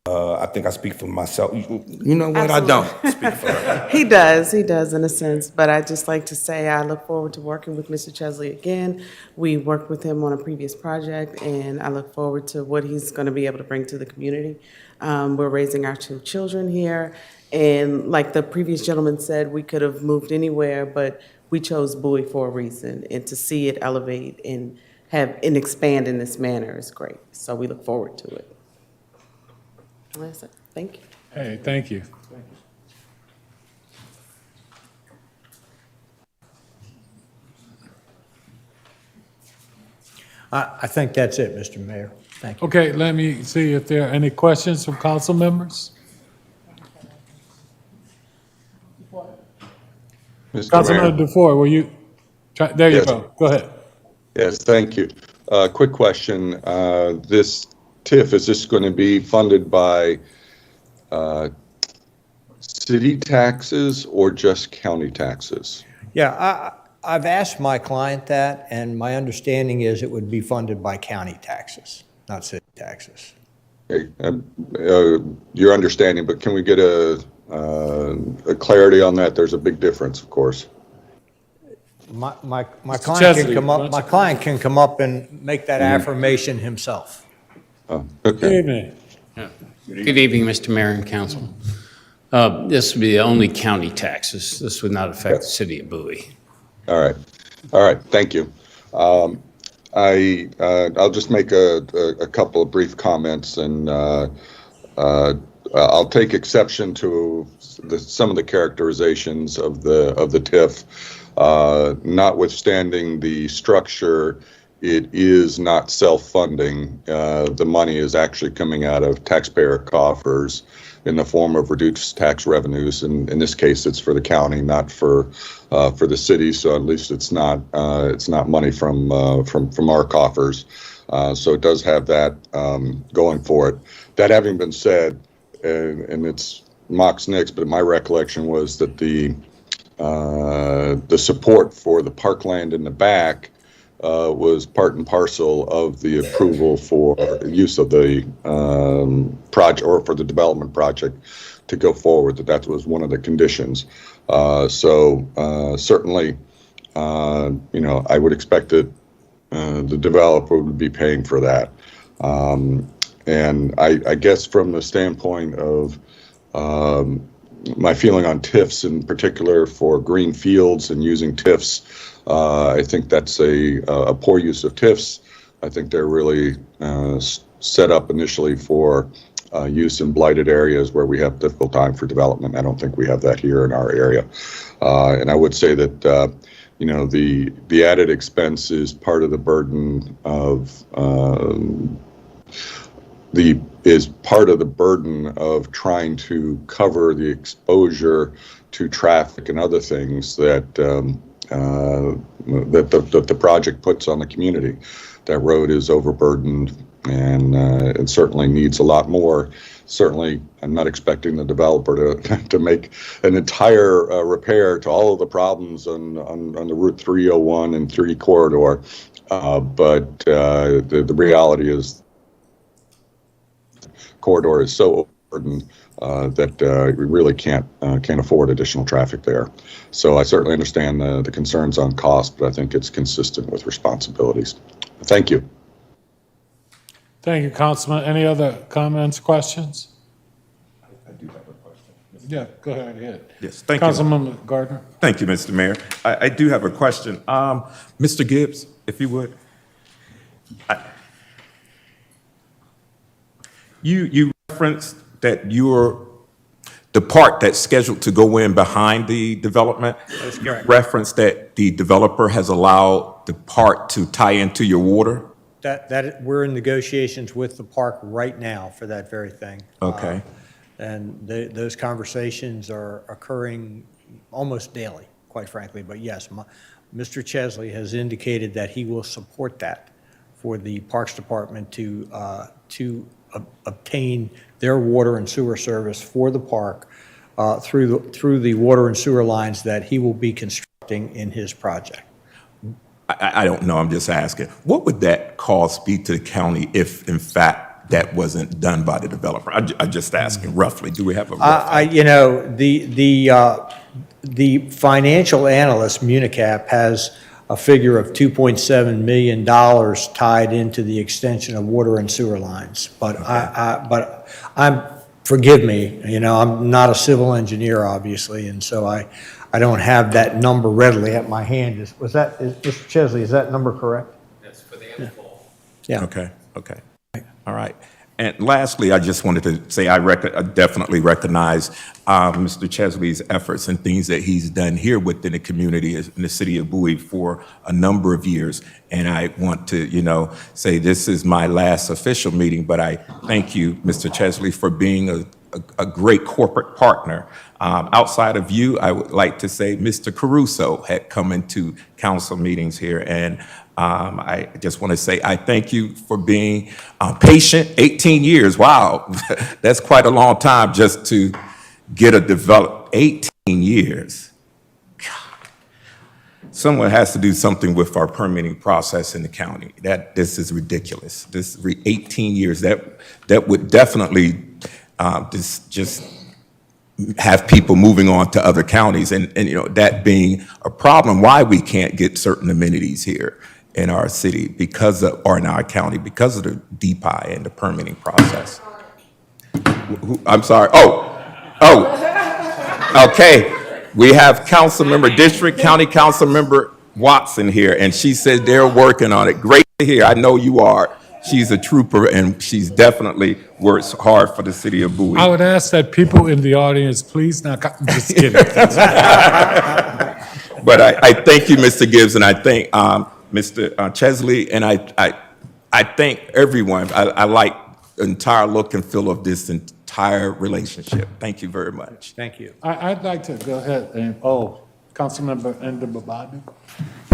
I think I speak for myself. You know what? I don't speak for her. He does in a sense, but I'd just like to say I look forward to working with Mr. Chesley again. We worked with him on a previous project, and I look forward to what he's going to be able to bring to the community. We're raising our 2 children here, and like the previous gentleman said, we could have moved anywhere, but we chose Bowie for a reason, and to see it elevate and expand in this manner is great. So we look forward to it. That's it. Thank you. Hey, thank you. I think that's it, Mr. Mayor. Thank you. Okay, let me see if there are any questions from council members. Mr. Councilman Mayor. DeFore, will you, there you Yes. go, go ahead. Yes, thank you. Quick question. This TIF, is this going to be funded by city taxes or just county taxes? Yeah, I've asked my client that, and my understanding is it would be funded by county taxes, not city taxes. Okay, your understanding, but can we get a clarity on that? There's a big difference, of course. My client Chesley, can come up. My client can come up and make that affirmation himself. Okay. Good evening. Good evening, Mr. Mayor and Council. This would be only county taxes. This would not affect the city of Bowie. All right, thank you. I'll just make a couple of brief comments, and I'll take exception to some of the characterizations of the TIF. Notwithstanding the structure, it is not self-funding. The money is actually coming out of taxpayer coffers in the form of reduced tax revenues. And in this case, it's for the county, not for the city. So at least it's not money from our coffers. So it does have that going for it. That having been said, and it's Mox Nix, but my recollection was that the support for the parkland in the back was part and parcel of the approval for use of the project, or for the development project to go forward, that was one of the conditions. So certainly, I would expect that the developer would be paying for that. And I guess from the standpoint of my feeling on TIFs, in particular for green fields and using TIFs, I think that's a poor use of TIFs. I think they're really set up initially for use in blighted areas where we have difficult time for development. I don't think we have that here in our area. And I would say that the added expense is part of the burden of trying to cover the exposure to traffic and other things that the project puts on the community. That road is overburdened, and it certainly needs a lot more. Certainly, I'm not expecting the developer to make an entire repair to all of the problems on the Route 301 and 3 corridor, but the reality is corridor is so overburdened that we really can't afford additional traffic there. So I certainly understand the concerns on cost, but I think it's consistent with responsibilities. Thank you. Thank you, Councilman. Any other comments, questions? I do have a question. Yeah, go ahead. Yes, thank you. Councilman Gardner. Thank you, Mr. Mayor. I do have a question. Mr. Gibbs, if you would. You referenced that the part that's scheduled to go in behind the development. That's correct. Referenced that the developer has allowed the part to tie into your water. That we're in negotiations with the park right now for that very thing. Okay. And those conversations are occurring almost daily, quite frankly. But yes, Mr. Chesley has indicated that he will support that for the Parks Department to obtain their water and sewer service for the park through the water and sewer lines that he will be constructing in his project. I don't know, I'm just asking. What would that cost be to the county if, in fact, that wasn't done by the developer? I'm just asking roughly. Do we have a rough? You know, the financial analyst, Municap, has a figure of $2.7 million tied into the extension of water and sewer lines. But forgive me, you know, I'm not a civil engineer, obviously, and so I don't have that number readily at my hand. Mr. Chesley, is that number correct? That's for the fall. Yeah. Okay. All right. And lastly, I just wanted to say I definitely recognize Mr. Chesley's efforts and things that he's done here within the community in the city of Bowie for a number of years. And I want to, say this is my last official meeting, but I thank you, Mr. Chesley, for being a great corporate partner. Outside of you, I would like to say Mr. Caruso had come into council meetings here, and I just want to say I thank you for being patient. 18 years, wow, that's quite a long time just to get a developed 18 years. God. Someone has to do something with our permitting process in the county. This is ridiculous. 18 years, that would definitely just have people moving on to other counties, and that being a problem why we can't get certain amenities here in our city or in our county because of the DPI and the permitting process. I'm sorry. Okay. We have District County Council Member Watson here, and she said they're working on it. Great to hear. I know you are. She's a trooper, and she's definitely works hard for the city of Bowie. I would ask that people in the audience please not, I'm just kidding. But I thank you, Mr. Gibbs, and I thank Mr. Chesley, and I thank everyone. I like the entire look and feel of this entire relationship. Thank you very much. Thank you. I'd like to go ahead and, Councilmember Ndababadu.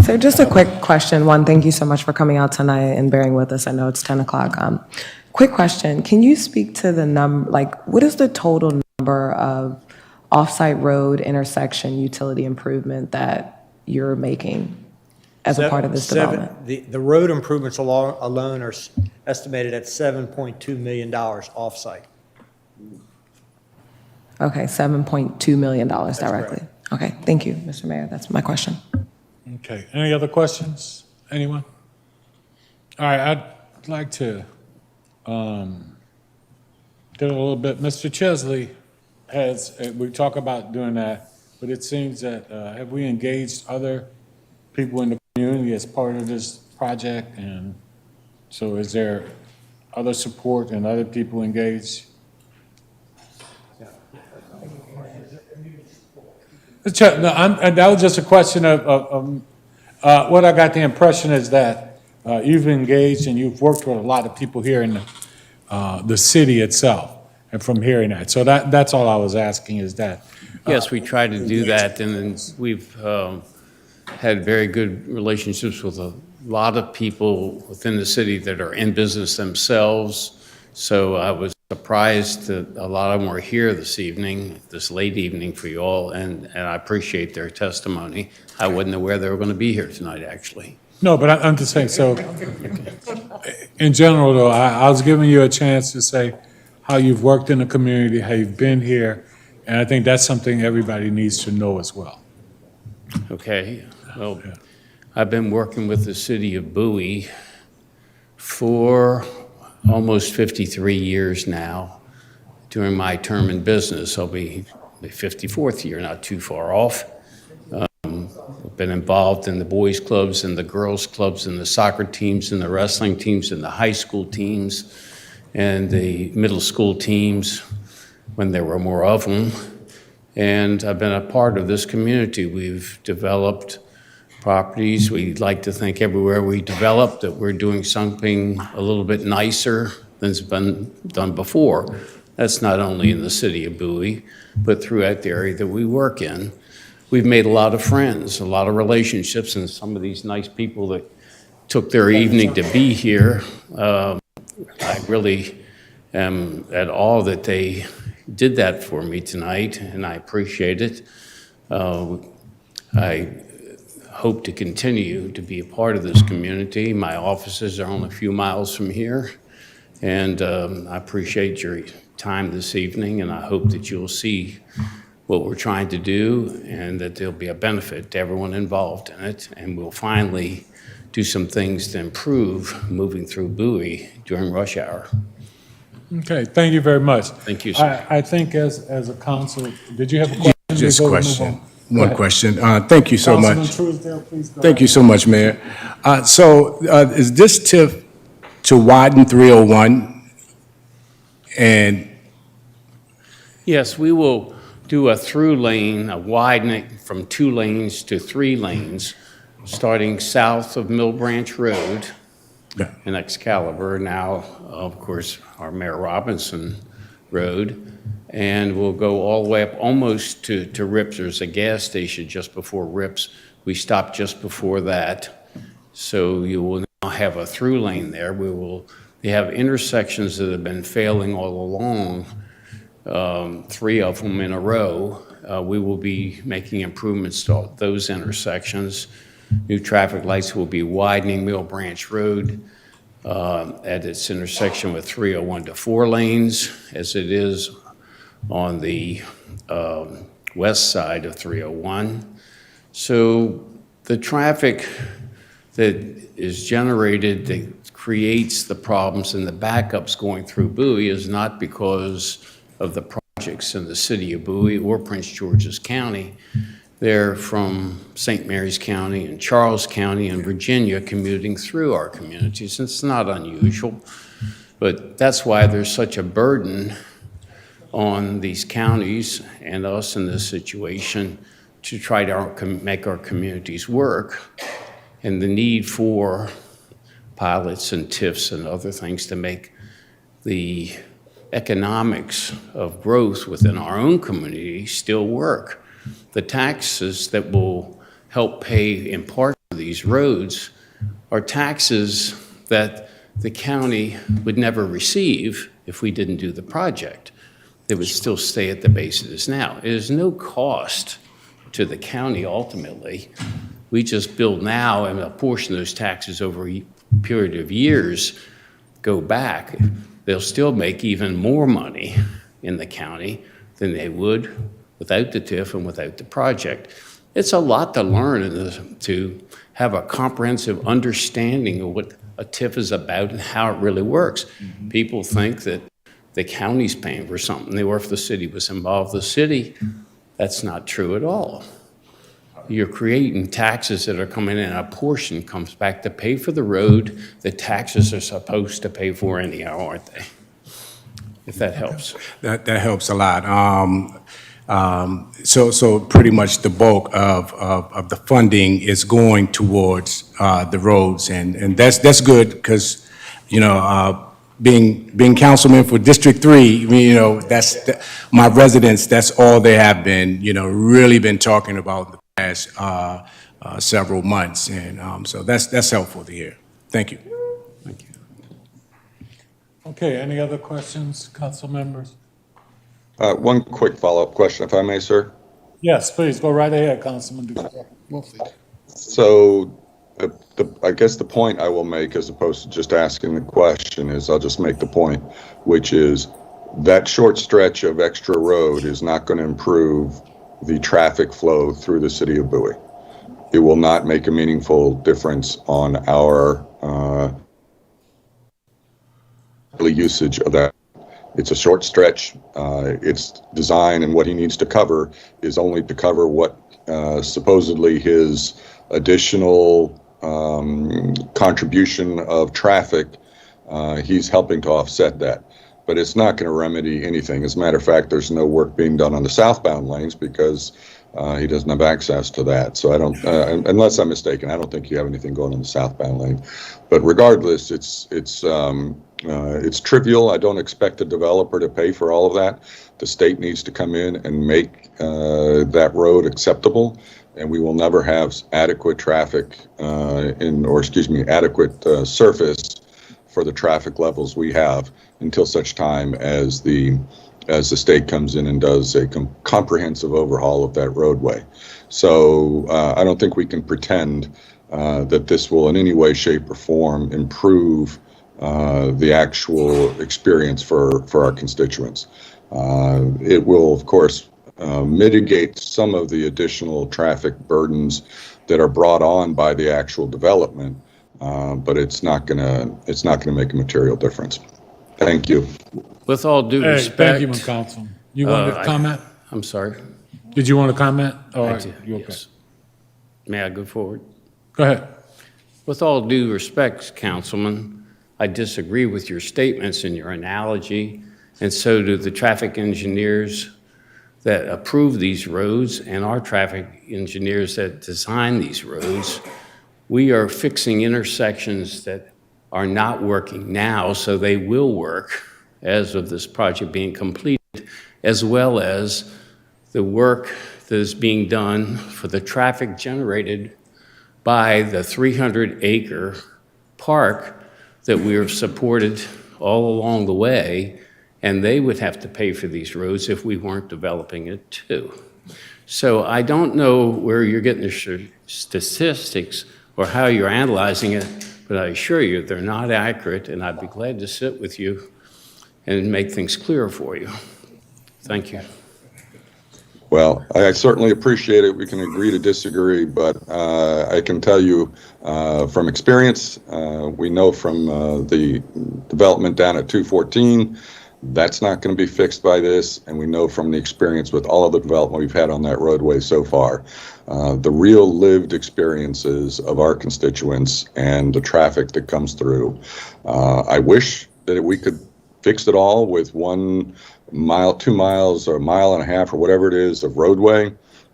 So just a quick question. One, thank you so much for coming out tonight and bearing with us. I know it's 10 o'clock. Quick question. Can you speak to the what is the total number of off-site road intersection utility improvement that you're making as a part of this development? The road improvements alone are estimated at $7.2 million off-site. Okay, $7.2 million directly. correct. Okay, thank you, Mr. Mayor. That's my question. Okay, any other questions? Anyone? All right, I'd like to get a little bit. Mr. Chesley we talk about doing that, but it seems that, have we engaged other people in the community as part of this project? And so is there other support and other people engaged? And that was just a question of what I got the impression is that you've engaged and you've worked with a lot of people here in the city itself, and from hearing that. So that's all I was asking is that. Yes, we try to do that, and then we've had very good relationships with a lot of people within the city that are in business themselves. So I was surprised that a lot of them were here this late evening for you all, and I appreciate their testimony. I wasn't aware they were going to be here tonight, actually. No, but I'm just saying, so in general, though, I was giving you a chance to say how you've worked in the community, how you've been here, and I think that's something everybody needs to know as well. Okay, well, I've been working with the city of Bowie for almost 53 years now. During my term in business, I'll be the 54th year, not too far off. I've been involved in the boys clubs and the girls clubs and the soccer teams and the wrestling teams and the high school teams and the middle school teams when there were more of them. And I've been a part of this community. We've developed properties. We like to think everywhere we develop that we're doing something a little bit nicer than's been done before. That's not only in the city of Bowie, but throughout the area that we work in. We've made a lot of friends, a lot of relationships, and some of these nice people that took their evening to be here. I really am at awe that they did that for me tonight, and I appreciate it. I hope to continue to be a part of this community. My offices are only a few miles from here, And I appreciate your time this evening, and I hope that you'll see what we're trying to do and that there'll be a benefit to everyone involved in it. And we'll finally do some things to improve moving through Bowie during rush hour. Okay, thank you very much. Thank you, sir. I think as a council, did you have a question? Just before we move question. on? Go One ahead. question. Thank you so much. Councilman Truesdale, please go Thank you ahead. so much, Mayor. Is this TIF to widen 301? And Yes, we will do a through lane, a widening from 2 lanes to 3 lanes, starting south of Mill Branch Road in Excalibur, now, of course, our Mayor Robinson Road, and we'll go all the way up almost to Rips. There's a gas station just before Rips. We stopped just before that. So you will now have a through lane there. We have intersections that have been failing all along, 3 of them in a row. We will be making improvements to those intersections. New traffic lights will be widening Mill Branch Road at its intersection with 301 to 4 lanes, as it is on the west side of 301. So the traffic that is generated that creates the problems and the backups going through Bowie is not because of the projects in the city of Bowie or Prince George's County. They're from St. Mary's County and Charles County and Virginia commuting through our communities. It's not unusual, but that's why there's such a burden on these counties and us in this situation to try to make our communities work, and the need for pilots and TIFs and other things to make the economics of growth within our own community still work. The taxes that will help pay in part for these roads are taxes that the county would never receive if we didn't do the project. They would still stay at the base it is now. It is no cost to the county ultimately. We just build now, and a portion of those taxes over a period of years go back. They'll still make even more money in the county than they would without the TIF and without the project. It's a lot to learn to have a comprehensive understanding of what a TIF is about and how it really works. People think that the county's paying for something, or if the city was involved, the city. That's not true at all. You're creating taxes that are coming in, a portion comes back to pay for the road the taxes are supposed to pay for anyhow, aren't they? If that helps. that helps a lot. So pretty much the bulk of the funding is going towards the roads, and that's good because, being councilman for District 3, my residents, that's all they have been, really been talking about the past several months, and so that's helpful to hear. Thank you. Thank you. Okay, any other questions, council members? One quick follow-up question, if I may, sir. Yes, please, go right ahead, Councilman Duquesne. So I guess the point I will make, as opposed to just asking the question, is I'll just make the point, which is that short stretch of extra road is not going to improve the traffic flow through the city of Bowie. It will not make a meaningful difference on our usage of that. It's a short stretch. Its design and what he needs to cover is only to cover what supposedly his additional contribution of traffic, he's helping to offset that. But it's not going to remedy anything. As a matter of fact, there's no work being done on the southbound lanes because he doesn't have access to that. So I don't, unless I'm mistaken, I don't think you have anything going on the southbound lane. But regardless, it's trivial. I don't expect a developer to pay for all of that. The state needs to come in and make that road acceptable, and we will never have adequate traffic adequate surface for the traffic levels we have until such time as the state comes in and does a comprehensive overhaul of that roadway. So I don't think we can pretend that this will in any way, shape, or form improve the actual experience for our constituents. It will, of course, mitigate some of the additional traffic burdens that are brought on by the actual development, but it's not gonna make a material difference. Thank you. With all due Hey, respect. thank you, Councilman. You wanted to comment? I'm sorry. Did you want to comment? All I right, did, you okay? yes. May I go forward? Go ahead. With all due respect, Councilman, I disagree with your statements and your analogy, and so do the traffic engineers that approve these roads and our traffic engineers that design these roads. We are fixing intersections that are not working now, so they will work as of this project being completed, as well as the work that is being done for the traffic generated by the 300-acre park that we have supported all along the way, and they would have to pay for these roads if we weren't developing it too. So I don't know where you're getting the statistics or how you're analyzing it, but I assure you they're not accurate, and I'd be glad to sit with you and make things clearer for you. Thank you. Well, I certainly appreciate it. We can agree to disagree, but I can tell you from experience, we know from the development down at 214, that's not going to be fixed by this, and we know from the experience with all of the development we've had on that roadway so far, the real lived experiences of our constituents and the traffic that comes through. I wish that we could fix it all with 1 mile, 2 miles, or a mile and a half, or whatever it is of roadway.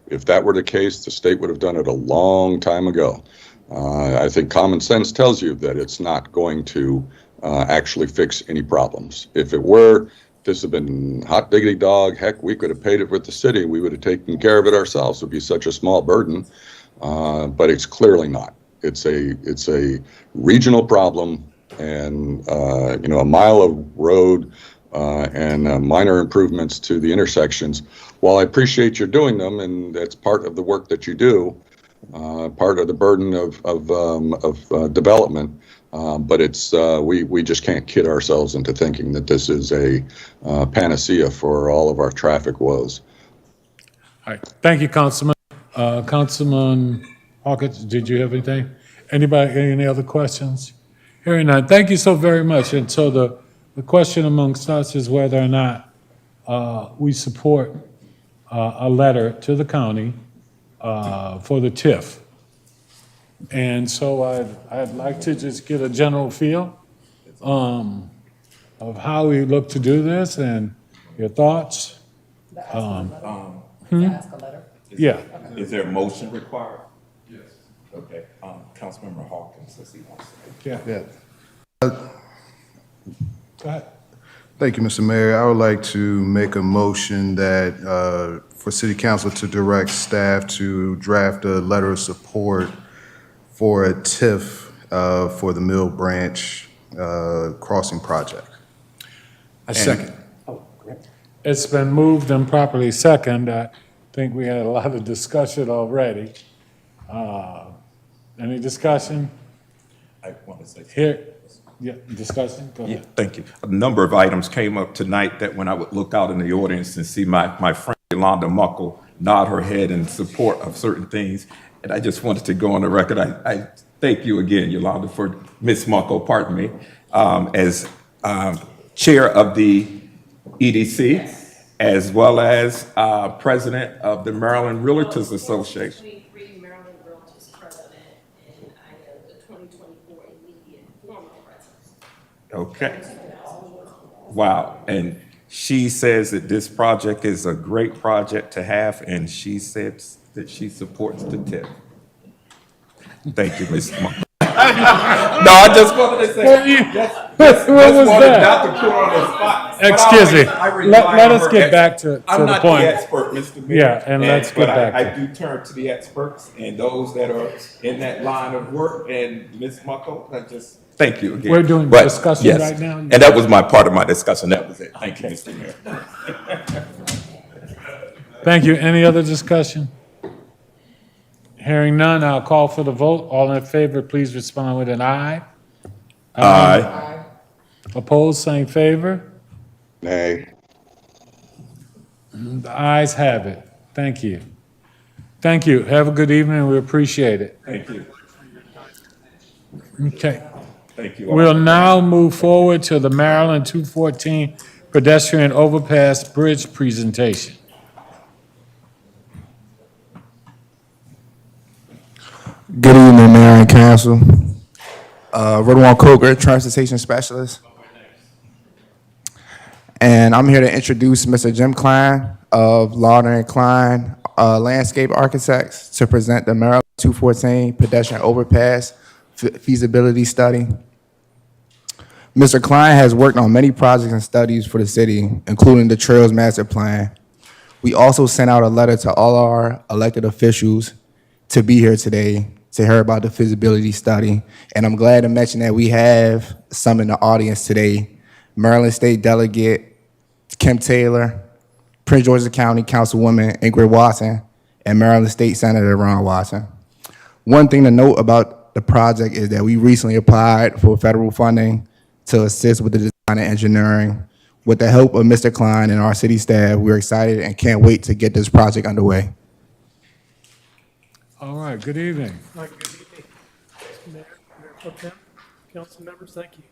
If that were the case, the state would have done it a long time ago. I think common sense tells you that it's not going to actually fix any problems. If it were, this would have been hot diggity dog. Heck, we could have paid it with the city. We would have taken care of it ourselves. It would be such a small burden, but it's clearly not. It's a regional problem, and a mile of road and minor improvements to the intersections. While I appreciate you're doing them, and that's part of the work that you do, part of the burden of development. But it's we just can't kid ourselves into thinking that this is a panacea for all of our traffic woes. All right, thank you, Councilman. Councilman Hawkins, did you have anything? Anybody, any other questions? Hearing none, thank you so very much. And so the question amongst us is whether or not we support a letter to the county for the TIF. And so I'd like to just get a general feel of how we look to do this and your thoughts. Yeah. Is there a motion required? Yes. Okay. Councilmember Hawkins, says he wants to. Yeah. Go ahead. Thank you, Mr. Mayor. I would like to make a motion that for City Council to direct staff to draft a letter of support for a TIF for the Mill Branch crossing project. I second. It's been moved and properly second. I think we had a lot of discussion already. Any discussion? I want to say. Here, yeah, discussion, go ahead. Yeah, thank you. A number of items came up tonight that when I would look out in the audience and see my friend Yolanda Muckle nod her head in support of certain things, and I just wanted to go on the record. I thank you again, Yolanda, for Ms. Muckle, pardon me, as chair of the EDC, as well as president of the Maryland Realtors Association. Maryland Realtors president, and I am the 2024 immediate former president. Okay. Wow. And she says that this project is a great project to have, and she says that she supports the TIF. Thank you, Ms. Monk. No, I just wanted to say. What was that? Not to put on the spot. Excuse me. Let us get back to the point. I'm not the expert, Mr. Mayor. Yeah, and let's get back to I do turn to the experts and those that are in that line of work. And Ms. Muckle, I just thank you again. We're doing discussion right now? And that was my part of my discussion. That was it. Thank you, Mr. Mayor. Thank you. Any other discussion? Hearing none, I'll call for the vote. All in favor, please respond with an aye. Aye. Opposed, same favor. Nay. The ayes have it. Thank you. Thank you. Have a good evening. We appreciate it. Thank you. Okay. Thank you. We'll now move forward to the Maryland 214 pedestrian overpass bridge presentation. Good evening, Mayor and Council. Rodwan Coker, Transportation Specialist. And I'm here to introduce Mr. Jim Klein of Lauder & Klein Landscape Architects to present the Maryland 214 pedestrian overpass feasibility study. Mr. Klein has worked on many projects and studies for the city, including the Trails Master Plan. We also sent out a letter to all our elected officials to be here today to hear about the feasibility study. And I'm glad to mention that we have some in the audience today. Maryland State Delegate Kim Taylor, Prince George's County Councilwoman Ingrid Watson, and Maryland State Senator Ron Watson. One thing to note about the project is that we recently applied for federal funding to assist with the design and engineering. With the help of Mr. Klein and our city staff, we're excited and can't wait to get this project underway. All right, good evening. Good evening, Mayor Pro Tem, council members, thank you.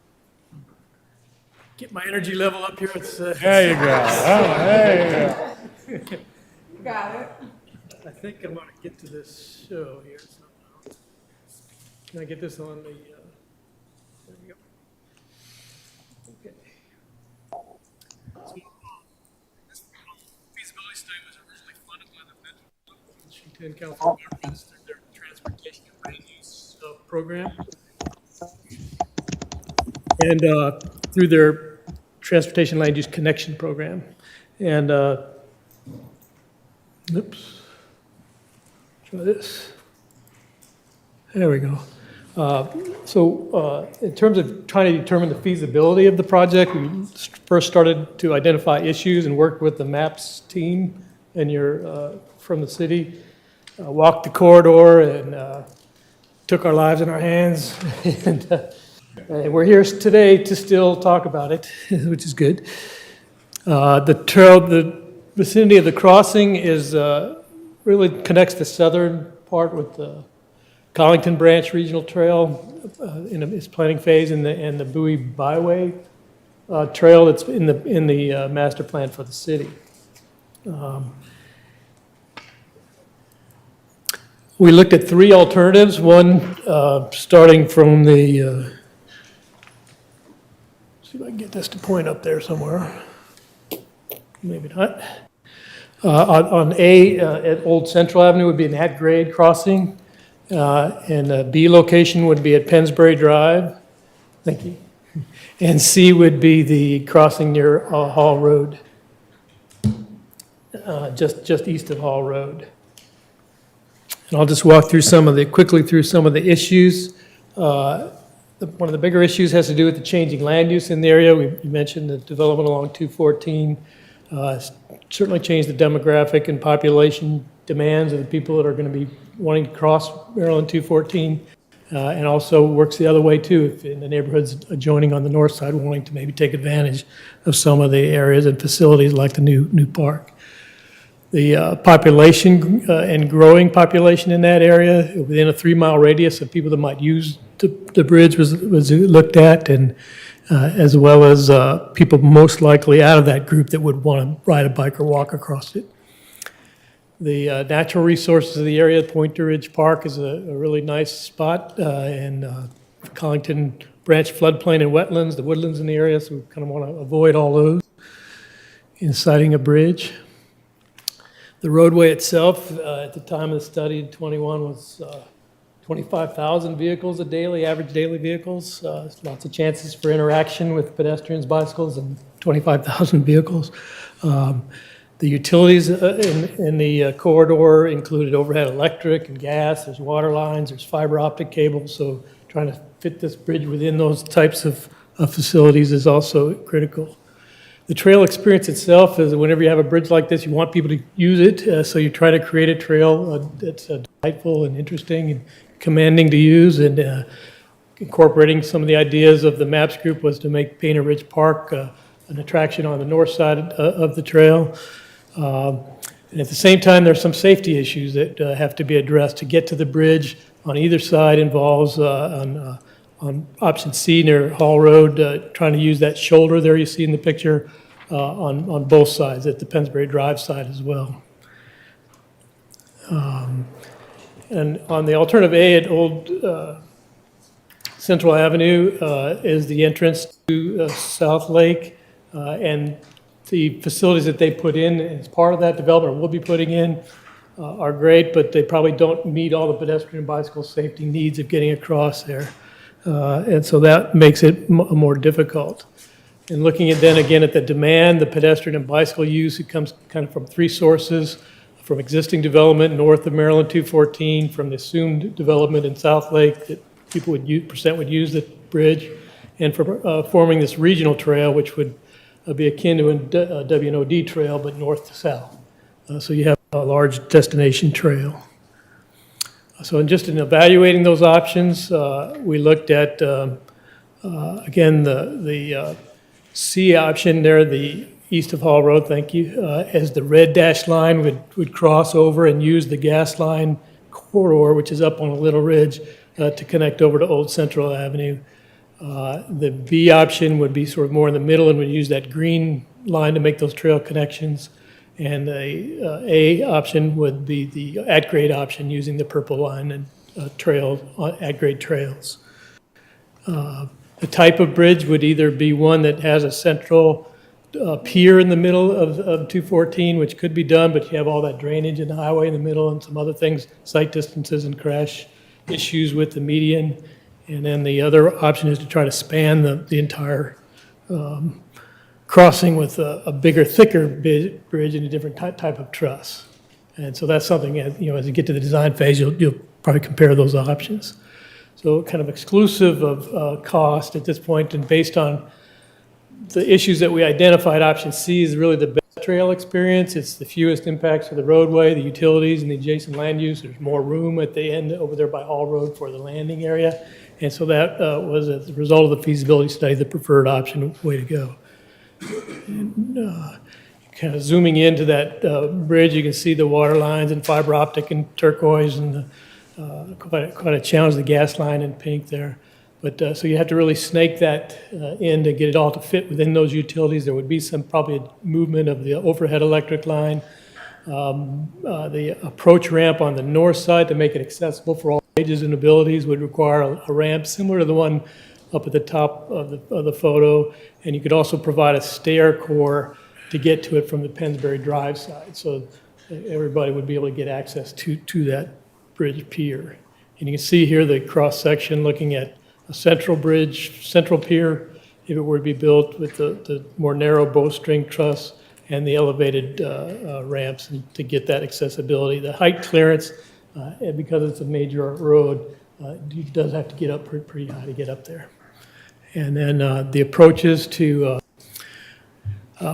Get my energy level up here. There you go. Oh, there you go. Got it. I think I'm going to get to this show here somehow. Can I get this on the, there we go. Okay. So, this feasibility study was originally funded by the Washington Council members through their transportation and land use program. And through their Transportation Land Use Connection Program. And, oops, try this. There we go. So in terms of trying to determine the feasibility of the project, we first started to identify issues and worked with the MAPS team and from the city, walked the corridor and took our lives in our hands. And we're here today to still talk about it, which is good. The vicinity of the crossing is really connects the southern part with the Collington Branch Regional Trail in its planning phase, and the Bowie Byway Trail that's in the master plan for the city. We looked at three alternatives. One starting from the see if I can get this to point up there somewhere. Maybe not. On A, at Old Central Avenue would be an at-grade crossing, and B location would be at Pennsbury Drive. Thank you. And C would be the crossing near Hall Road, just east of Hall Road. And I'll just walk through quickly through some of the issues. One of the bigger issues has to do with the changing land use in the area. We mentioned the development along 214. Certainly changed the demographic and population demands of the people that are going to be wanting to cross Maryland 214. And also works the other way too, if in the neighborhoods adjoining on the north side wanting to maybe take advantage of some of the areas and facilities like the new park. The population and growing population in that area within a 3-mile radius of people that might use the bridge was looked at, and as well as people most likely out of that group that would want to ride a bike or walk across it. The natural resources of the area, Pointer Ridge Park is a really nice spot, and Collington Branch floodplain and wetlands, the woodlands in the area, so we kind of want to avoid all those in siting a bridge. The roadway itself, at the time of the study in 21, was 25,000 vehicles a daily, average daily vehicles. Lots of chances for interaction with pedestrians, bicycles, and 25,000 vehicles. The utilities in the corridor included overhead electric and gas. There's water lines, there's fiber optic cables. So trying to fit this bridge within those types of facilities is also critical. The trail experience itself is whenever you have a bridge like this, you want people to use it. So you try to create a trail that's delightful and interesting and commanding to use, and incorporating some of the ideas of the MAPS group was to make Painter Ridge Park an attraction on the north side of the trail. And at the same time, there's some safety issues that have to be addressed. To get to the bridge on either side involves on option C near Hall Road, trying to use that shoulder there you see in the picture on both sides, at the Pennsbury Drive side as well. And on the alternative A at Old Central Avenue is the entrance to South Lake, and the facilities that they put in as part of that development, or will be putting in, are great, but they probably don't meet all the pedestrian and bicycle safety needs of getting across there. And so that makes it more difficult. And looking at then again at the demand, the pedestrian and bicycle use, it comes kind of from three sources: from existing development north of Maryland 214, from the assumed development in South Lake that people would use the bridge, and from forming this regional trail, which would be akin to a WNOD trail, but north to south. So you have a large destination trail. So just in evaluating those options, we looked at, again, the C option there, the east of Hall Road, thank you, as the red dashed line would cross over and use the gas line corridor, which is up on a little ridge, to connect over to Old Central Avenue. The B option would be sort of more in the middle and would use that green line to make those trail connections. And the A option would be the at-grade option, using the purple line and at-grade trails. The type of bridge would either be one that has a central pier in the middle of 214, which could be done, but you have all that drainage in the highway in the middle and some other things, sight distances and crash issues with the median. And then the other option is to try to span the entire crossing with a bigger, thicker bridge and a different type of truss. And so that's something, as you get to the design phase, you'll probably compare those options. So kind of exclusive of cost at this point, and based on the issues that we identified, option C is really the best trail experience. It's the fewest impacts to the roadway, the utilities, and the adjacent land use. There's more room at the end over there by Hall Road for the landing area. And so that was, as a result of the feasibility study, the preferred option, way to go. And, kind of zooming into that bridge, you can see the water lines and fiber optic and turquoise, and quite a challenge, the gas line in pink there. But so you have to really snake that in to get it all to fit within those utilities. There would be some probably movement of the overhead electric line. The approach ramp on the north side to make it accessible for all ages and abilities would require a ramp similar to the one up at the top of the photo. And you could also provide a stair core to get to it from the Pennsbury Drive side. So everybody would be able to get access to that bridge pier. And you can see here the cross section looking at a central bridge, central pier, if it were to be built with the more narrow bowstring truss and the elevated ramps to get that accessibility. The height clearance, because it's a major road, it does have to get up pretty high to get up there. And then the approaches to,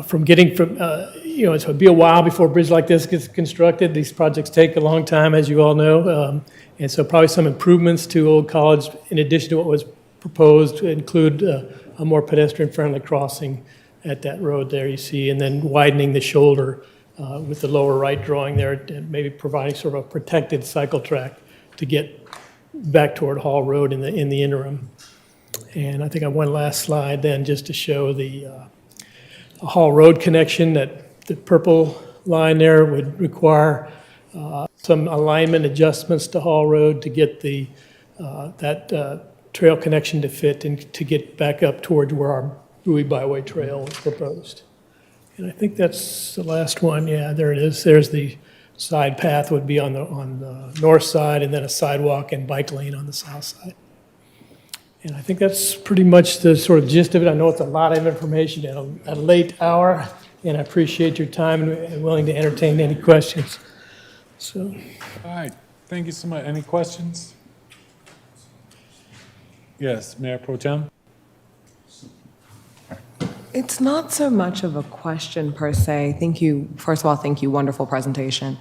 from getting from, so it'd be a while before a bridge like this gets constructed. These projects take a long time, as you all know. And so probably some improvements to Old College, in addition to what was proposed, to include a more pedestrian-friendly crossing at that road there you see, and then widening the shoulder with the lower right drawing there, and maybe providing sort of a protected cycle track to get back toward Hall Road in the interim. And I think I have one last slide then, just to show the Hall Road connection. That the purple line there would require some alignment adjustments to Hall Road to get that trail connection to fit and to get back up towards where our Bowie Byway Trail was proposed. And I think that's the last one. Yeah, there it is. There's the side path would be on the north side, and then a sidewalk and bike lane on the south side. And I think that's pretty much the sort of gist of it. I know it's a lot of information at a late hour, and I appreciate your time and willing to entertain any questions. So. All right, thank you so much. Any questions? Yes, Mayor Pro Tem? It's not so much of a question per se. Thank you. First of all, thank you. Wonderful presentation.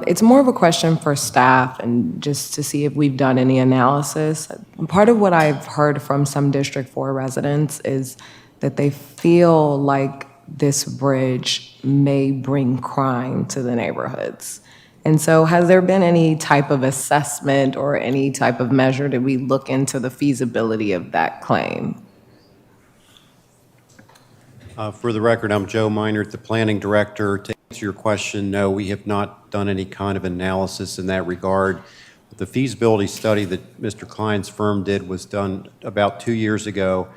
It's more of a question for staff and just to see if we've done any analysis. Part of what I've heard from some District 4 residents is that they feel like this bridge may bring crime to the neighborhoods. And so has there been any type of assessment or any type of measure that we look into the feasibility of that claim? For the record, I'm Joe Minert, the Planning Director. To answer your question, no, we have not done any kind of analysis in that regard. The feasibility study that Mr. Klein's firm did was done about 2 years ago.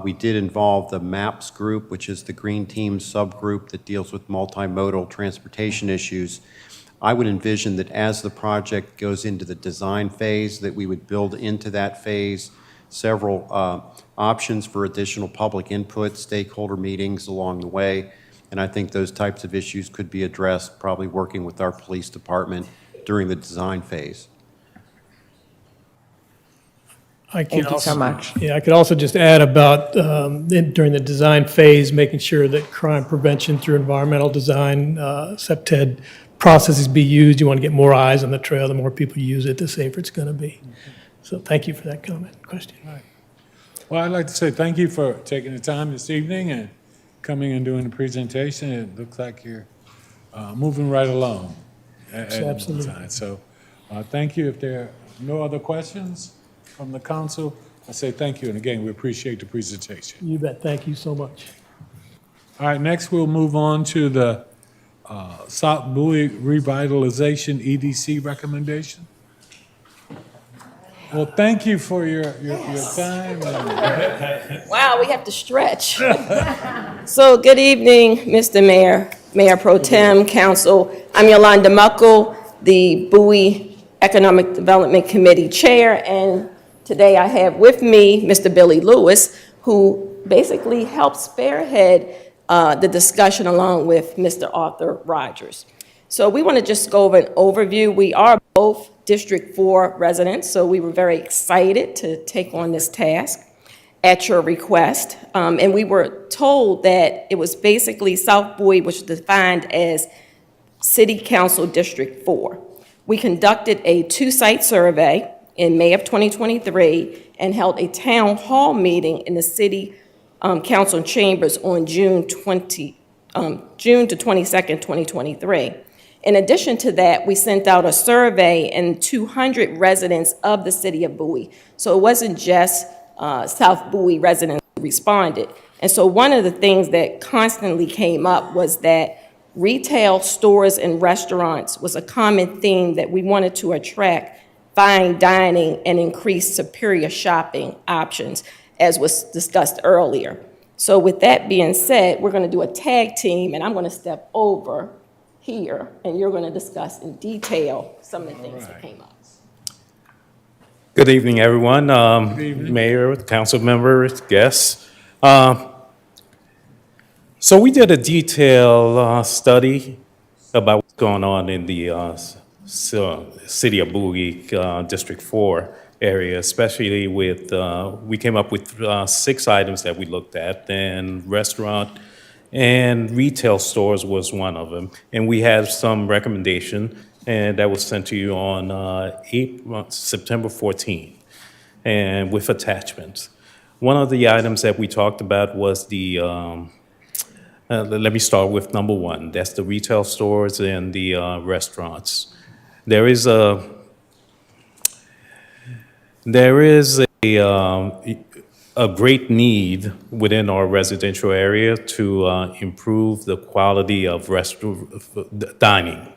We did involve the MAPS group, which is the Green Team subgroup that deals with multimodal transportation issues. I would envision that as the project goes into the design phase, that we would build into that phase several options for additional public input, stakeholder meetings along the way. And I think those types of issues could be addressed, probably working with our police department during the design phase. Thank you so much. Yeah, I could also just add about during the design phase, making sure that crime prevention through environmental design, CPTED processes be used. You want to get more eyes on the trail. The more people use it, the safer it's going to be. So thank you for that question. Right. Well, I'd like to say thank you for taking the time this evening and coming and doing the presentation. It looks like you're moving right along at Absolutely. one time. So thank you. If there are no other questions from the council, I say thank you. And again, we appreciate the presentation. You bet. Thank you so much. All right, next we'll move on to the South Bowie Revitalization EDC recommendation. Well, thank you for your time. Wow, we have to stretch. So good evening, Mr. Mayor, Mayor Pro Tem, Council. I'm Yolanda Muckle, the Bowie Economic Development Committee Chair, and today I have with me Mr. Billy Lewis, who basically helped spearhead the discussion along with Mr. Arthur Rogers. So we want to just go over an overview. We are both District 4 residents, so we were very excited to take on this task at your request. And we were told that it was basically South Bowie, which was defined as City Council District 4. We conducted a 2-site survey in May of 2023 and held a town hall meeting in the City Council chambers on June to 22nd, 2023. In addition to that, we sent out a survey and 200 residents of the city of Bowie. So it wasn't just South Bowie residents who responded. And so one of the things that constantly came up was that retail stores and restaurants was a common theme that we wanted to attract fine dining and increase superior shopping options, as was discussed earlier. So with that being said, we're going to do a tag team, and I'm going to step over here, and you're going to discuss in detail some of the things that came up. Good evening, everyone. Mayor, council members, guests. So we did a detailed study about what's going on in the city of Bowie, District 4 area, especially with, we came up with 6 items that we looked at, and restaurant and retail stores was one of them. And we have some recommendation, and that was sent to you on September 14th, and with attachments. One of the items that we talked about was the, let me start with number 1. That's the retail stores and the restaurants. There is a great need within our residential area to improve the quality of dining,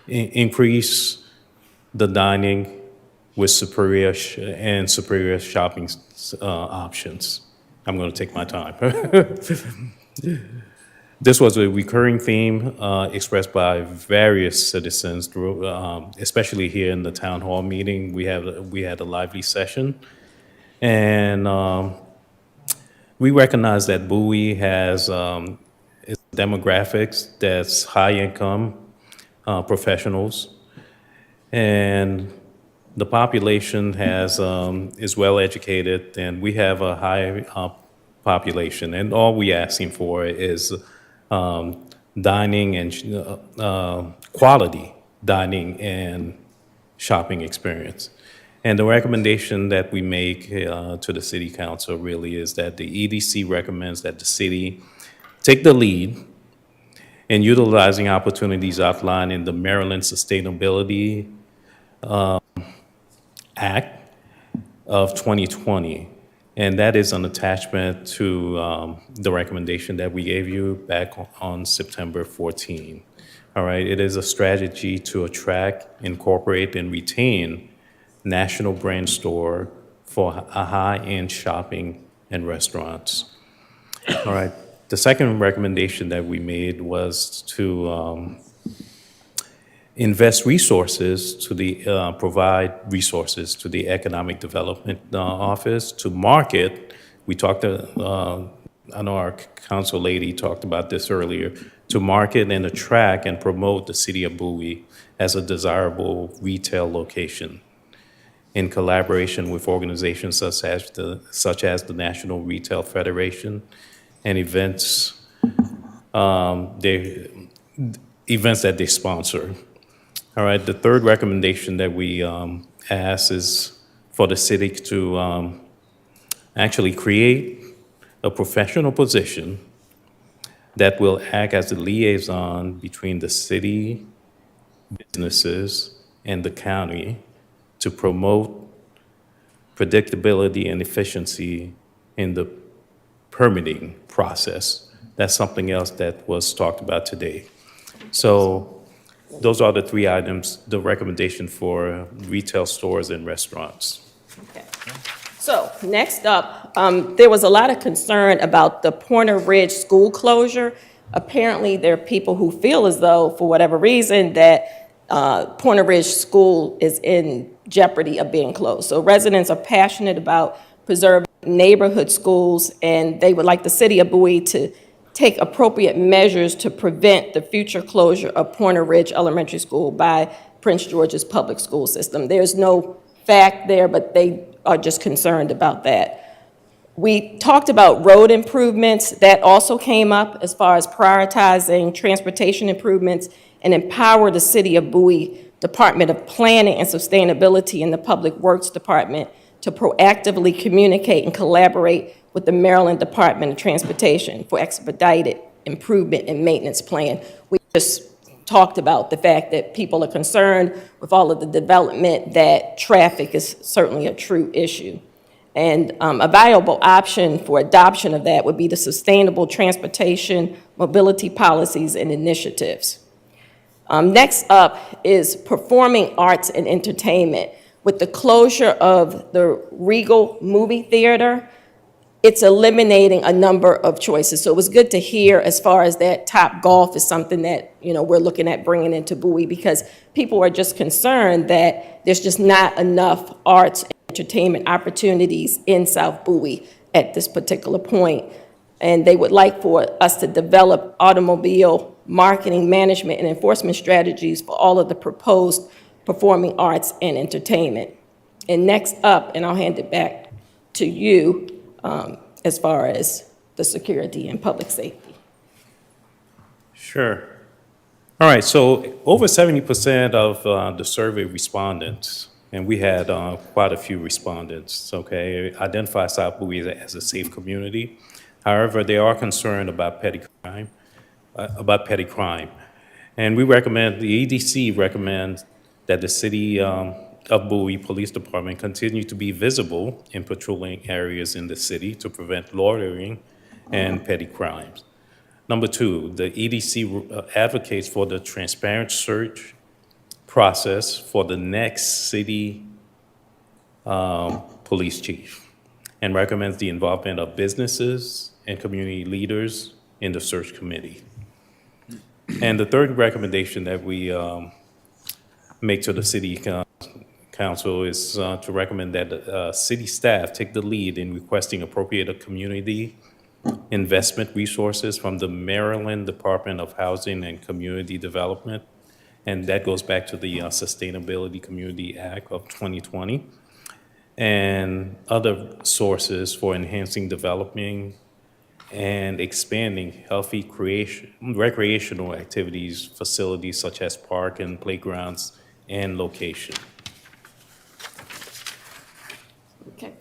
increase the dining with superior shopping options. I'm going to take my time. This was a recurring theme expressed by various citizens, especially here in the town hall meeting. We had a lively session. And we recognize that Bowie has demographics that's high income professionals, and the population is well educated, and we have a high population. And all we're asking for is dining and quality dining and shopping experience. And the recommendation that we make to the city council really is that the EDC recommends that the city take the lead in utilizing opportunities outlined in the Maryland Sustainability Act of 2020. And that is an attachment to the recommendation that we gave you back on September 14. All right, it is a strategy to attract, incorporate, and retain national brand store for a high-end shopping and restaurants. All right, the second recommendation that we made was to invest resources to the, provide resources to the Economic Development Office to market. We talked, I know our council lady talked about this earlier, to market and attract and promote the city of Bowie as a desirable retail location in collaboration with organizations such as the National Retail Federation and events, events that they sponsor. All right, the third recommendation that we ask is for the city to actually create a professional position that will act as a liaison between the city, businesses, and the county to promote predictability and efficiency in the permitting process. That's something else that was talked about today. So those are the three items, the recommendation for retail stores and restaurants. Okay. So next up, there was a lot of concern about the Pointer Ridge school closure. Apparently, there are people who feel as though, for whatever reason, that Pointer Ridge School is in jeopardy of being closed. So residents are passionate about preserving neighborhood schools, and they would like the city of Bowie to take appropriate measures to prevent the future closure of Pointer Ridge Elementary School by Prince George's public school system. There's no fact there, but they are just concerned about that. We talked about road improvements. That also came up as far as prioritizing transportation improvements and empower the city of Bowie Department of Planning and Sustainability and the Public Works Department to proactively communicate and collaborate with the Maryland Department of Transportation for expedited improvement and maintenance plan. We just talked about the fact that people are concerned with all of the development, that traffic is certainly a true issue. And a viable option for adoption of that would be the sustainable transportation, mobility policies, and initiatives. Next up is performing arts and entertainment. With the closure of the Regal Movie Theater, it's eliminating a number of choices. So it was good to hear as far as that Top Golf is something that, you know, we're looking at bringing into Bowie, because people are just concerned that there's just not enough arts and entertainment opportunities in South Bowie at this particular point. And they would like for us to develop automobile marketing, management, and enforcement strategies for all of the proposed performing arts and entertainment. And next up, and I'll hand it back to you, as far as the security and public safety. Sure. All right, so over 70% of the survey respondents, and we had quite a few respondents, okay, identify South Bowie as a safe community. However, they are concerned about petty crime. And we recommend, the EDC recommends that the city of Bowie Police Department continue to be visible in patrolling areas in the city to prevent loitering and petty crimes. Number two, the EDC advocates for the transparent search process for the next city police chief and recommends the involvement of businesses and community leaders in the search committee. And the third recommendation that we make to the city council is to recommend that city staff take the lead in requesting appropriate community investment resources from the Maryland Department of Housing and Community Development. And that goes back to the Sustainability Community Act of 2020 and other sources for enhancing developing and expanding healthy recreational activities, facilities such as park and playgrounds and location. Okay.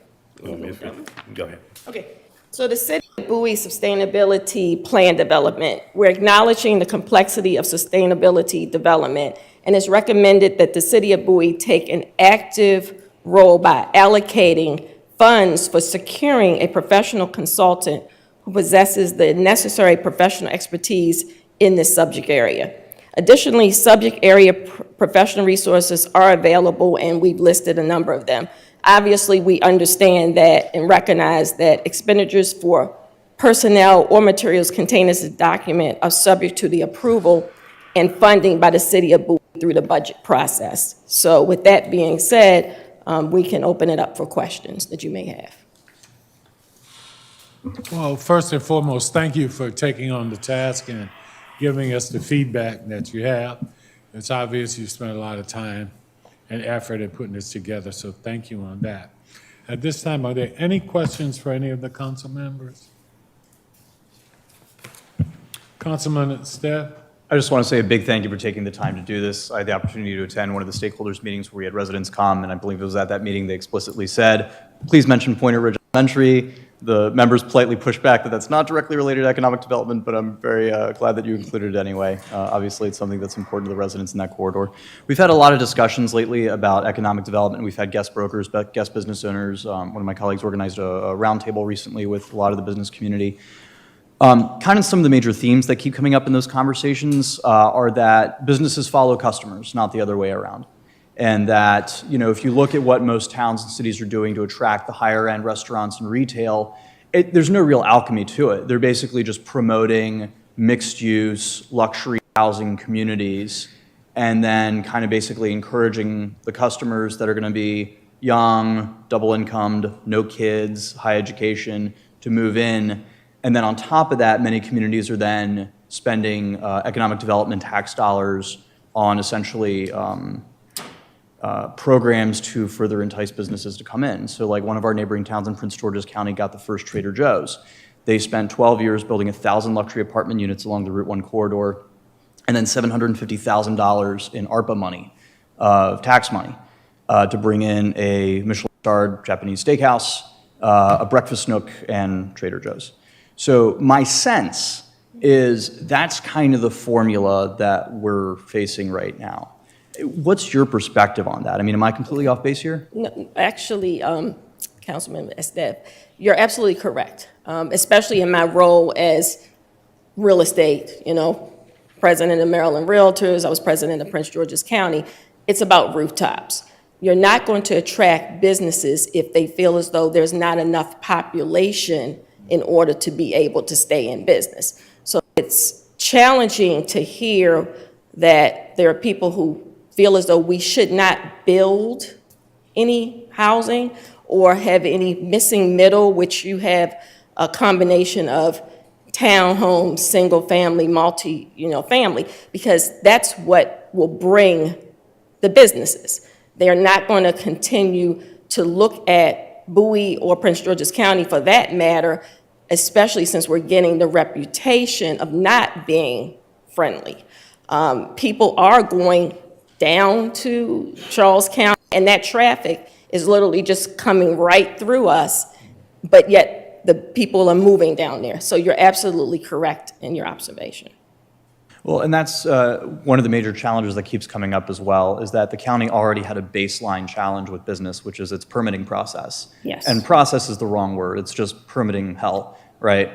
Go ahead. Okay. So the City of Bowie Sustainability Plan Development, we're acknowledging the complexity of sustainability development, and it's recommended that the City of Bowie take an active role by allocating funds for securing a professional consultant who possesses the necessary professional expertise in this subject area. Additionally, subject area professional resources are available, and we've listed a number of them. Obviously, we understand that and recognize that expenditures for personnel or materials contained in this document are subject to the approval and funding by the City of Bowie through the budget process. So with that being said, we can open it up for questions that you may have. Well, first and foremost, thank you for taking on the task and giving us the feedback that you have. It's obvious you spent a lot of time and effort in putting this together, so thank you on that. At this time, are there any questions for any of the council members? Councilman Steph? I just want to say a big thank you for taking the time to do this. I had the opportunity to attend one of the stakeholders meetings where we had residents come, and I believe it was at that meeting they explicitly said, please mention Pointer Ridge Elementary. The members politely pushed back that that's not directly related to economic development, but I'm very glad that you included it anyway. Obviously, it's something that's important to the residents in that corridor. We've had a lot of discussions lately about economic development. We've had guest brokers, guest business owners. One of my colleagues organized a roundtable recently with a lot of the business community. Kind of some of the major themes that keep coming up in those conversations are that businesses follow customers, not the other way around. And that, you know, if you look at what most towns and cities are doing to attract the higher end restaurants and retail, there's no real alchemy to it. They're basically just promoting mixed use, luxury housing communities, and then kind of basically encouraging the customers that are going to be young, double incomed, no kids, high education to move in. And then on top of that, many communities are then spending economic development tax dollars on essentially programs to further entice businesses to come in. So like one of our neighboring towns in Prince George's County got the first Trader Joe's. They spent 12 years building 1,000 luxury apartment units along the Route 1 corridor, and then $750,000 in ARPA money, tax money, to bring in a Michelin-starred Japanese steakhouse, a breakfast nook, and Trader Joe's. So my sense is that's kind of the formula that we're facing right now. What's your perspective on that? I mean, am I completely off base here? No, actually, Councilman Estef, you're absolutely correct, especially in my role as real estate, you know, president of Maryland Realtors, I was president of Prince George's County. It's about rooftops. You're not going to attract businesses if they feel as though there's not enough population in order to be able to stay in business. So it's challenging to hear that there are people who feel as though we should not build any housing or have any missing middle, which you have a combination of townhomes, single family, multi, family, because that's what will bring the businesses. They're not going to continue to look at Bowie or Prince George's County for that matter, especially since we're getting the reputation of not being friendly. People are going down to Charles County, and that traffic is literally just coming right through us, but yet the people are moving down there. So you're absolutely correct in your observation. Well, and that's one of the major challenges that keeps coming up as well, is that the county already had a baseline challenge with business, which is its permitting process. Yes. And process is the wrong word. It's just permitting hell, right?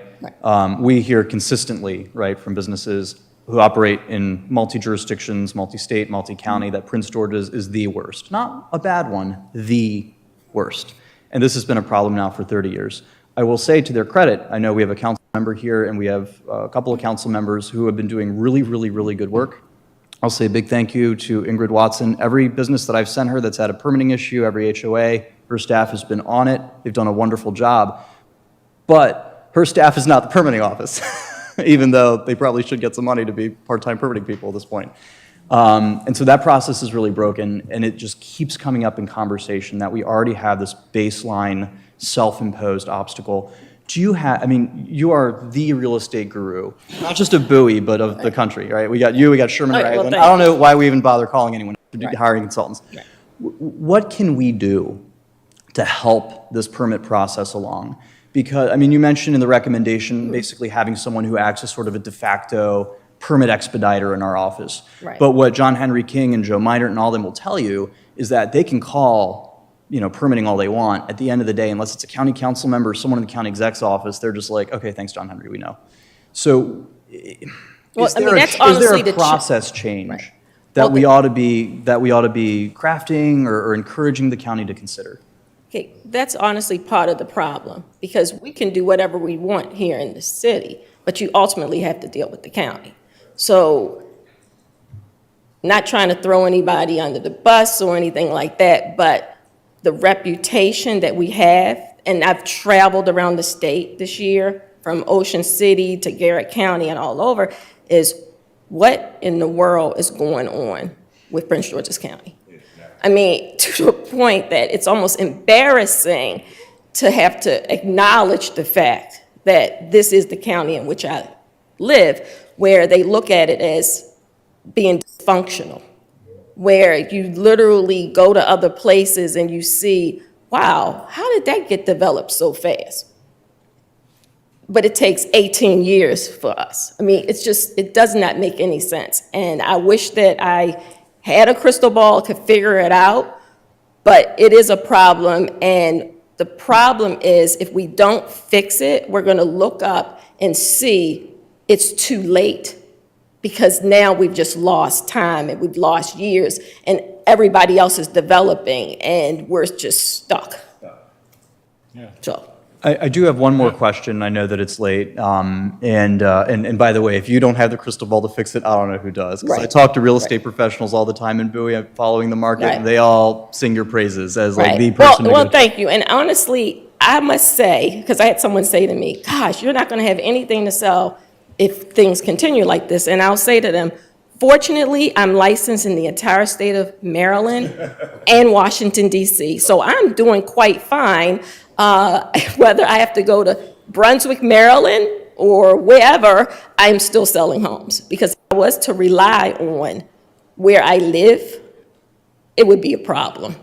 We hear consistently, right, from businesses who operate in multi-jurisdictions, multi-state, multi-county, that Prince George's is the worst. Not a bad one, the worst. And this has been a problem now for 30 years. I will say to their credit, I know we have a council member here and we have a couple of council members who have been doing really, really, really good work. I'll say a big thank you to Ingrid Watson. Every business that I've sent her that's had a permitting issue, every HOA, her staff has been on it. They've done a wonderful job. But her staff is not the permitting office, even though they probably should get some money to be part-time permitting people at this point. And so that process is really broken, and it just keeps coming up in conversation that we already have this baseline self-imposed obstacle. do you have, I mean, you are the real estate guru, not just of Bowie, but of the country, right? We got you, we got Sherman All right, well, Ragland. thank I don't know why we even bother calling anyone, Right. hiring consultants. What can we do to help this permit process along? Because, I mean, you mentioned in the recommendation, basically having someone who acts as sort of a de facto permit expediter in our office. Right. But what John Henry King and Joe Meinert and all them will tell you is that they can call, permitting all they want. At the end of the day, unless it's a county council member or someone in the county exec's office, they're just like, okay, thanks, John Henry, we know. So Well, is I mean, there, that's is there honestly a the process change Right. that Well, we ought to be crafting or encouraging the county to consider? Okay, that's honestly part of the problem, because we can do whatever we want here in the city, but you ultimately have to deal with the county. So, not trying to throw anybody under the bus or anything like that, but the reputation that we have, and I've traveled around the state this year, from Ocean City to Garrett County and all over, is what in the world is going on with Prince George's County? I mean, to a point that it's almost embarrassing to have to acknowledge the fact that this is the county in which I live, where they look at it as being dysfunctional, where you literally go to other places and you see, wow, how did that get developed so fast? But it takes 18 years for us. I mean, it does not make any sense. And I wish that I had a crystal ball, could figure it out, but it is a problem. And the problem is, if we don't fix it, we're gonna look up and see it's too late, because now we've just lost time and we've lost years, and everybody else is developing and we're just stuck. Yeah. So. I do have one more question. I know that it's late. And by the way, if you don't have the crystal ball to fix it, I don't know who does. 'Cause I Right. talk to real estate professionals all the time in Bowie. I'm following the market, Right. and they all sing your praises as like Right. the person. Well, thank you. And honestly, I must say, because I had someone say to me, gosh, you're not going to have anything to sell if things continue like this. And I'll say to them, fortunately, I'm licensed in the entire state of Maryland and Washington, D.C. So I'm doing quite fine. Whether I have to go to Brunswick, Maryland, or wherever, I'm still selling homes. Because if I was to rely on where I live, it would be a problem.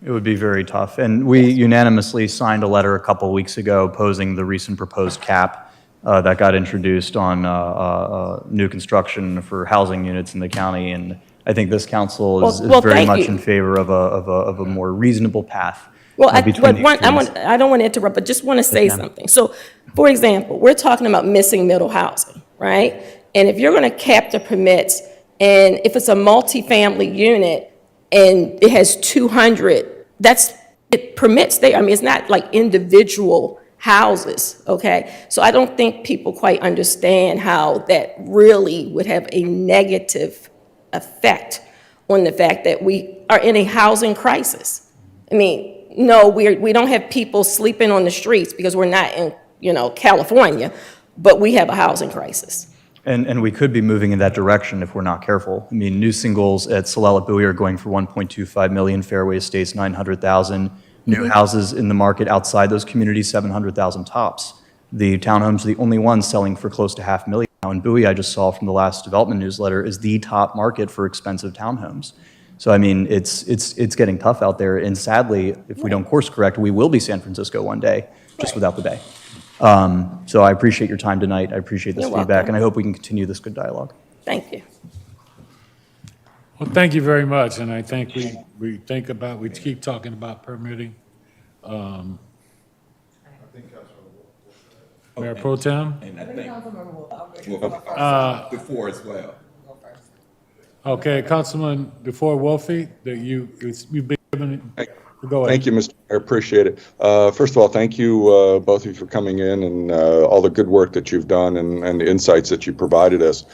It would be very tough. And we unanimously signed a letter a couple of weeks ago opposing the recent proposed cap that got introduced on new construction for housing units in the county. And I think this council is Well, very thank much you. in favor of a more reasonable path. Well, between the extremes. I don't want to interrupt, but just want to say ma'am. something. So, for example, we're talking about missing middle housing, right? And if you're going to cap the permits, and if it's a multifamily unit and it has 200, it permits there. I mean, it's not like individual houses, okay? So I don't think people quite understand how that really would have a negative effect on the fact that we are in a housing crisis. I mean, no, we don't have people sleeping on the streets because we're not in, California, but we have a housing crisis. And we could be moving in that direction if we're not careful. I mean, new singles at Solella Bowie are going for 1.25 million, Fairway Estates 900,000. New houses in the market outside those communities, 700,000 tops. The townhomes are the only ones selling for close to $500,000 now. And Bowie, I just saw from the last development newsletter, is the top market for expensive townhomes. So I mean, it's getting tough out there. And sadly, if we don't course correct, we will be San Francisco one day, just without the Bay. So I appreciate your time tonight. I appreciate this You're feedback, welcome. and I hope we can continue this good dialogue. Thank you. Well, thank you very much, and I think we keep talking about permitting. Mayor Pro Tem? And I think before as well. Okay, Councilman before Wolfie, that you've been given, go ahead. Thank you, Mr. Mayor. Appreciate it. First of all, thank you, both of you, for coming in and all the good work that you've done and the insights that you provided us.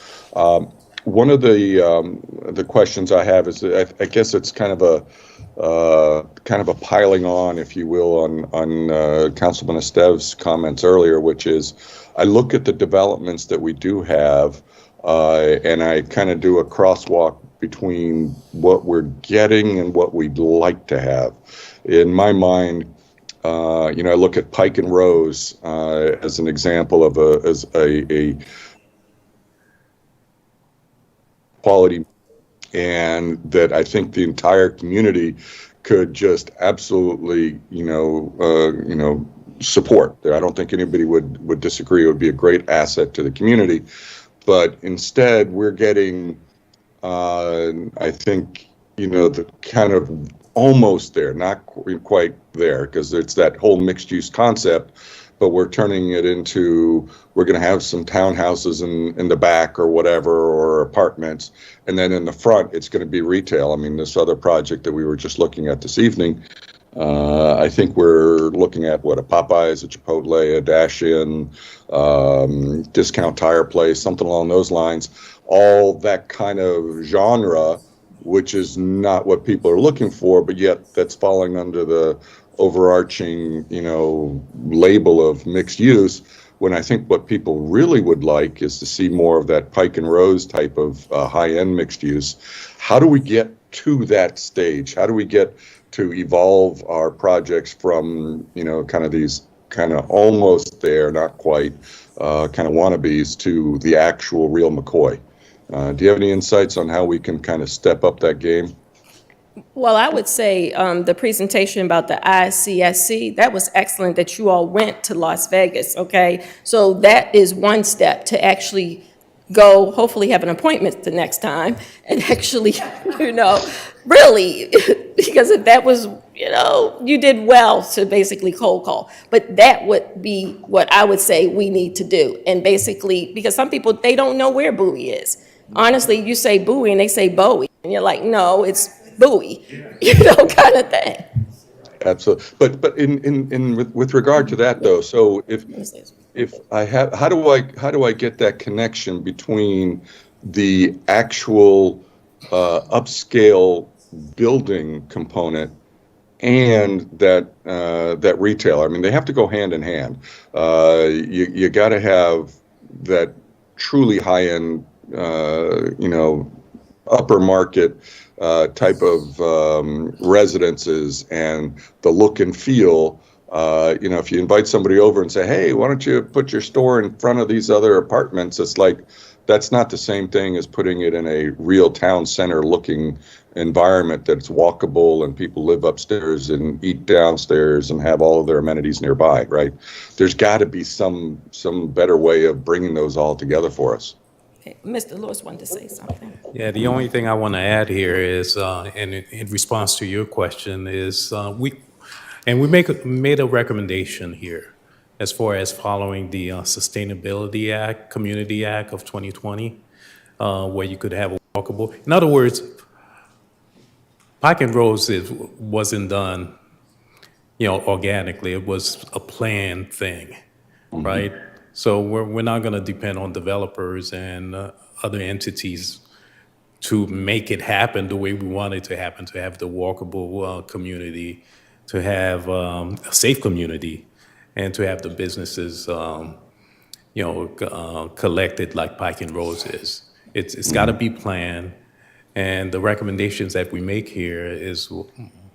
One of the questions I have is, I guess it's kind of a piling on, if you will, on Councilman Estev's comments earlier, which is, I look at the developments that we do have, and I kind of do a crosswalk between what we're getting and what we'd like to have. In my mind, I look at Pike and Rose as an example of a quality, and that I think the entire community could just absolutely, support. I don't think anybody would disagree. It would be a great asset to the community. But instead, we're getting, I think, the kind of almost there, not quite there, because it's that whole mixed use concept, but we're turning it into, we're going to have some townhouses in the back or whatever, or apartments, and then in the front it's going to be retail. I mean, this other project that we were just looking at this evening, I think we're looking at a Popeyes, a Chipotle, a Dash Inn, discount tire place, something along those lines, all that kind of genre, which is not what people are looking for, but yet that's falling under the overarching, label of mixed use, when I think what people really would like is to see more of that Pike and Rose type of high-end mixed use. How do we get to that stage? How do we get to evolve our projects from, kind of these kind of almost there, not quite, kind of wannabes, to the actual real McCoy? Do you have any insights on how we can kind of step up that game? Well, I would say the presentation about the ICSC, that was excellent that you all went to Las Vegas, okay? So that is one step to actually go, hopefully have an appointment the next time, and actually, really, because if that was, you did well to basically cold call. But that would be what I would say we need to do. And basically, because some people, they don't know where Bowie is. Honestly, you say Bowie and they say Bowie, and you're like, no, it's Bowie, kind of thing. Absolutely. But with regard to that though, so if I have, how do I get that connection between the actual upscale building component and that retail? I mean, they have to go hand in hand. You got to have that truly high end, upper market type of residences, and the look and feel. If you invite somebody over and say, hey, why don't you put your store in front of these other apartments? It's like, that's not the same thing as putting it in a real town center looking environment that's walkable and people live upstairs and eat downstairs and have all of their amenities nearby, right? There's got to be some better way of bringing those all together for us. Okay. Mr. Lewis wanted to say something. Yeah, the only thing I want to add here is, and in response to your question, is we made a recommendation here as far as following the Sustainability Act, Community Act of 2020, where you could have a walkable. In other words, Pike and Rose wasn't done, organically. It was a planned thing, right? So we're not going to depend on developers and other entities to make it happen the way we want it to happen, to have the walkable community, to have a safe community, and to have the businesses, collected like Pike and Rose is. It's got to be planned, and the recommendations that we make here is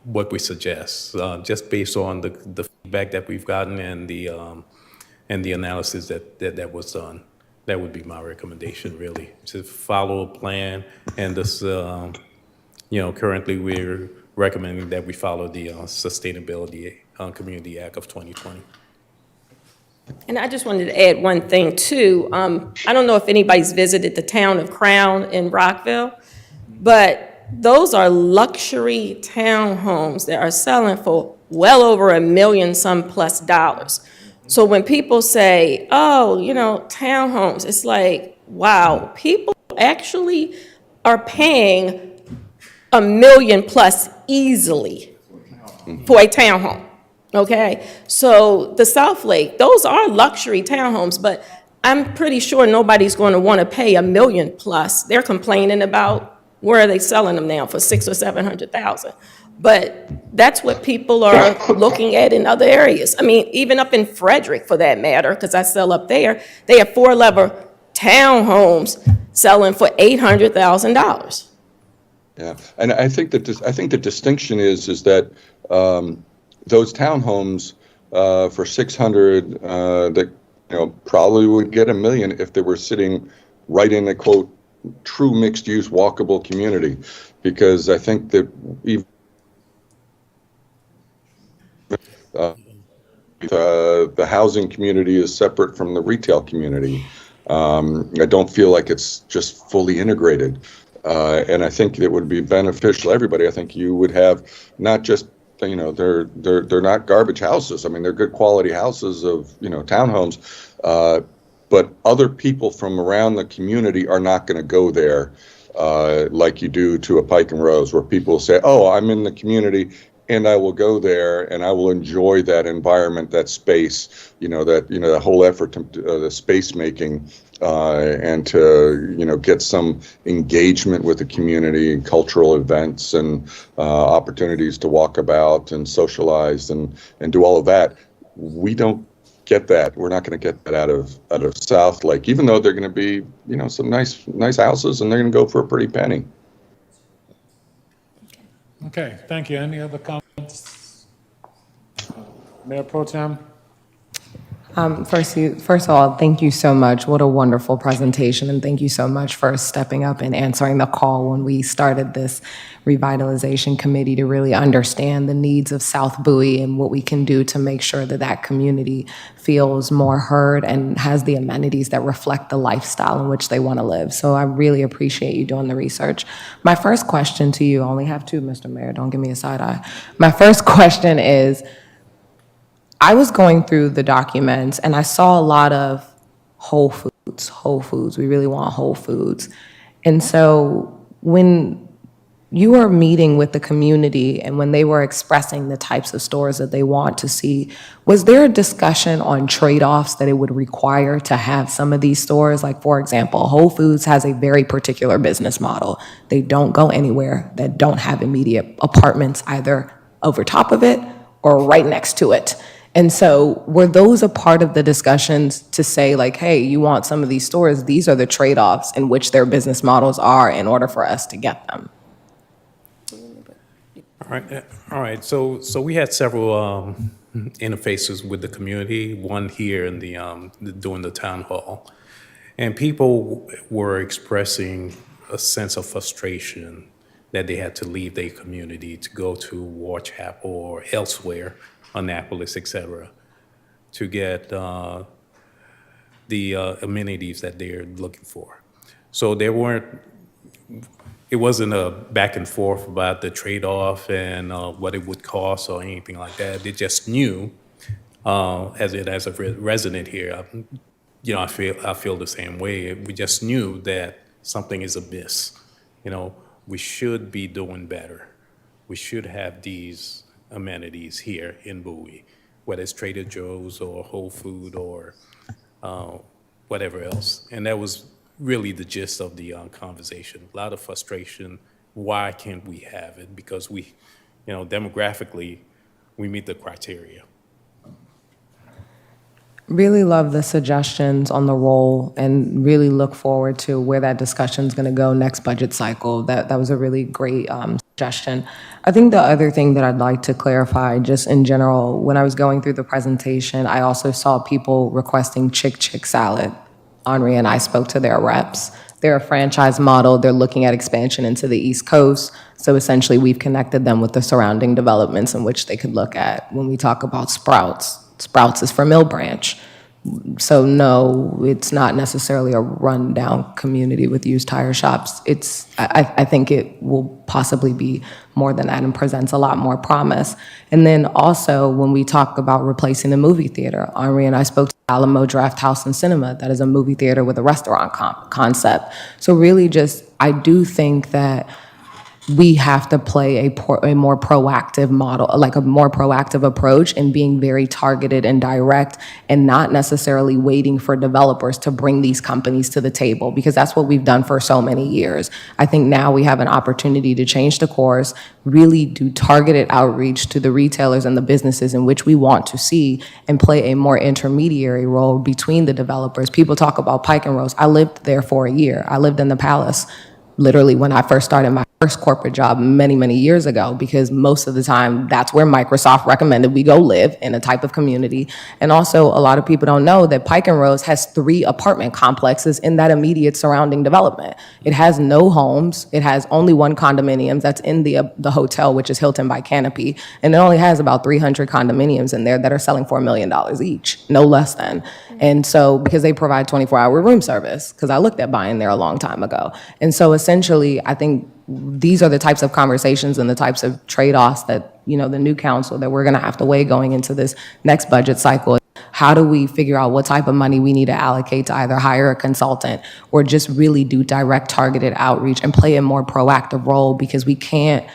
what we suggest, just based on the feedback that we've gotten and the analysis that was done. That would be my recommendation, really, to follow a plan. And this, currently we're recommending that we follow the Sustainability Community Act of 2020. And I just wanted to add one thing too. I don't know if anybody's visited the town of Crown in Rockville, but those are luxury townhomes that are selling for well over $1 million some plus dollars. So when people say, oh, townhomes, it's like, wow, people actually are paying $1 million plus easily for a townhome, okay? So the South Lake, those are luxury townhomes, but I'm pretty sure nobody's going to want to pay $1 million plus. They're complaining about where are they selling them now for $600,000 or $700,000. But that's what people are looking at in other areas. I mean, even up in Frederick, for that matter, because I sell up there, they have 4-level townhomes selling for $800,000. Yeah, and I think that the distinction is that those townhomes for 600 that probably would get $1 million if they were sitting right in a quote true mixed use walkable community, because I think that even the housing community is separate from the retail community. I don't feel like it's just fully integrated. And I think it would be beneficial to everybody. I think you would have not just, they're not garbage houses. I mean, they're good quality houses of, townhomes. But other people from around the community are not going to go there like you do to a Pike and Rose, where people say, oh, I'm in the community and I will go there and I will enjoy that environment, that space, that whole effort to the space making and to, get some engagement with the community and cultural events and opportunities to walk about and socialize and do all of that. We don't get that. We're not going to get that out of South Lake, even though they're going to be, some nice houses and they're going to go for a pretty penny. Okay, thank you. Any other comments? Mayor Pro Tem? First of all, thank you so much. What a wonderful presentation, and thank you so much for stepping up and answering the call when we started this revitalization committee to really understand the needs of South Bowie and what we can do to make sure that that community feels more heard and has the amenities that reflect the lifestyle in which they want to live. So I really appreciate you doing the research. My first question to you, I only have two, Mr. Mayor, don't give me a side eye. My first question is, I was going through the documents and I saw a lot of Whole Foods. We really want Whole Foods. And so when you were meeting with the community and when they were expressing the types of stores that they want to see, was there a discussion on trade-offs that it would require to have some of these stores? Like, for example, Whole Foods has a very particular business model. They don't go anywhere that don't have immediate apartments either over top of it or right next to it. And so were those a part of the discussions to say, like, hey, you want some of these stores, these are the trade-offs in which their business models are in order for us to get them? All right. So we had several interfaces with the community. One here in during the town hall, and people were expressing a sense of frustration that they had to leave their community to go to Warchapel or elsewhere, Annapolis, et cetera, to get the amenities that they're looking for. So it wasn't a back and forth about the trade-off and what it would cost or anything like that. They just knew, as a resident here, I feel the same way. We just knew that something is amiss. We should be doing better. We should have these amenities here in Bowie, whether it's Trader Joe's or Whole Food or whatever else. And that was really the gist of the conversation. A lot of frustration. Why can't we have it? Because we, demographically, we meet the criteria. Really love the suggestions on the role and really look forward to where that discussion is going to go next budget cycle. That was a really great suggestion. I think the other thing that I'd like to clarify, just in general, when I was going through the presentation, I also saw people requesting chick salad. Henri and I spoke to their reps. They're a franchise model. They're looking at expansion into the East Coast. So essentially, we've connected them with the surrounding developments in which they could look at. When we talk about Sprouts is for Mill Branch. So no, it's not necessarily a rundown community with used tire shops. I think it will possibly be more than that and presents a lot more promise. And then also when we talk about replacing the movie theater, Henri and I spoke to Alamo Draft House and Cinema. That is a movie theater with a restaurant concept. So really I do think that we have to play a more proactive model, like a more proactive approach in being very targeted and direct and not necessarily waiting for developers to bring these companies to the table, because that's what we've done for so many years. I think now we have an opportunity to change the course, really do targeted outreach to the retailers and the businesses in which we want to see, and play a more intermediary role between the developers. People talk about Pike and Rose. I lived there for a year. I lived in the Palace literally when I first started my first corporate job many, many years ago, because most of the time that's where Microsoft recommended we go live, in a type of community. And also, a lot of people don't know that Pike and Rose has 3 apartment complexes in that immediate surrounding development. It has no homes. It has only 1 condominium that's in the hotel, which is Hilton by Canopy. And it only has about 300 condominiums in there that are selling for $1 million each, no less than. And so, because they provide 24-hour room service, because I looked at buying there a long time ago. And so essentially, I think these are the types of conversations and the types of trade-offs that, the new council, that we're going to have to weigh going into this next budget cycle. How do we figure out what type of money we need to allocate to either hire a consultant or just really do direct targeted outreach and play a more proactive role? Because we can't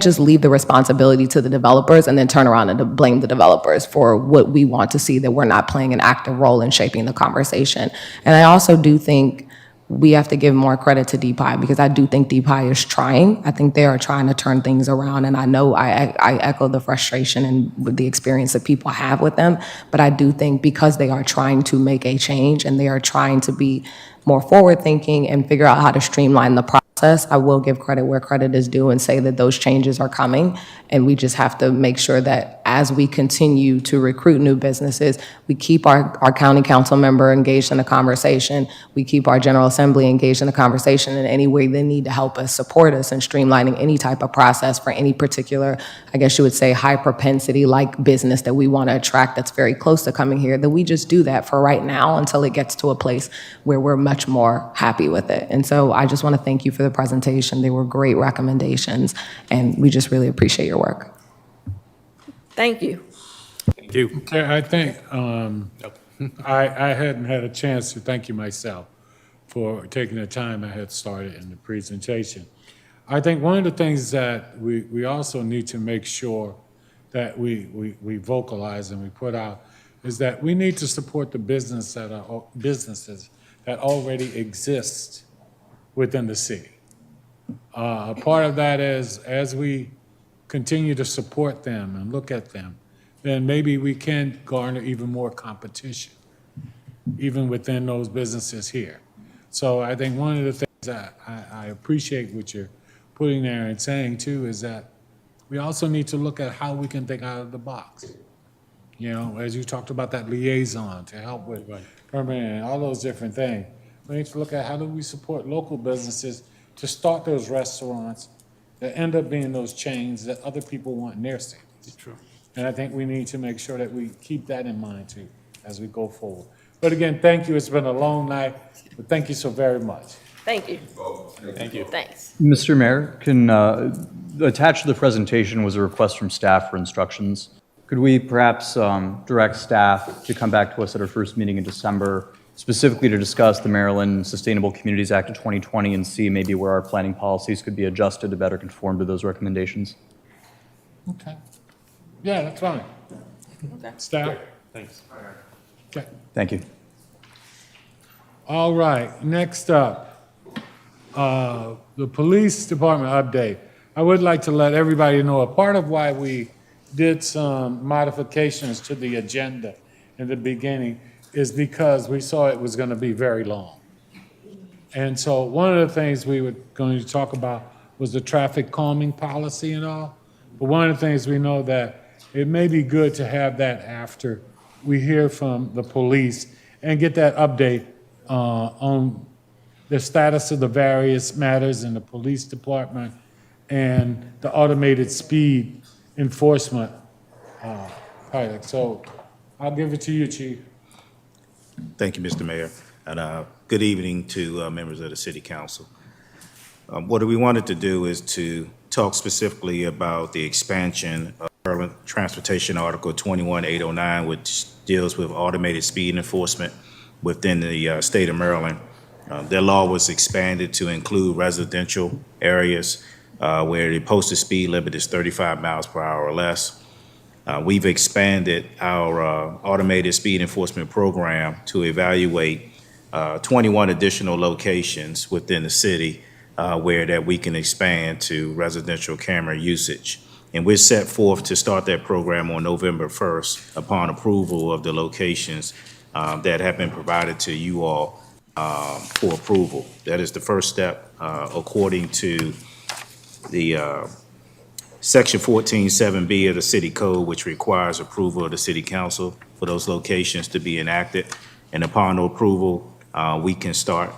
just leave the responsibility to the developers and then turn around and blame the developers for what we want to see, that we're not playing an active role in shaping the conversation. And I also do think we have to give more credit to DPI, because I do think DPI is trying. I think they are trying to turn things around, and I know I echo the frustration and with the experience that people have with them, but I do think because they are trying to make a change and they are trying to be more forward-thinking and figure out how to streamline the process, I will give credit where credit is due and say that those changes are coming, and we just have to make sure that as we continue to recruit new businesses, we keep our county council member engaged in the conversation, we keep our General Assembly engaged in the conversation in any way they need to help us, support us in streamlining any type of process for any particular, I guess you would say, high propensity like business that we want to attract that's very close to coming here, that we just do that for right now until it gets to a place where we're much more happy with it. And so I just want to thank you for the presentation. They were great recommendations, and we just really appreciate your work. Thank you. Thank you. Okay, I think I hadn't had a chance to thank you myself for taking the time I had started in the presentation. I think one of the things that we also need to make sure that we vocalize and we put out is that we need to support the businesses that already exist within the city. Part of that is, as we continue to support them and look at them, then maybe we can garner even more competition, even within those businesses here. So I think one of the things that I appreciate what you're putting there and saying too is that we also need to look at how we can think out of the box. As you talked about that liaison to help with permitting and all those different things. We need to look at how do we support local businesses to start those restaurants that end up being those chains that other people want in their cities. True. And I think we need to make sure that we keep that in mind too as we go forward. But again, thank you. It's been a long night, but thank you so very much. Thank you. Thank you. Thanks. Mr. Mayor, attached to the presentation was a request from staff for instructions. Could we perhaps direct staff to come back to us at our first meeting in December, specifically to discuss the Maryland Sustainable Communities Act of 2020 and see maybe where our planning policies could be adjusted to better conform to those recommendations? Okay. Yeah, that's fine. Okay. Staff? Thanks. Okay. Thank you. All right, next up, the police department update. I would like to let everybody know a part of why we did some modifications to the agenda in the beginning is because we saw it was going to be very long. And so one of the things we were going to talk about was the traffic calming policy and all. But one of the things we know that it may be good to have that after we hear from the police and get that update on the status of the various matters in the police department and the automated speed enforcement pilot. So I'll give it to you, Chief. Thank you, Mr. Mayor, and good evening to members of the City Council. What we wanted to do is to talk specifically about the expansion of Maryland Transportation Article 21809, which deals with automated speed enforcement within the state of Maryland. Their law was expanded to include residential areas where the posted speed limit is 35 miles per hour or less. We've expanded our automated speed enforcement program to evaluate 21 additional locations within the city where that we can expand to residential camera usage. And we're set forth to start that program on November 1st upon approval of the locations that have been provided to you all for approval. That is the first step according to the Section 14.7B of the city code, which requires approval of the city council for those locations to be enacted. And upon approval, we can start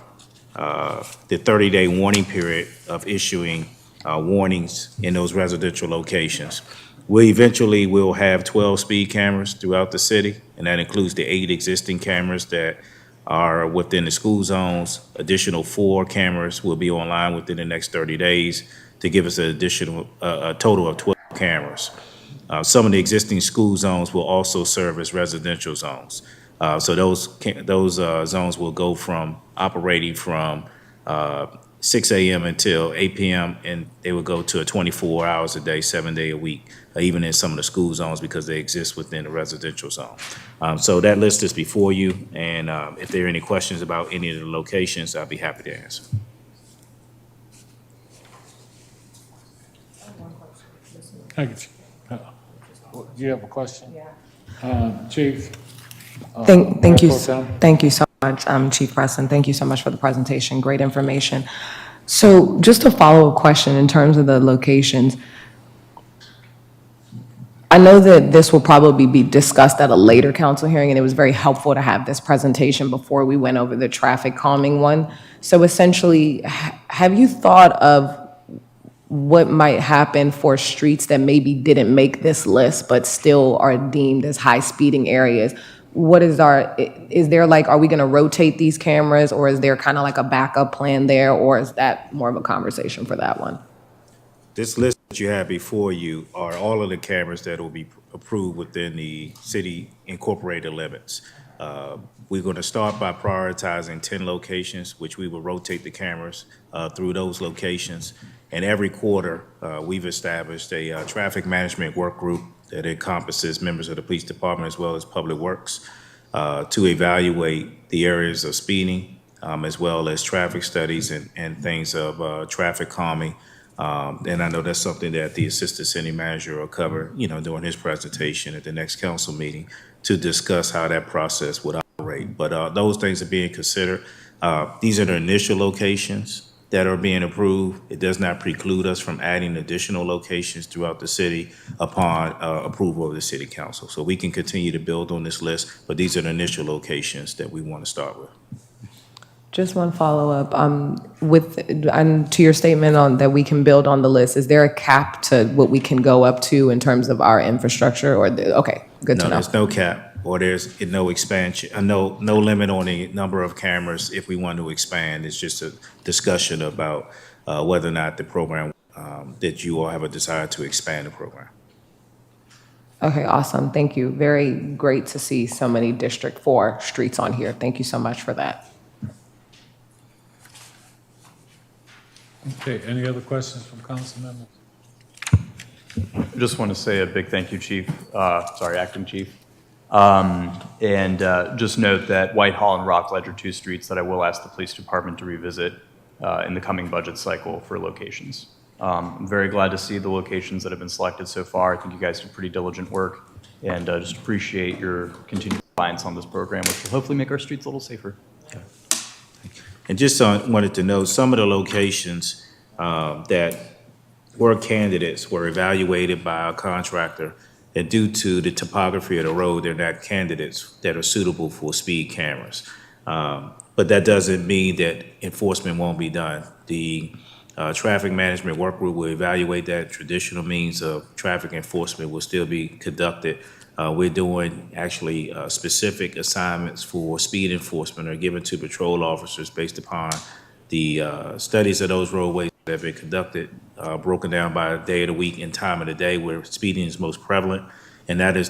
the 30-day warning period of issuing warnings in those residential locations. We eventually will have 12 speed cameras throughout the city, and that includes the 8 existing cameras that are within the school zones. Additional 4 cameras will be online within the next 30 days to give us an additional, a total of 12 cameras. Some of the existing school zones will also serve as residential zones. So those zones will go from operating from 6 a.m. until 8 p.m. and they will go to a 24 hours a day, 7 day a week, even in some of the school zones because they exist within the residential zone. So that list is before you, and if there are any questions about any of the locations, I'll be happy to answer. Thank you. Do you have a question? Yeah. Chief? Thank you, Pro Tem? thank you so much, Chief Preston. Thank you so much for the presentation. Great information. So just a follow-up question in terms of the locations. I know that this will probably be discussed at a later council hearing, and it was very helpful to have this presentation before we went over the traffic calming one. So essentially, have you thought of what might happen for streets that maybe didn't make this list but still are deemed as high speeding areas? What is is there like, are we gonna rotate these cameras, or is there kind of like a backup plan there, or is that more of a conversation for that one? This list that you have before you are all of the cameras that will be approved within the city incorporated limits. We're going to start by prioritizing 10 locations, which we will rotate the cameras through those locations. And every quarter, we've established a traffic management work group that encompasses members of the police department as well as public works to evaluate the areas of speeding as well as traffic studies and things of traffic calming. And I know that's something that the assistant city manager will cover, during his presentation at the next council meeting to discuss how that process would operate. But those things are being considered. These are the initial locations that are being approved. It does not preclude us from adding additional locations throughout the city upon approval of the city council. So we can continue to build on this list, but these are the initial locations that we want to start with. Just one follow-up, and to your statement on that we can build on the list, is there a cap to what we can go up to in terms of our infrastructure, or, okay, good to know. No, there's no cap, or there's no expansion, no limit on the number of cameras if we want to expand. It's just a discussion about whether or not the program, that you all have a desire to expand the program. Okay, awesome, thank you. Very great to see so many District 4 streets on here. Thank you so much for that. Okay, any other questions from council members? I just want to say a big thank you, Chief, Acting Chief. And just note that Whitehall and Rockledge are 2 streets that I will ask the police department to revisit in the coming budget cycle for locations. I'm very glad to see the locations that have been selected so far. I think you guys did pretty diligent work, and just appreciate your continued reliance on this program, which will hopefully make our streets a little safer. And just wanted to know, some of the locations that were candidates were evaluated by a contractor, and due to the topography of the road, they're not candidates that are suitable for speed cameras. But that doesn't mean that enforcement won't be done. The traffic management work group will evaluate that. Traditional means of traffic enforcement will still be conducted. We're doing actually specific assignments for speed enforcement are given to patrol officers based upon the studies of those roadways that have been conducted, broken down by day of the week and time of the day where speeding is most prevalent. And that is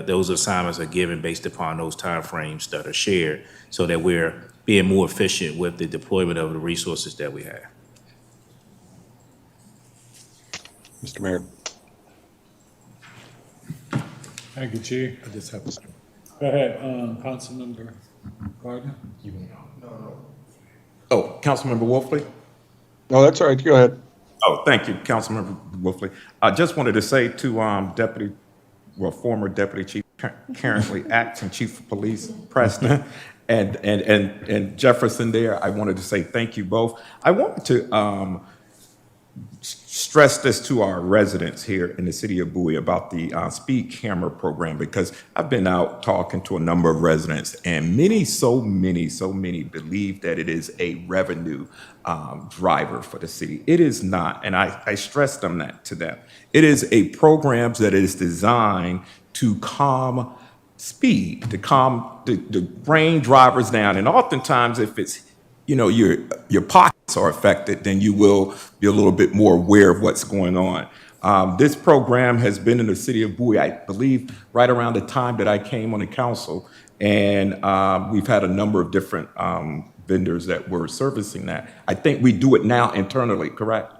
those assignments are given based upon those timeframes that are shared so that we're being more efficient with the deployment of the resources that we have. Mr. Mayor. Thank you, Chief. I just have a... Go ahead, Councilmember Gardner. Oh, Councilmember Wolfley? No, that's all right. Go ahead. Oh, thank you, Councilmember Wolfley. I just wanted to say to former Deputy Chief, currently Acting Chief of Police, Preston, and Jefferson there, I wanted to say thank you both. I wanted to stress this to our residents here in the city of Bowie about the speed camera program, because I've been out talking to a number of residents, and so many believe that it is a revenue driver for the city. It is not, and I stress to them. It is a program that is designed to calm speed, to calm the brain drivers down, and oftentimes if it's your pockets are affected, then you will be a little bit more aware of what's going on. This program has been in the city of Bowie, I believe, right around the time that I came on the council, and we've had a number of different vendors that were servicing that. I think we do it now internally, correct?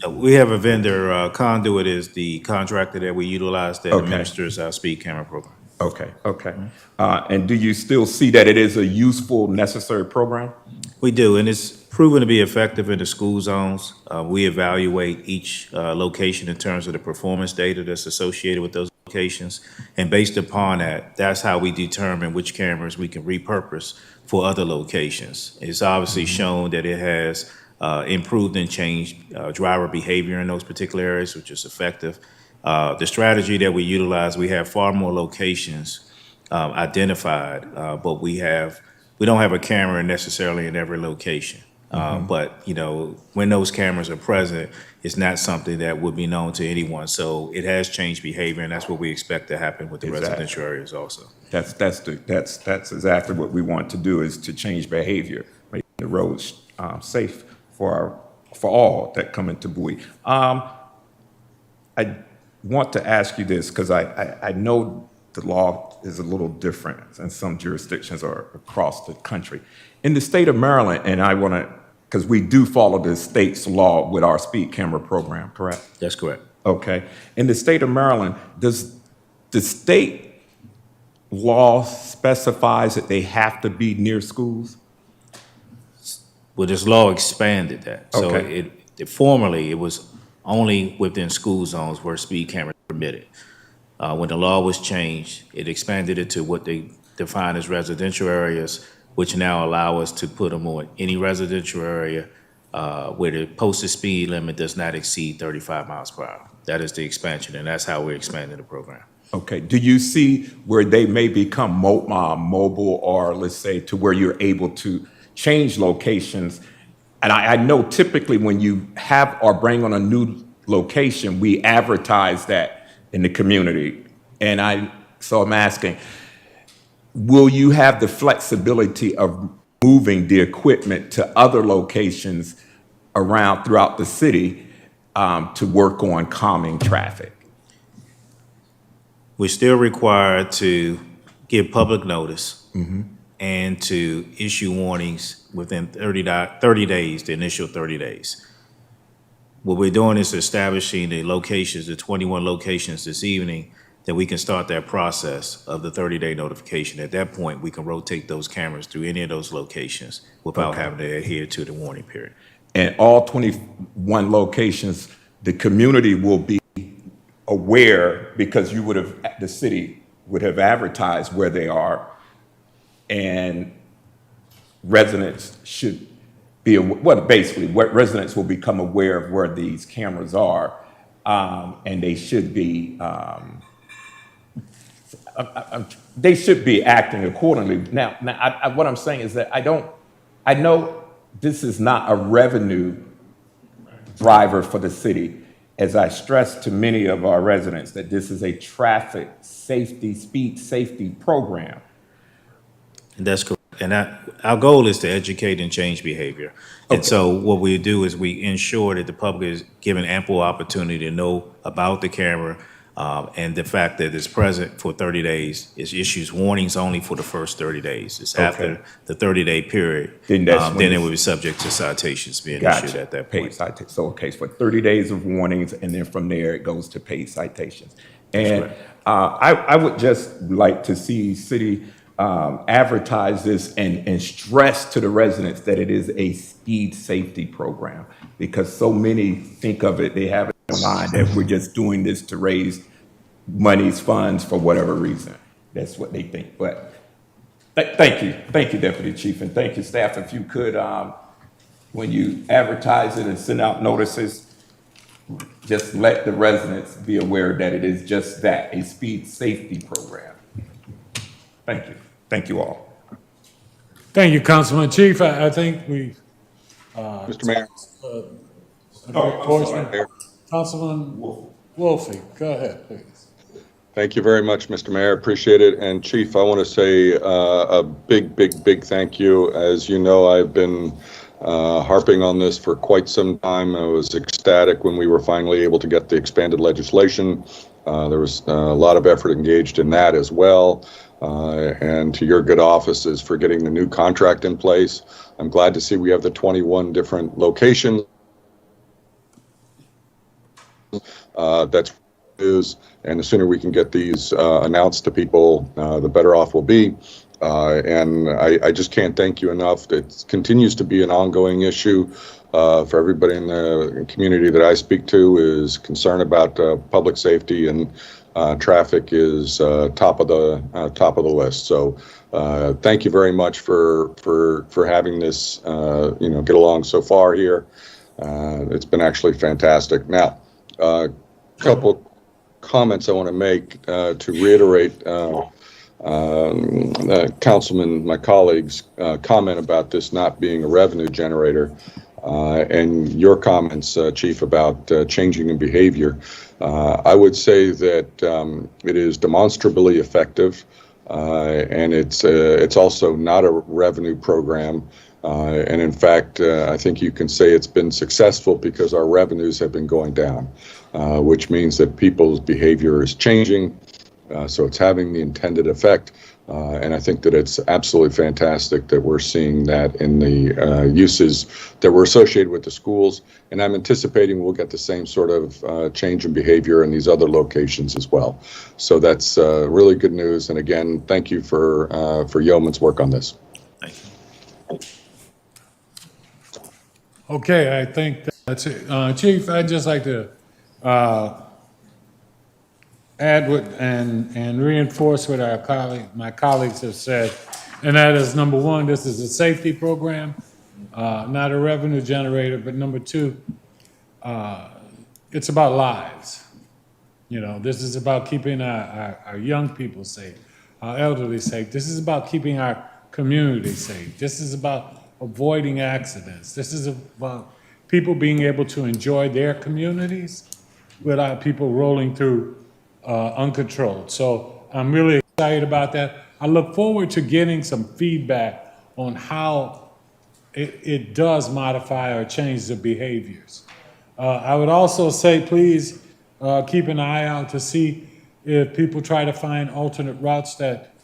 We have a vendor, Conduit is the contractor that we utilize that administers our speed camera program. Okay. And do you still see that it is a useful, necessary program? We do, and it's proven to be effective in the school zones. We evaluate each location in terms of the performance data that's associated with those locations. And based upon that, that's how we determine which cameras we can repurpose for other locations. It's obviously shown that it has improved and changed driver behavior in those particular areas, which is effective. The strategy that we utilize, we have far more locations identified, but we don't have a camera necessarily in every location. But when those cameras are present, it's not something that would be known to anyone. So it has changed behavior, and that's what we expect to happen with the residential areas also. That's exactly what we want to do, is to change behavior, make the roads safe for all that come into Bowie. I want to ask you this, because I know the law is a little different in some jurisdictions or across the country. In the state of Maryland, and I want to, because we do follow the state's law with our speed camera program, correct? That's correct. Okay. In the state of Maryland, does the state law specifies that they have to be near schools? Well, this law expanded that. So formerly, it was only within school zones where speed cameras were permitted. When the law was changed, it expanded it to what they define as residential areas, which now allow us to put them on any residential area where the posted speed limit does not exceed 35 miles per hour. That is the expansion, and that's how we're expanding the program. Okay. Do you see where they may become mobile, or let's say to where you're able to change locations? And I know typically when you have or bring on a new location, we advertise that in the community. So I'm asking, will you have the flexibility of moving the equipment to other locations throughout the city to work on calming traffic? We're still required to give public notice and to issue warnings within 30 days, the initial 30 days. What we're doing is establishing the locations, the 21 locations this evening, that we can start that process of the 30-day notification. At that point, we can rotate those cameras through any of those locations without having to adhere to the warning period. And all 21 locations, the community will be aware, because the city would have advertised where they are, and residents should be, basically, residents will become aware of where these cameras are, and they should be acting accordingly. Now, what I'm saying is that I know this is not a revenue driver for the city, as I stress to many of our residents that this is a traffic safety, speed safety program. And that's correct. And our goal is to educate and change behavior. And so what we do is we ensure that the public is given ample opportunity to know about the camera, and the fact that it's present for 30 days. It issues warnings only for the first 30 days. It's after the 30-day period, then it will be subject to citations being issued at that point. So, for 30 days of warnings, and then from there it goes to paid citations. And I would just like to see city advertise this and stress to the residents that it is a speed safety program, because so many think of it, they have it in mind that we're just doing this to raise funds for whatever reason. That's what they think. But thank you, Deputy Chief, and thank you, staff. If you could, when you advertise it and send out notices, Just let the residents be aware that it is just that, a speed safety program. Thank you. Thank you all. Thank you, Councilman. Chief, I think we. Mr. Mayor. I'm sorry, Mayor. Councilman Wolfie, go ahead, please. Thank you very much, Mr. Mayor. Appreciate it. And Chief, I want to say a big thank you. As you know, I've been harping on this for quite some time. I was ecstatic when we were finally able to get the expanded legislation. There was a lot of effort engaged in that as well. And to your good offices for getting the new contract in place. I'm glad to see we have the 21 different locations. That's news, and the sooner we can get these announced to people, the better off we'll be. And I just can't thank you enough. It continues to be an ongoing issue for everybody in the community that I speak to is concerned about public safety, and traffic is top of the list. So thank you very much for having this get along so far here. It's been actually fantastic. Now, a couple comments I want to make to reiterate Councilman, my colleague's comment about this not being a revenue generator, and your comments, Chief, about changing in behavior. I would say that it is demonstrably effective, and it's also not a revenue program. And in fact, I think you can say it's been successful because our revenues have been going down, which means that people's behavior is changing. So it's having the intended effect. And I think that it's absolutely fantastic that we're seeing that in the uses that were associated with the schools. And I'm anticipating we'll get the same sort of change in behavior in these other locations as well. So that's really good news. And again, thank you for Yeoman's work on this. Thank you. Okay, I think that's it. Chief, I'd just like to add what and reinforce what my colleagues have said, and that is, number one, this is a safety program, not a revenue generator, but number two, it's about lives. You know, this is about keeping our young people safe, our elderly safe. This is about keeping our community safe. This is about avoiding accidents. This is about people being able to enjoy their communities without people rolling through uncontrolled. So I'm really excited about that. I look forward to getting some feedback on how it does modify or change the behaviors. I would also say, please keep an eye out to see if people try to find alternate routes that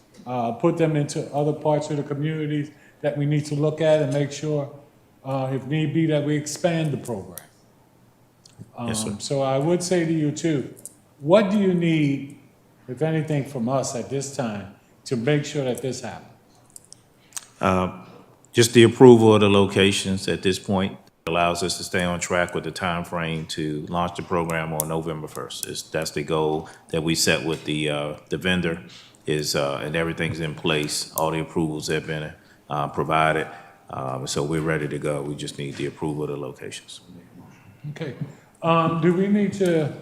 put them into other parts of the communities that we need to look at and make sure, if need be, that we expand the program. Yes, sir. So I would say to you too, what do you need, if anything, from us at this time to make sure that this happens? Just the approval of the locations at this point allows us to stay on track with the time frame to launch the program on November 1st. That's the goal that we set with the vendor and everything's in place. All the approvals have been provided. So we're ready to go. We just need the approval of the locations. Okay. Do we need to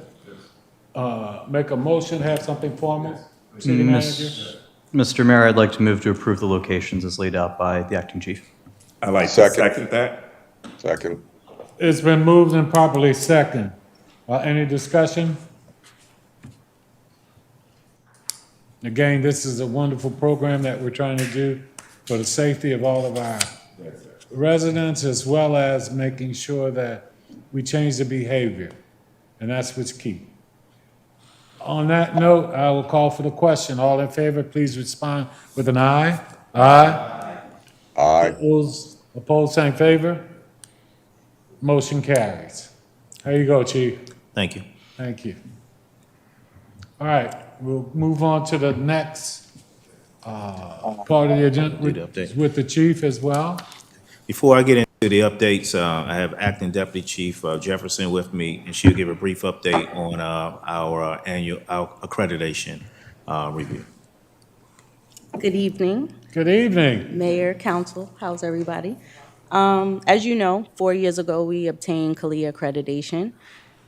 make a motion, have something formal? City manager? Mr. Mayor, I'd like to move to approve the locations as laid out by the acting chief. I'd like to second that. Second. It's been moved and properly second. Any discussion? Again, this is a wonderful program that we're trying to do for the safety of all of our residents, as well as making sure that we change the behavior. And that's what's key. On that note, I will call for the question. All in favor, please respond with an aye. Aye. Aye. Opposed, same favor. Motion carries. There you go, Chief. Thank you. Thank you. All right, we'll move on to the next part of the agenda with the chief as well. Before I get into the updates, I have Acting Deputy Chief Jefferson with me, and she'll give a brief update on our annual accreditation review. Good evening. Good evening. Mayor, Council, how's everybody? As you know, 4 years ago, we obtained CALIA accreditation.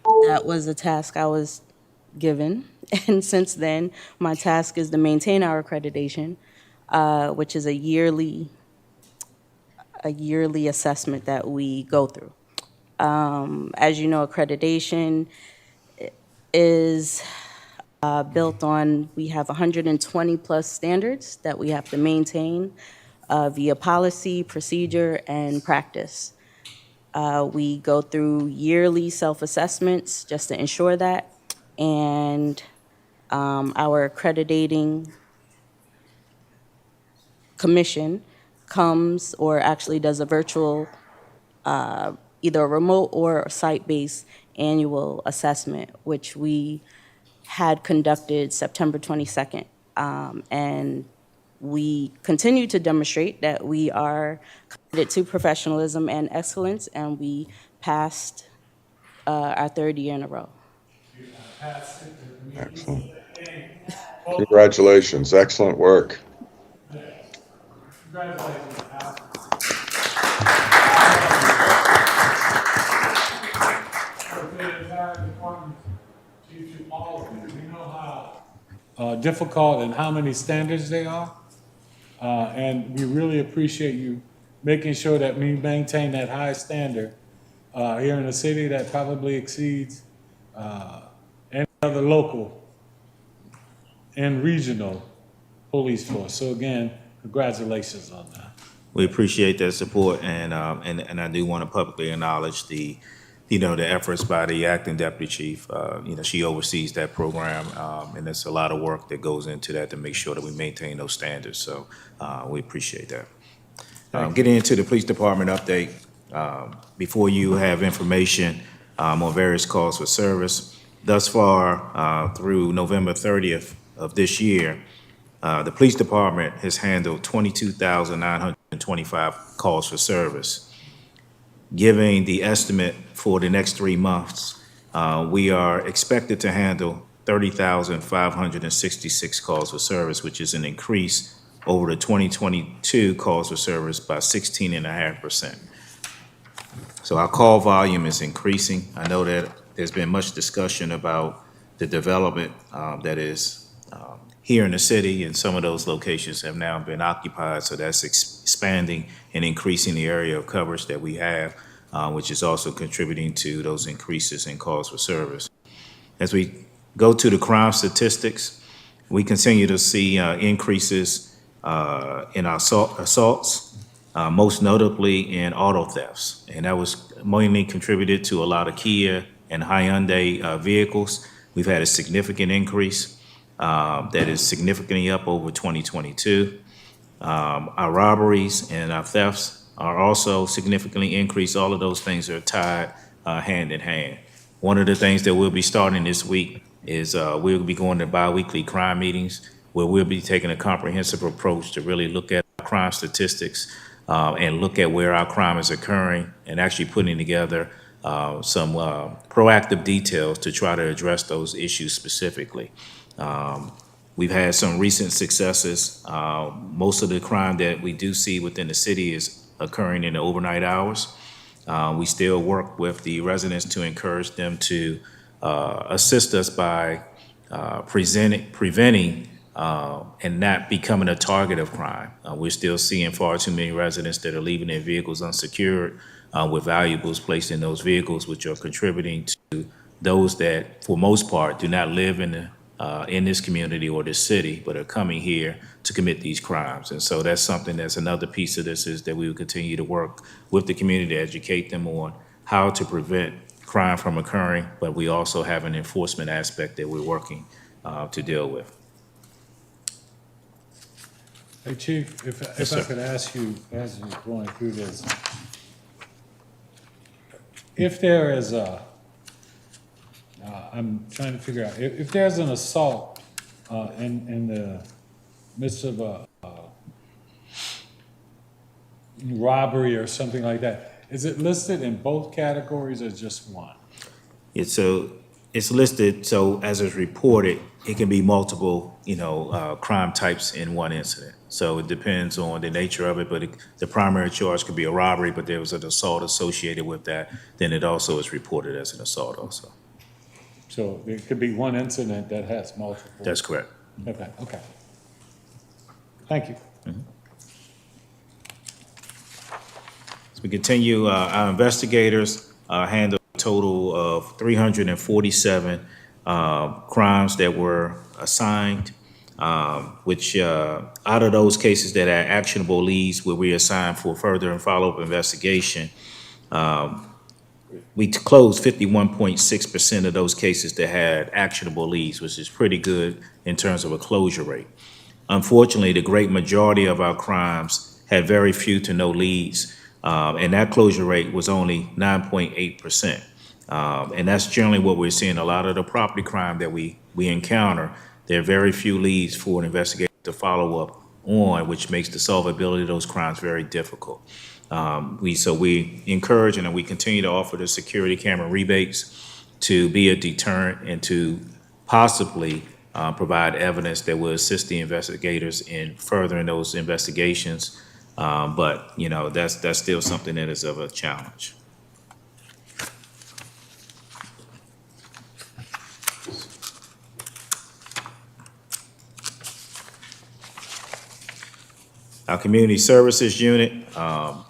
That was a task I was given. And since then, my task is to maintain our accreditation, which is a yearly assessment that we go through. As you know, accreditation is built on, we have 120 plus standards that we have to maintain via policy, procedure, and practice. We go through yearly self-assessments just to ensure that, and our accrediting commission comes or actually does a virtual, either a remote or a site-based annual assessment, which we had conducted September 22nd. And we continue to demonstrate that we are committed to professionalism and excellence, and we passed our third year in a row. Excellent. Congratulations. Excellent work. Difficult and how many standards they are. And we really appreciate you making sure that we maintain that high standard here in the city that probably exceeds any other local and regional police force. So again, congratulations on that. We appreciate that support, and I do want to publicly acknowledge the efforts by the acting deputy chief. She oversees that program, and there's a lot of work that goes into that to make sure that we maintain those standards. So we appreciate that. Getting into the police department update, before you have information on various calls for service, thus far through November 30th of this year, the police department has handled 22,925 calls for service. Giving the estimate for the next 3 months, we are expected to handle 30,566 calls for service, which is an increase over the 2022 calls for service by 16.5%. So our call volume is increasing. I know that there's been much discussion about the development that is here in the city, and some of those locations have now been occupied, so that's expanding and increasing the area of coverage that we have, which is also contributing to those increases in calls for service. As we go to the crime statistics, we continue to see increases in our assaults, most notably in auto thefts, and that was mainly contributed to a lot of Kia and Hyundai vehicles. We've had a significant increase that is significantly up over 2022. Our robberies and our thefts are also significantly increased. All of those things are tied hand in hand. One of the things that we'll be starting this week is we'll be going to bi-weekly crime meetings where we'll be taking a comprehensive approach to really look at crime statistics and look at where our crime is occurring, and actually putting together some proactive details to try to address those issues specifically. We've had some recent successes. Most of the crime that we do see within the city is occurring in the overnight hours. We still work with the residents to encourage them to assist us by preventing and not becoming a target of crime. We're still seeing far too many residents that are leaving their vehicles unsecured with valuables placed in those vehicles, which are contributing to those that, for most part, do not live in this community or this city, but are coming here to commit these crimes. And so that's something that's another piece of this, is that we will continue to work with the community to educate them on how to prevent crime from occurring, but we also have an enforcement aspect that we're working to deal with. Hey, Chief, if I could ask you, as you're going through this, if there is I'm trying to figure out, if there's an assault in the midst of a robbery or something like that, is it listed in both categories or just one? So it's listed, so as it's reported, it can be multiple, crime types in one incident. So it depends on the nature of it, but the primary charge could be a robbery, but there was an assault associated with that, then it also is reported as an assault also. So it could be one incident that has multiple. That's correct. Okay, okay. Thank you. As we continue, our investigators handled a total of 347 crimes that were assigned, which out of those cases that had actionable leads where we assigned for further and follow-up investigation, we closed 51.6% of those cases that had actionable leads, which is pretty good in terms of a closure rate. Unfortunately, the great majority of our crimes had very few to no leads, and that closure rate was only 9.8%. And that's generally what we're seeing. A lot of the property crime that we encounter, there are very few leads for an investigator to follow up on, which makes the solvability of those crimes very difficult. We encourage and we continue to offer the security camera rebates to be a deterrent and to possibly provide evidence that will assist the investigators in furthering those investigations. But, you know, that's still something that is of a challenge. Our community services unit,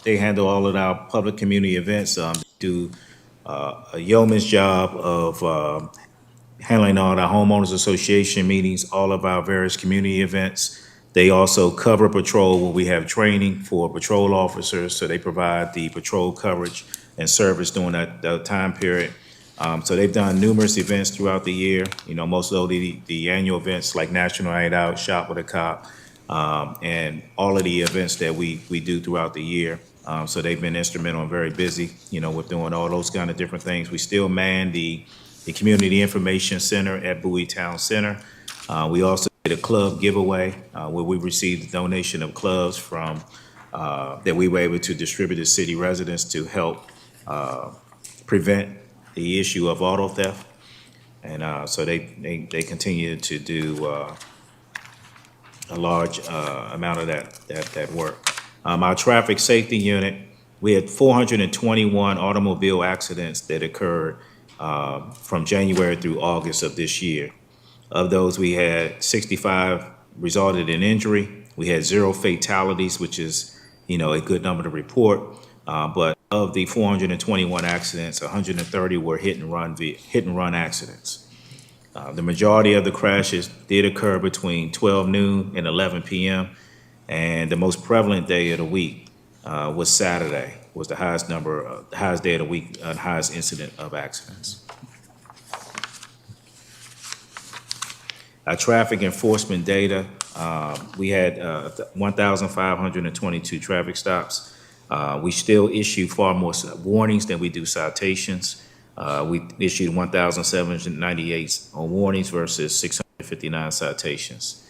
they handle all of our public community events, do a yeoman's job of handling all our homeowners association meetings, all of our various community events. They also cover patrol where we have training for patrol officers, so they provide the patrol coverage and service during that time period. So they've done numerous events throughout the year. You know, most of the annual events like National Night Out, Shop with a Cop, and all of the events that we do throughout the year. So they've been instrumental and very busy, you know, with doing all those kind of different things. We still man the Community Information Center at Bowie Town Center. We also did a club giveaway where we received a donation of clubs from that we were able to distribute to city residents to help prevent the issue of auto theft. And so they continue to do a large amount of that work. Our traffic safety unit, we had 421 automobile accidents that occurred from January through August of this year. Of those, we had 65 resulted in injury. We had 0 fatalities, which is, you know, a good number to report. But of the 421 accidents, 130 were hit and run accidents. The majority of the crashes did occur between 12 noon and 11 p.m. And the most prevalent day of the week was Saturday, was the highest day of the week, highest incident of accidents. Our traffic enforcement data, we had 1,522 traffic stops. We still issue far more warnings than we do citations. We issued 1,798 warnings versus 659 citations.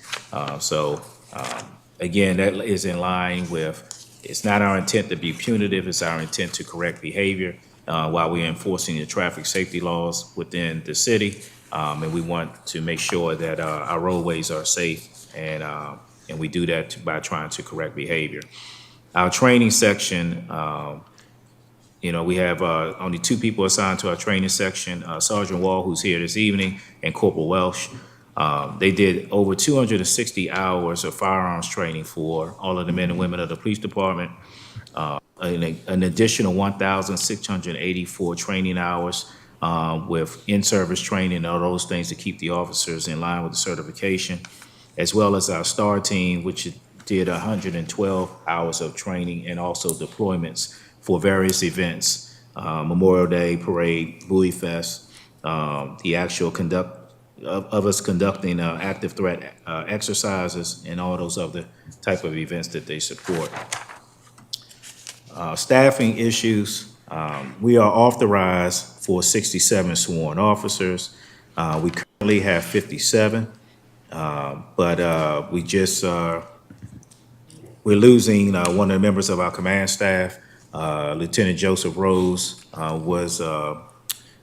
Again, that is in line with, it's not our intent to be punitive, it's our intent to correct behavior while we're enforcing the traffic safety laws within the city. And we want to make sure that our roadways are safe, and we do that by trying to correct behavior. Our training section, you know, we have only 2 people assigned to our training section, Sergeant Wall, who's here this evening, and Corporal Welsh. They did over 260 hours of firearms training for all of the men and women of the police department, an additional 1,684 training hours with in-service training and all those things to keep the officers in line with the certification, as well as our STAR team, which did 112 hours of training and also deployments for various events, Memorial Day Parade, Bowie Fest, the actual of us conducting active threat exercises and all those other type of events that they support. Staffing issues, we are authorized for 67 sworn officers. We currently have 57, but we're losing one of the members of our command staff. Lieutenant Joseph Rose was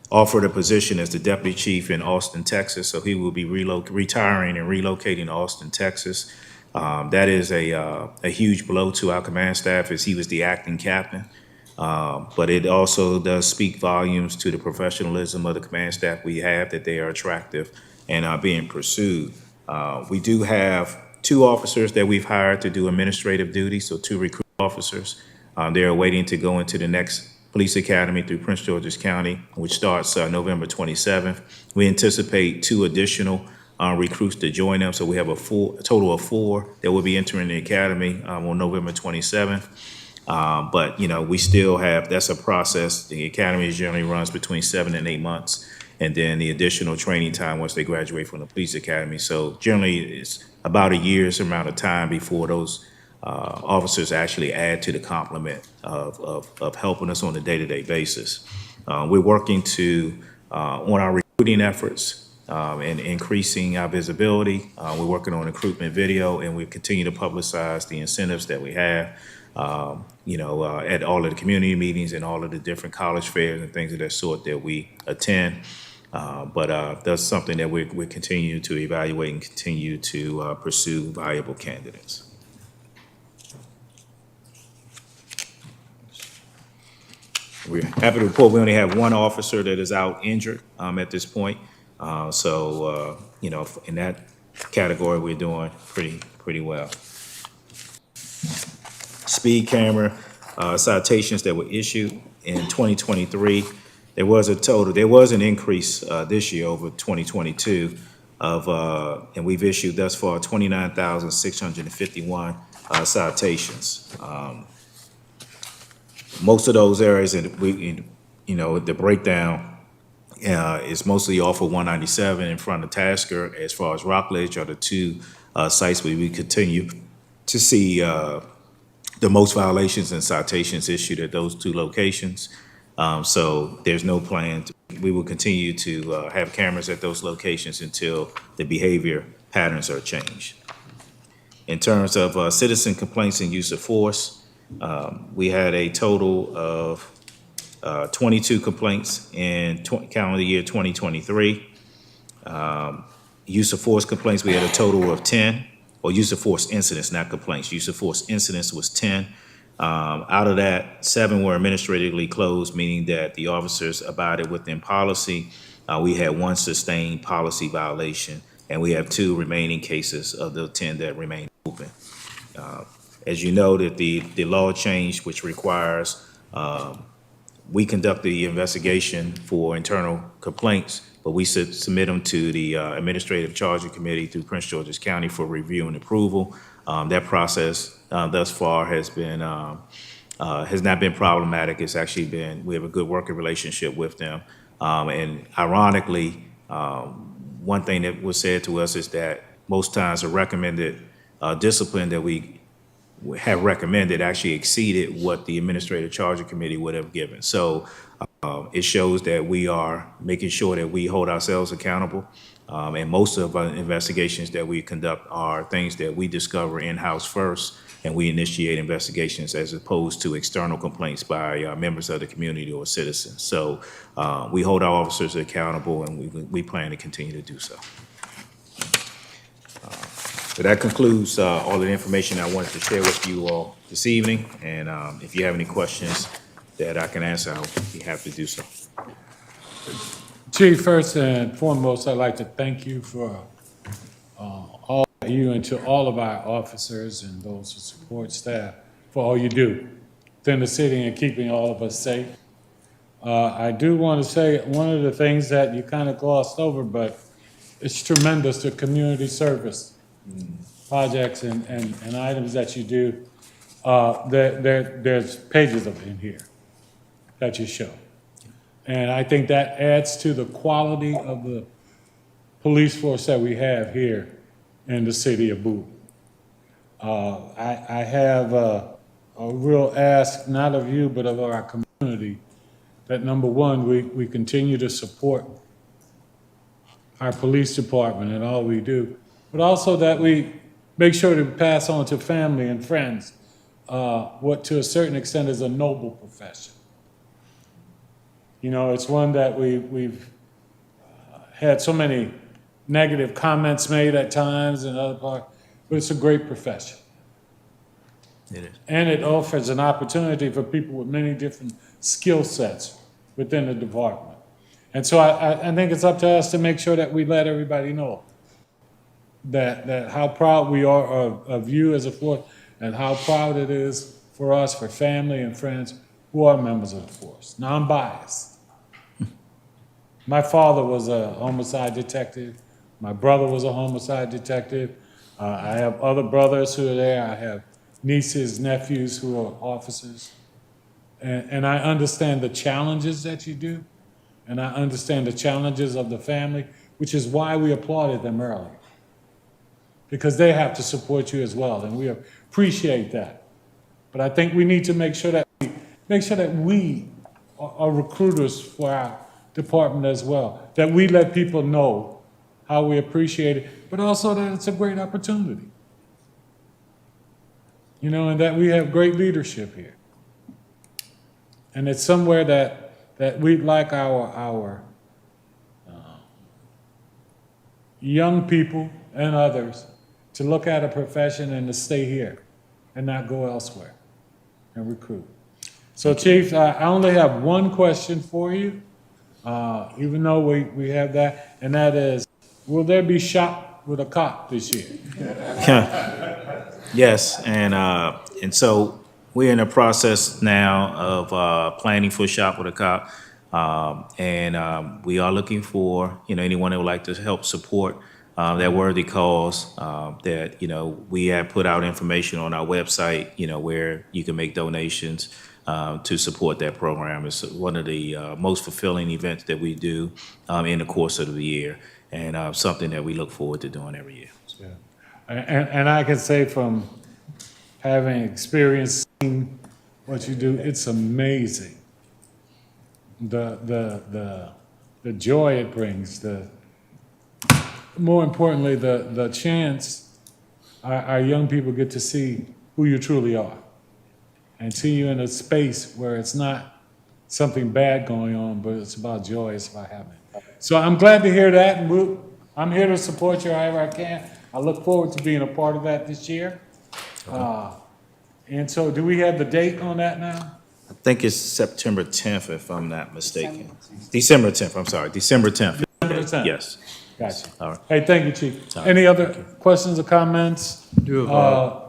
offered a position as the deputy chief in Austin, Texas, so he will be retiring and relocating to Austin, Texas. That is a huge blow to our command staff, as he was the acting captain. But it also does speak volumes to the professionalism of the command staff we have, that they are attractive and are being pursued. We do have 2 officers that we've hired to do administrative duties, so 2 recruit officers. They are waiting to go into the next police academy through Prince George's County, which starts November 27th. We anticipate 2 additional recruits to join them, so we have a total of 4 that will be entering the academy on November 27th. But, you know, we still have, that's a process. The academy generally runs between 7 and 8 months, and then the additional training time once they graduate from the police academy. So generally, it's about a year's amount of time before those officers actually add to the complement of helping us on a day-to-day basis. We're working on our recruiting efforts and increasing our visibility. We're working on recruitment video, and we continue to publicize the incentives that we have. At all of the community meetings and all of the different college fairs and things of that sort that we attend. But that's something that we're continuing to evaluate and continue to pursue viable candidates. We're happy to report we only have 1 officer that is out injured at this point. In that category, we're doing pretty well. Speed camera citations that were issued in 2023. There was an increase this year over 2022 and we've issued thus far 29,651 citations. Most of those areas, the breakdown is mostly off of 197 in front of Tasker. As far as Rockledge are the 2 sites where we continue to see the most violations and citations issued at those 2 locations. So there's no plan. We will continue to have cameras at those locations until the behavior patterns are changed. In terms of citizen complaints and use of force, we had a total of 22 complaints in calendar year 2023. Use of force complaints, we had a total of 10. Or use of force incidents, not complaints. Use of force incidents was 10. Out of that, 7 were administratively closed, meaning that the officers abided within policy. We had 1 sustained policy violation, and we have 2 remaining cases of the 10 that remain open. As you know, that the law changed, which requires we conduct the investigation for internal complaints, but we submit them to the Administrative Charging Committee through Prince George's County for review and approval. That process thus far has not been problematic. It's actually we have a good working relationship with them. And ironically, one thing that was said to us is that most times the recommended discipline that we have recommended actually exceeded what the Administrative Charging Committee would have given. So it shows that we are making sure that we hold ourselves accountable. And most of our investigations that we conduct are things that we discover in-house first, and we initiate investigations as opposed to external complaints by members of the community or citizens. So we hold our officers accountable, and we plan to continue to do so. So that concludes all of the information I wanted to share with you all this evening. And if you have any questions that I can answer, I'll be happy to do so. Chief, first and foremost, I'd like to thank you for all you and to all of our officers and those who support staff for all you do within the city and keeping all of us safe. I do want to say one of the things that you kind of glossed over, but it's tremendous, the community service projects and items that you do. There's pages of it in here that you show. And I think that adds to the quality of the police force that we have here in the city of Bowie. I have a real ask, not of you, but of our community, that number one, we continue to support our police department and all we do, but also that we make sure to pass on to family and friends what to a certain extent is a noble profession. You know, it's one that we've had so many negative comments made at times and other parts, but it's a great profession. It is. And it offers an opportunity for people with many different skill sets within the department. And so I think it's up to us to make sure that we let everybody know that how proud we are of you as a force, and how proud it is for us, for family and friends who are members of the force. Now, I'm biased. My father was a homicide detective. My brother was a homicide detective. I have other brothers who are there. I have nieces, nephews who are officers. And I understand the challenges that you do, and I understand the challenges of the family, which is why we applauded them earlier. Because they have to support you as well, and we appreciate that. But I think we need to make sure that we are recruiters for our department as well, that we let people know how we appreciate it, but also that it's a great opportunity. You know, and that we have great leadership here. And it's somewhere that we'd like our young people and others to look at a profession and to stay here and not go elsewhere and recruit. So Chief, I only have one question for you, even though we have that, and that is, will there be Shop with a Cop this year? Yes, and so we're in the process now of planning for Shop with a Cop. And we are looking for, anyone that would like to help support that worthy cause, that, we have put out information on our website, where you can make donations to support that program. It's one of the most fulfilling events that we do in the course of the year, and something that we look forward to doing every year. Yeah. And I can say from having experienced what you do, it's amazing. The joy it brings, more importantly, the chance our young people get to see who you truly are, and see you in a space where it's not something bad going on, but it's about joy, it's about having it. So I'm glad to hear that, and I'm here to support you however I can. I look forward to being a part of that this year. And so do we have the date on that now? I think it's September 10th, if I'm not mistaken. December 10th, I'm sorry, December 10th. December 10th. Yes. Gotcha. All right. Hey, thank you, Chief. All right. Any other questions or comments? Do have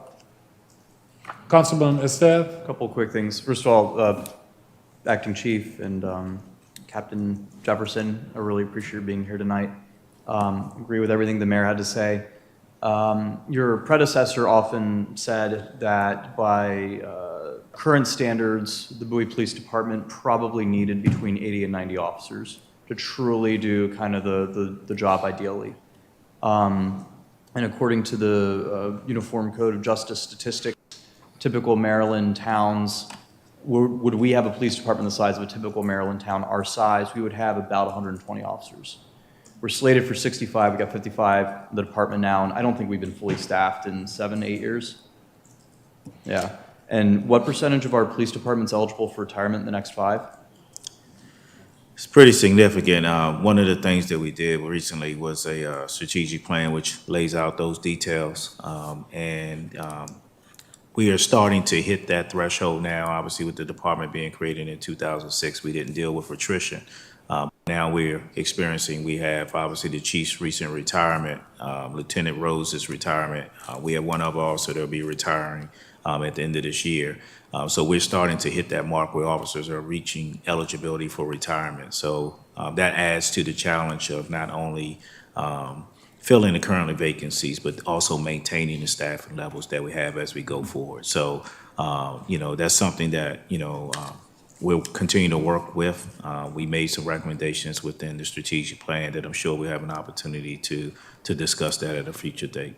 Councilman Esteve? a couple quick things. First of all, Acting Chief and Captain Jefferson, I really appreciate your being here tonight. Agree with everything the mayor had to say. Your predecessor often said that by current standards, the Bowie Police Department probably needed between 80 and 90 officers to truly do kind of the job ideally. And according to the Uniform Code of Justice statistics, typical Maryland towns, would we have a police department the size of a typical Maryland town our size, we would have about 120 officers. We're slated for 65, we got 55 in the department now, and I don't think we've been fully staffed in 7 to 8 years. Yeah. And what percentage of our police department's eligible for retirement in the next 5? It's pretty significant. One of the things that we did recently was a strategic plan which lays out those details. We are starting to hit that threshold now. Obviously, with the department being created in 2006, we didn't deal with attrition. Now we have obviously the chief's recent retirement, Lieutenant Rose's retirement. We have one other officer that will be retiring at the end of this year. So we're starting to hit that mark where officers are reaching eligibility for retirement. So that adds to the challenge of not only filling the currently vacancies, but also maintaining the staffing levels that we have as we go forward. So, that's something that, we'll continue to work with. We made some recommendations within the strategic plan that I'm sure we have an opportunity to discuss that at a future date.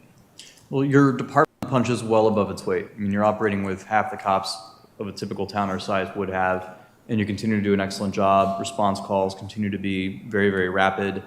Well, your department punches well above its weight. I mean, you're operating with half the cops of a typical town our size would have, and you continue to do an excellent job. Response calls continue to be very, very rapid.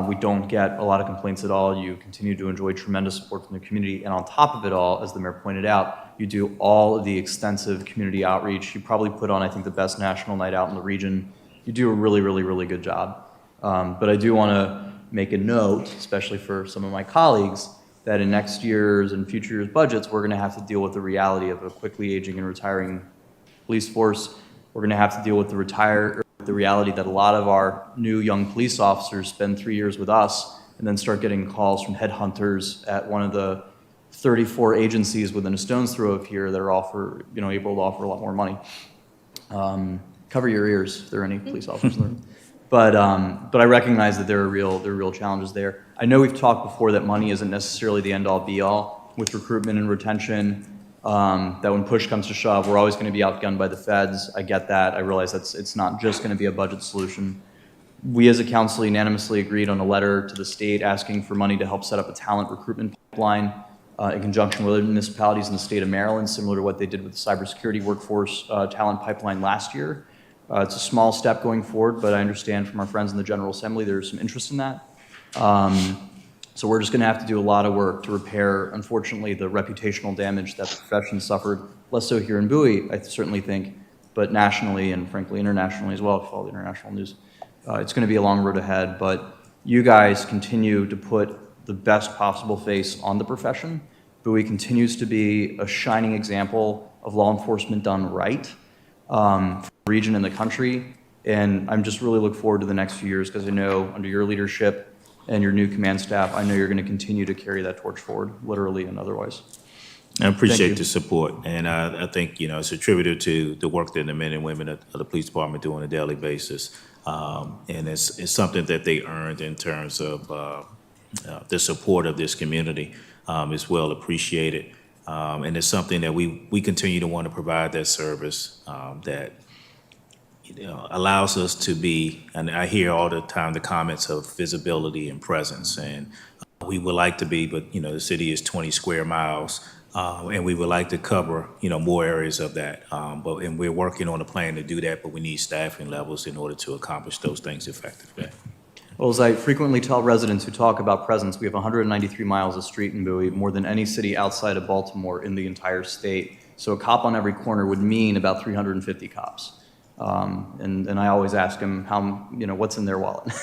We don't get a lot of complaints at all. You continue to enjoy tremendous support from the community. And on top of it all, as the mayor pointed out, you do all of the extensive community outreach. You probably put on, I think, the best national night out in the region. You do a really, really, really good job. But I do want to make a note, especially for some of my colleagues, that in next year's and future year's budgets, we're going to have to deal with the reality of a quickly aging and retiring police force. We're going to have to deal with the reality that a lot of our new young police officers spend 3 years with us and then start getting calls from headhunters at one of the 34 agencies within a stone's throw of here that are able to offer a lot more money. Cover your ears if there are any police officers in the room. But I recognize that there are real challenges there. I know we've talked before that money isn't necessarily the end-all be-all with recruitment and retention. That when push comes to shove, we're always going to be outgunned by the feds. I get that. I realize it's not just going to be a budget solution. We as a council unanimously agreed on a letter to the state asking for money to help set up a talent recruitment pipeline in conjunction with other municipalities in the state of Maryland, similar to what they did with the cybersecurity workforce talent pipeline last year. It's a small step going forward, but I understand from our friends in the General Assembly there's some interest in that. So we're just going to have to do a lot of work to repair, unfortunately, the reputational damage that the profession suffered, less so here in Bowie, I certainly think, but nationally and frankly internationally as well, if you follow the international news. It's going to be a long road ahead, but you guys continue to put the best possible face on the profession. Bowie continues to be a shining example of law enforcement done right for the region and the country, and I'm just really look forward to the next few years because I know under your leadership and your new command staff, I know you're going to continue to carry that torch forward, literally and otherwise. I appreciate the support, and I think, it's attributed to the work that the men and women of the police department do on a daily basis, and it's something that they earned in terms of the support of this community is well appreciated, and it's something that we continue to want to provide that service that allows us to be, and I hear all the time the comments of visibility and presence, and we would like to be, but the city is 20 square miles, and we would like to cover more areas of that, and we're working on a plan to do that, but we need staffing levels in order to accomplish those things effectively. Well, as I frequently tell residents who talk about presence, we have 193 miles of street in Bowie, more than any city outside of Baltimore in the entire state. So a cop on every corner would mean about 350 cops. And I always ask them what's in their wallet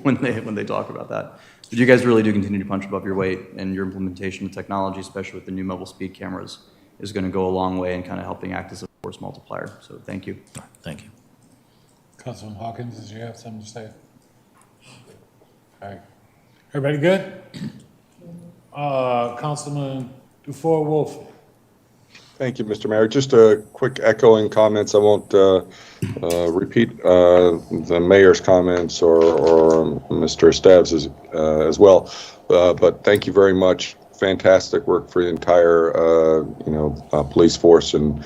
when they talk about that. But you guys really do continue to punch above your weight, and your implementation of technology, especially with the new mobile speed cameras, is going to go a long way in kind of helping act as a force multiplier. So thank you. Thank you. Councilman Hawkins, did you have something to say? All right. Everybody good? Councilman Dufour-Wolf. Thank you, Mr. Mayor. Just a quick echoing comments. I won't repeat the mayor's comments or Mr. Stav's as well, but thank you very much. Fantastic work for the entire, police force, and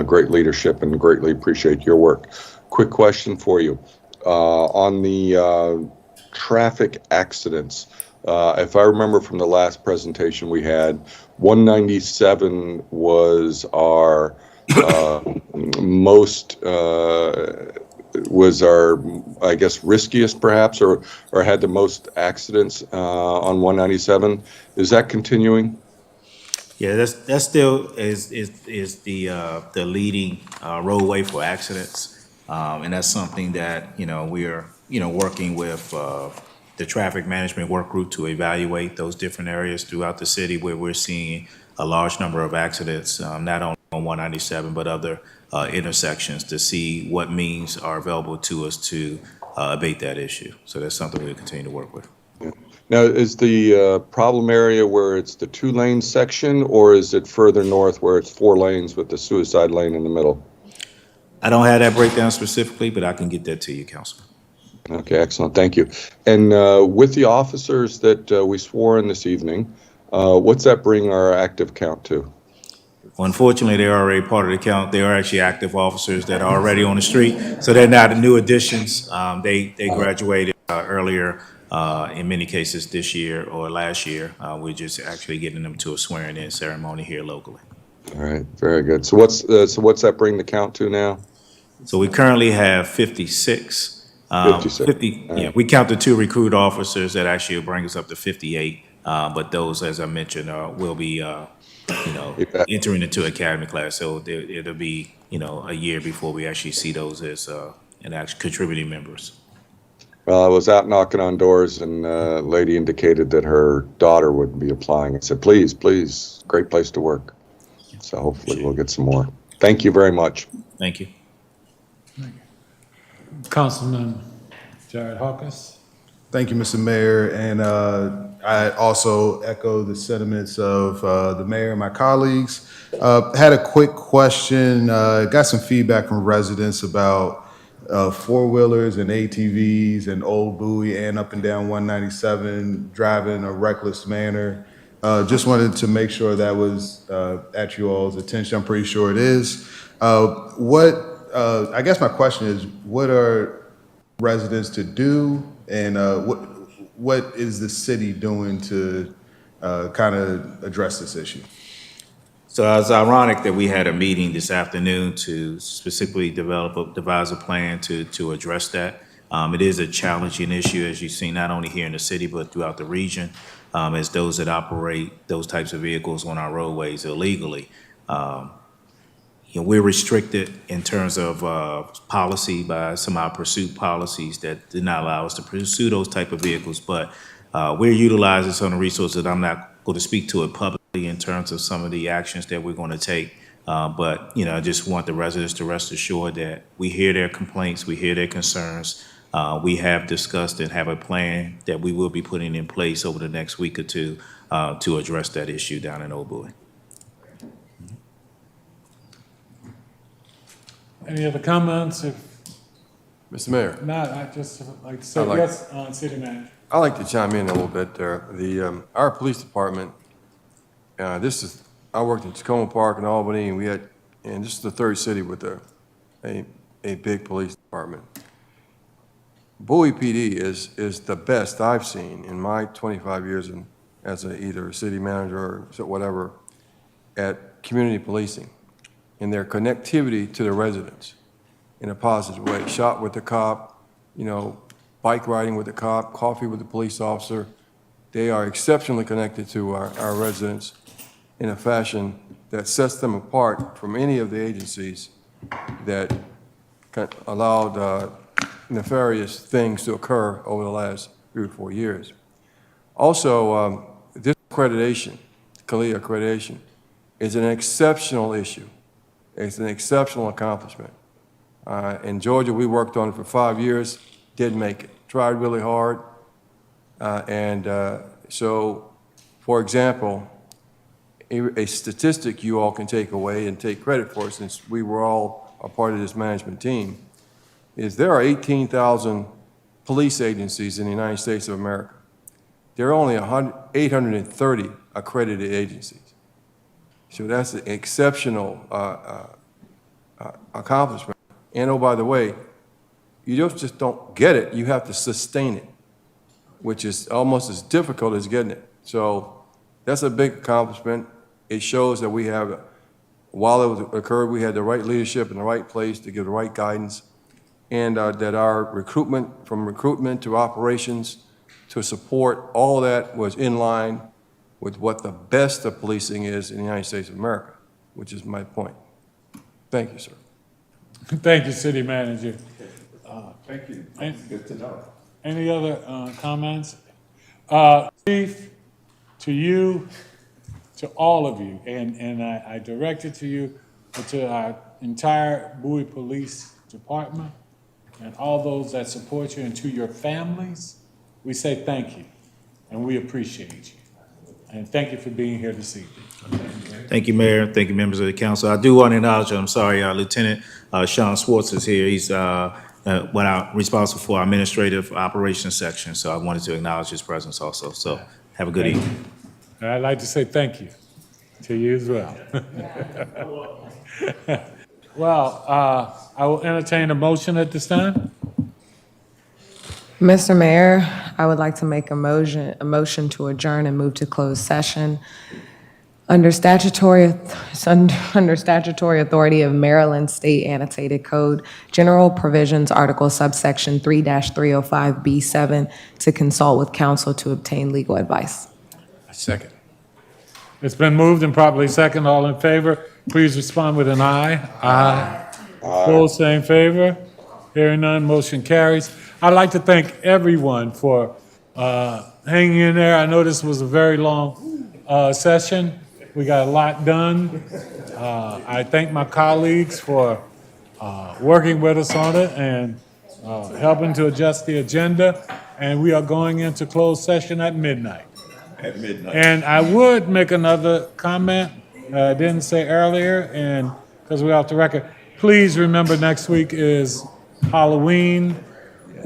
great leadership, and greatly appreciate your work. Quick question for you. On the traffic accidents, if I remember from the last presentation we had, 197 was our I guess, riskiest perhaps, or had the most accidents on 197. Is that continuing? Yeah, that still is the leading roadway for accidents, and that's something that we are working with the traffic management work group to evaluate those different areas throughout the city where we're seeing a large number of accidents, not only on 197 but other intersections, to see what means are available to us to abate that issue. So that's something we'll continue to work with. Yeah. Now, is the problem area where it's the 2-lane section, or is it further north where it's 4 lanes with the suicide lane in the middle? I don't have that breakdown specifically, but I can get that to you, Councilman. Okay, excellent. Thank you. And with the officers that we swore in this evening, what's that bring our active count to? Well, unfortunately, they're already part of the count. They are actually active officers that are already on the street, so they're not new additions. They graduated earlier, in many cases this year or last year. We're just actually getting them to a swearing-in ceremony here locally. All right, very good. So what's that bring the count to now? So we currently have 56. 56. 50, yeah, we count the 2 recruit officers that actually will bring us up to 58. But those, as I mentioned, will be, entering into academy class. So it'll be, a year before we actually see those as actual contributing members. Well, I was out knocking on doors, and a lady indicated that her daughter would be applying. I said, please, please, great place to work. So hopefully we'll get some more. Thank you very much. Thank you. Councilman Jared Hawkins. Thank you, Mr. Mayor. And I also echo the sentiments of the mayor and my colleagues. Had a quick question. Got some feedback from residents about four-wheelers and ATVs and Old Bowie and up and down 197 driving in a reckless manner. Just wanted to make sure that was at you all's attention. I'm pretty sure it is. I guess my question is, what are residents to do, and what is the city doing to kind of address this issue? So it's ironic that we had a meeting this afternoon to specifically devise a plan to address that. It is a challenging issue, as you've seen, not only here in the city, but throughout the region, as those that operate those types of vehicles on our roadways illegally. We're restricted in terms of policy by some of our pursuit policies that did not allow us to pursue those type of vehicles, but we're utilizing some of the resources that I'm not going to speak to it publicly in terms of some of the actions that we're going to take. But I just want the residents to rest assured that we hear their complaints, we hear their concerns. We have discussed and have a plan that we will be putting in place over the next week or two to address that issue down in Old Bowie. Any other comments? If Mr. Mayor. not, I'd just like to say yes on city manager. I'd like to chime in a little bit there. Our police department, I worked in Tacoma Park in Albany, and this is the third city with a big police department. Bowie PD is the best I've seen in my 25 years as either a city manager or whatever at community policing, in their connectivity to the residents in a positive way. Shot with the cop, bike riding with the cop, coffee with the police officer. They are exceptionally connected to our residents in a fashion that sets them apart from any of the agencies that allowed nefarious things to occur over the last 3 or 4 years. Also, this accreditation, CALIA accreditation, is an exceptional issue. It's an exceptional accomplishment. In Georgia, we worked on it for 5 years, didn't make it, tried really hard. So, for example, a statistic you all can take away and take credit for, since we were all a part of this management team, is there are 18,000 police agencies in the United States of America. There are only 830 accredited agencies. So that's an exceptional accomplishment. And oh, by the way, you just don't get it, you have to sustain it, which is almost as difficult as getting it. So that's a big accomplishment. It shows that we have, while it occurred, we had the right leadership in the right place to give the right guidance, and that our recruitment, from recruitment to operations to support, all that was in line with what the best of policing is in the United States of America, which is my point. Thank you, sir. Thank you, city manager. Thank you. Good to know. Any other comments? Chief, to you, to all of you, and I direct it to you, but to our entire Bowie Police Department and all those that support you, and to your families, we say thank you, and we appreciate you. And thank you for being here this evening. Thank you, Mayor. Thank you, members of the council. I do want to acknowledge, I'm sorry, Lieutenant Sean Swartz is here. He's responsible for our administrative operations section, so I wanted to acknowledge his presence also. So have a good evening. I'd like to say thank you to you as well. Well, I will entertain a motion at this time. Mr. Mayor, I would like to make a motion to adjourn and move to closed session. Under statutory authority of Maryland State Annotated Code, General Provisions, Article subsection 3-305B7, to consult with counsel to obtain legal advice. Second. It's been moved and properly second. All in favor, please respond with an aye. Aye. Opposed, same favor. Hearing none, motion carries. I'd like to thank everyone for hanging in there. I know this was a very long session. We got a lot done. I thank my colleagues for working with us on it and helping to adjust the agenda. And we are going into closed session at midnight. At midnight. And I would make another comment I didn't say earlier, and because we're off the record, please remember next week is Halloween.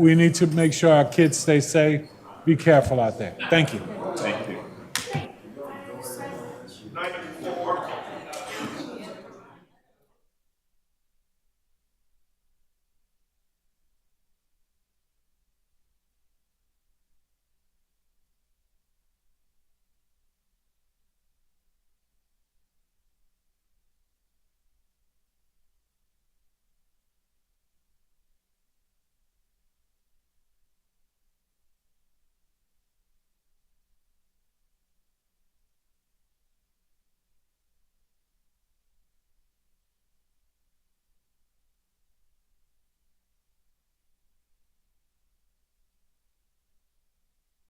We need to make sure our kids stay safe. Be careful out there. Thank you.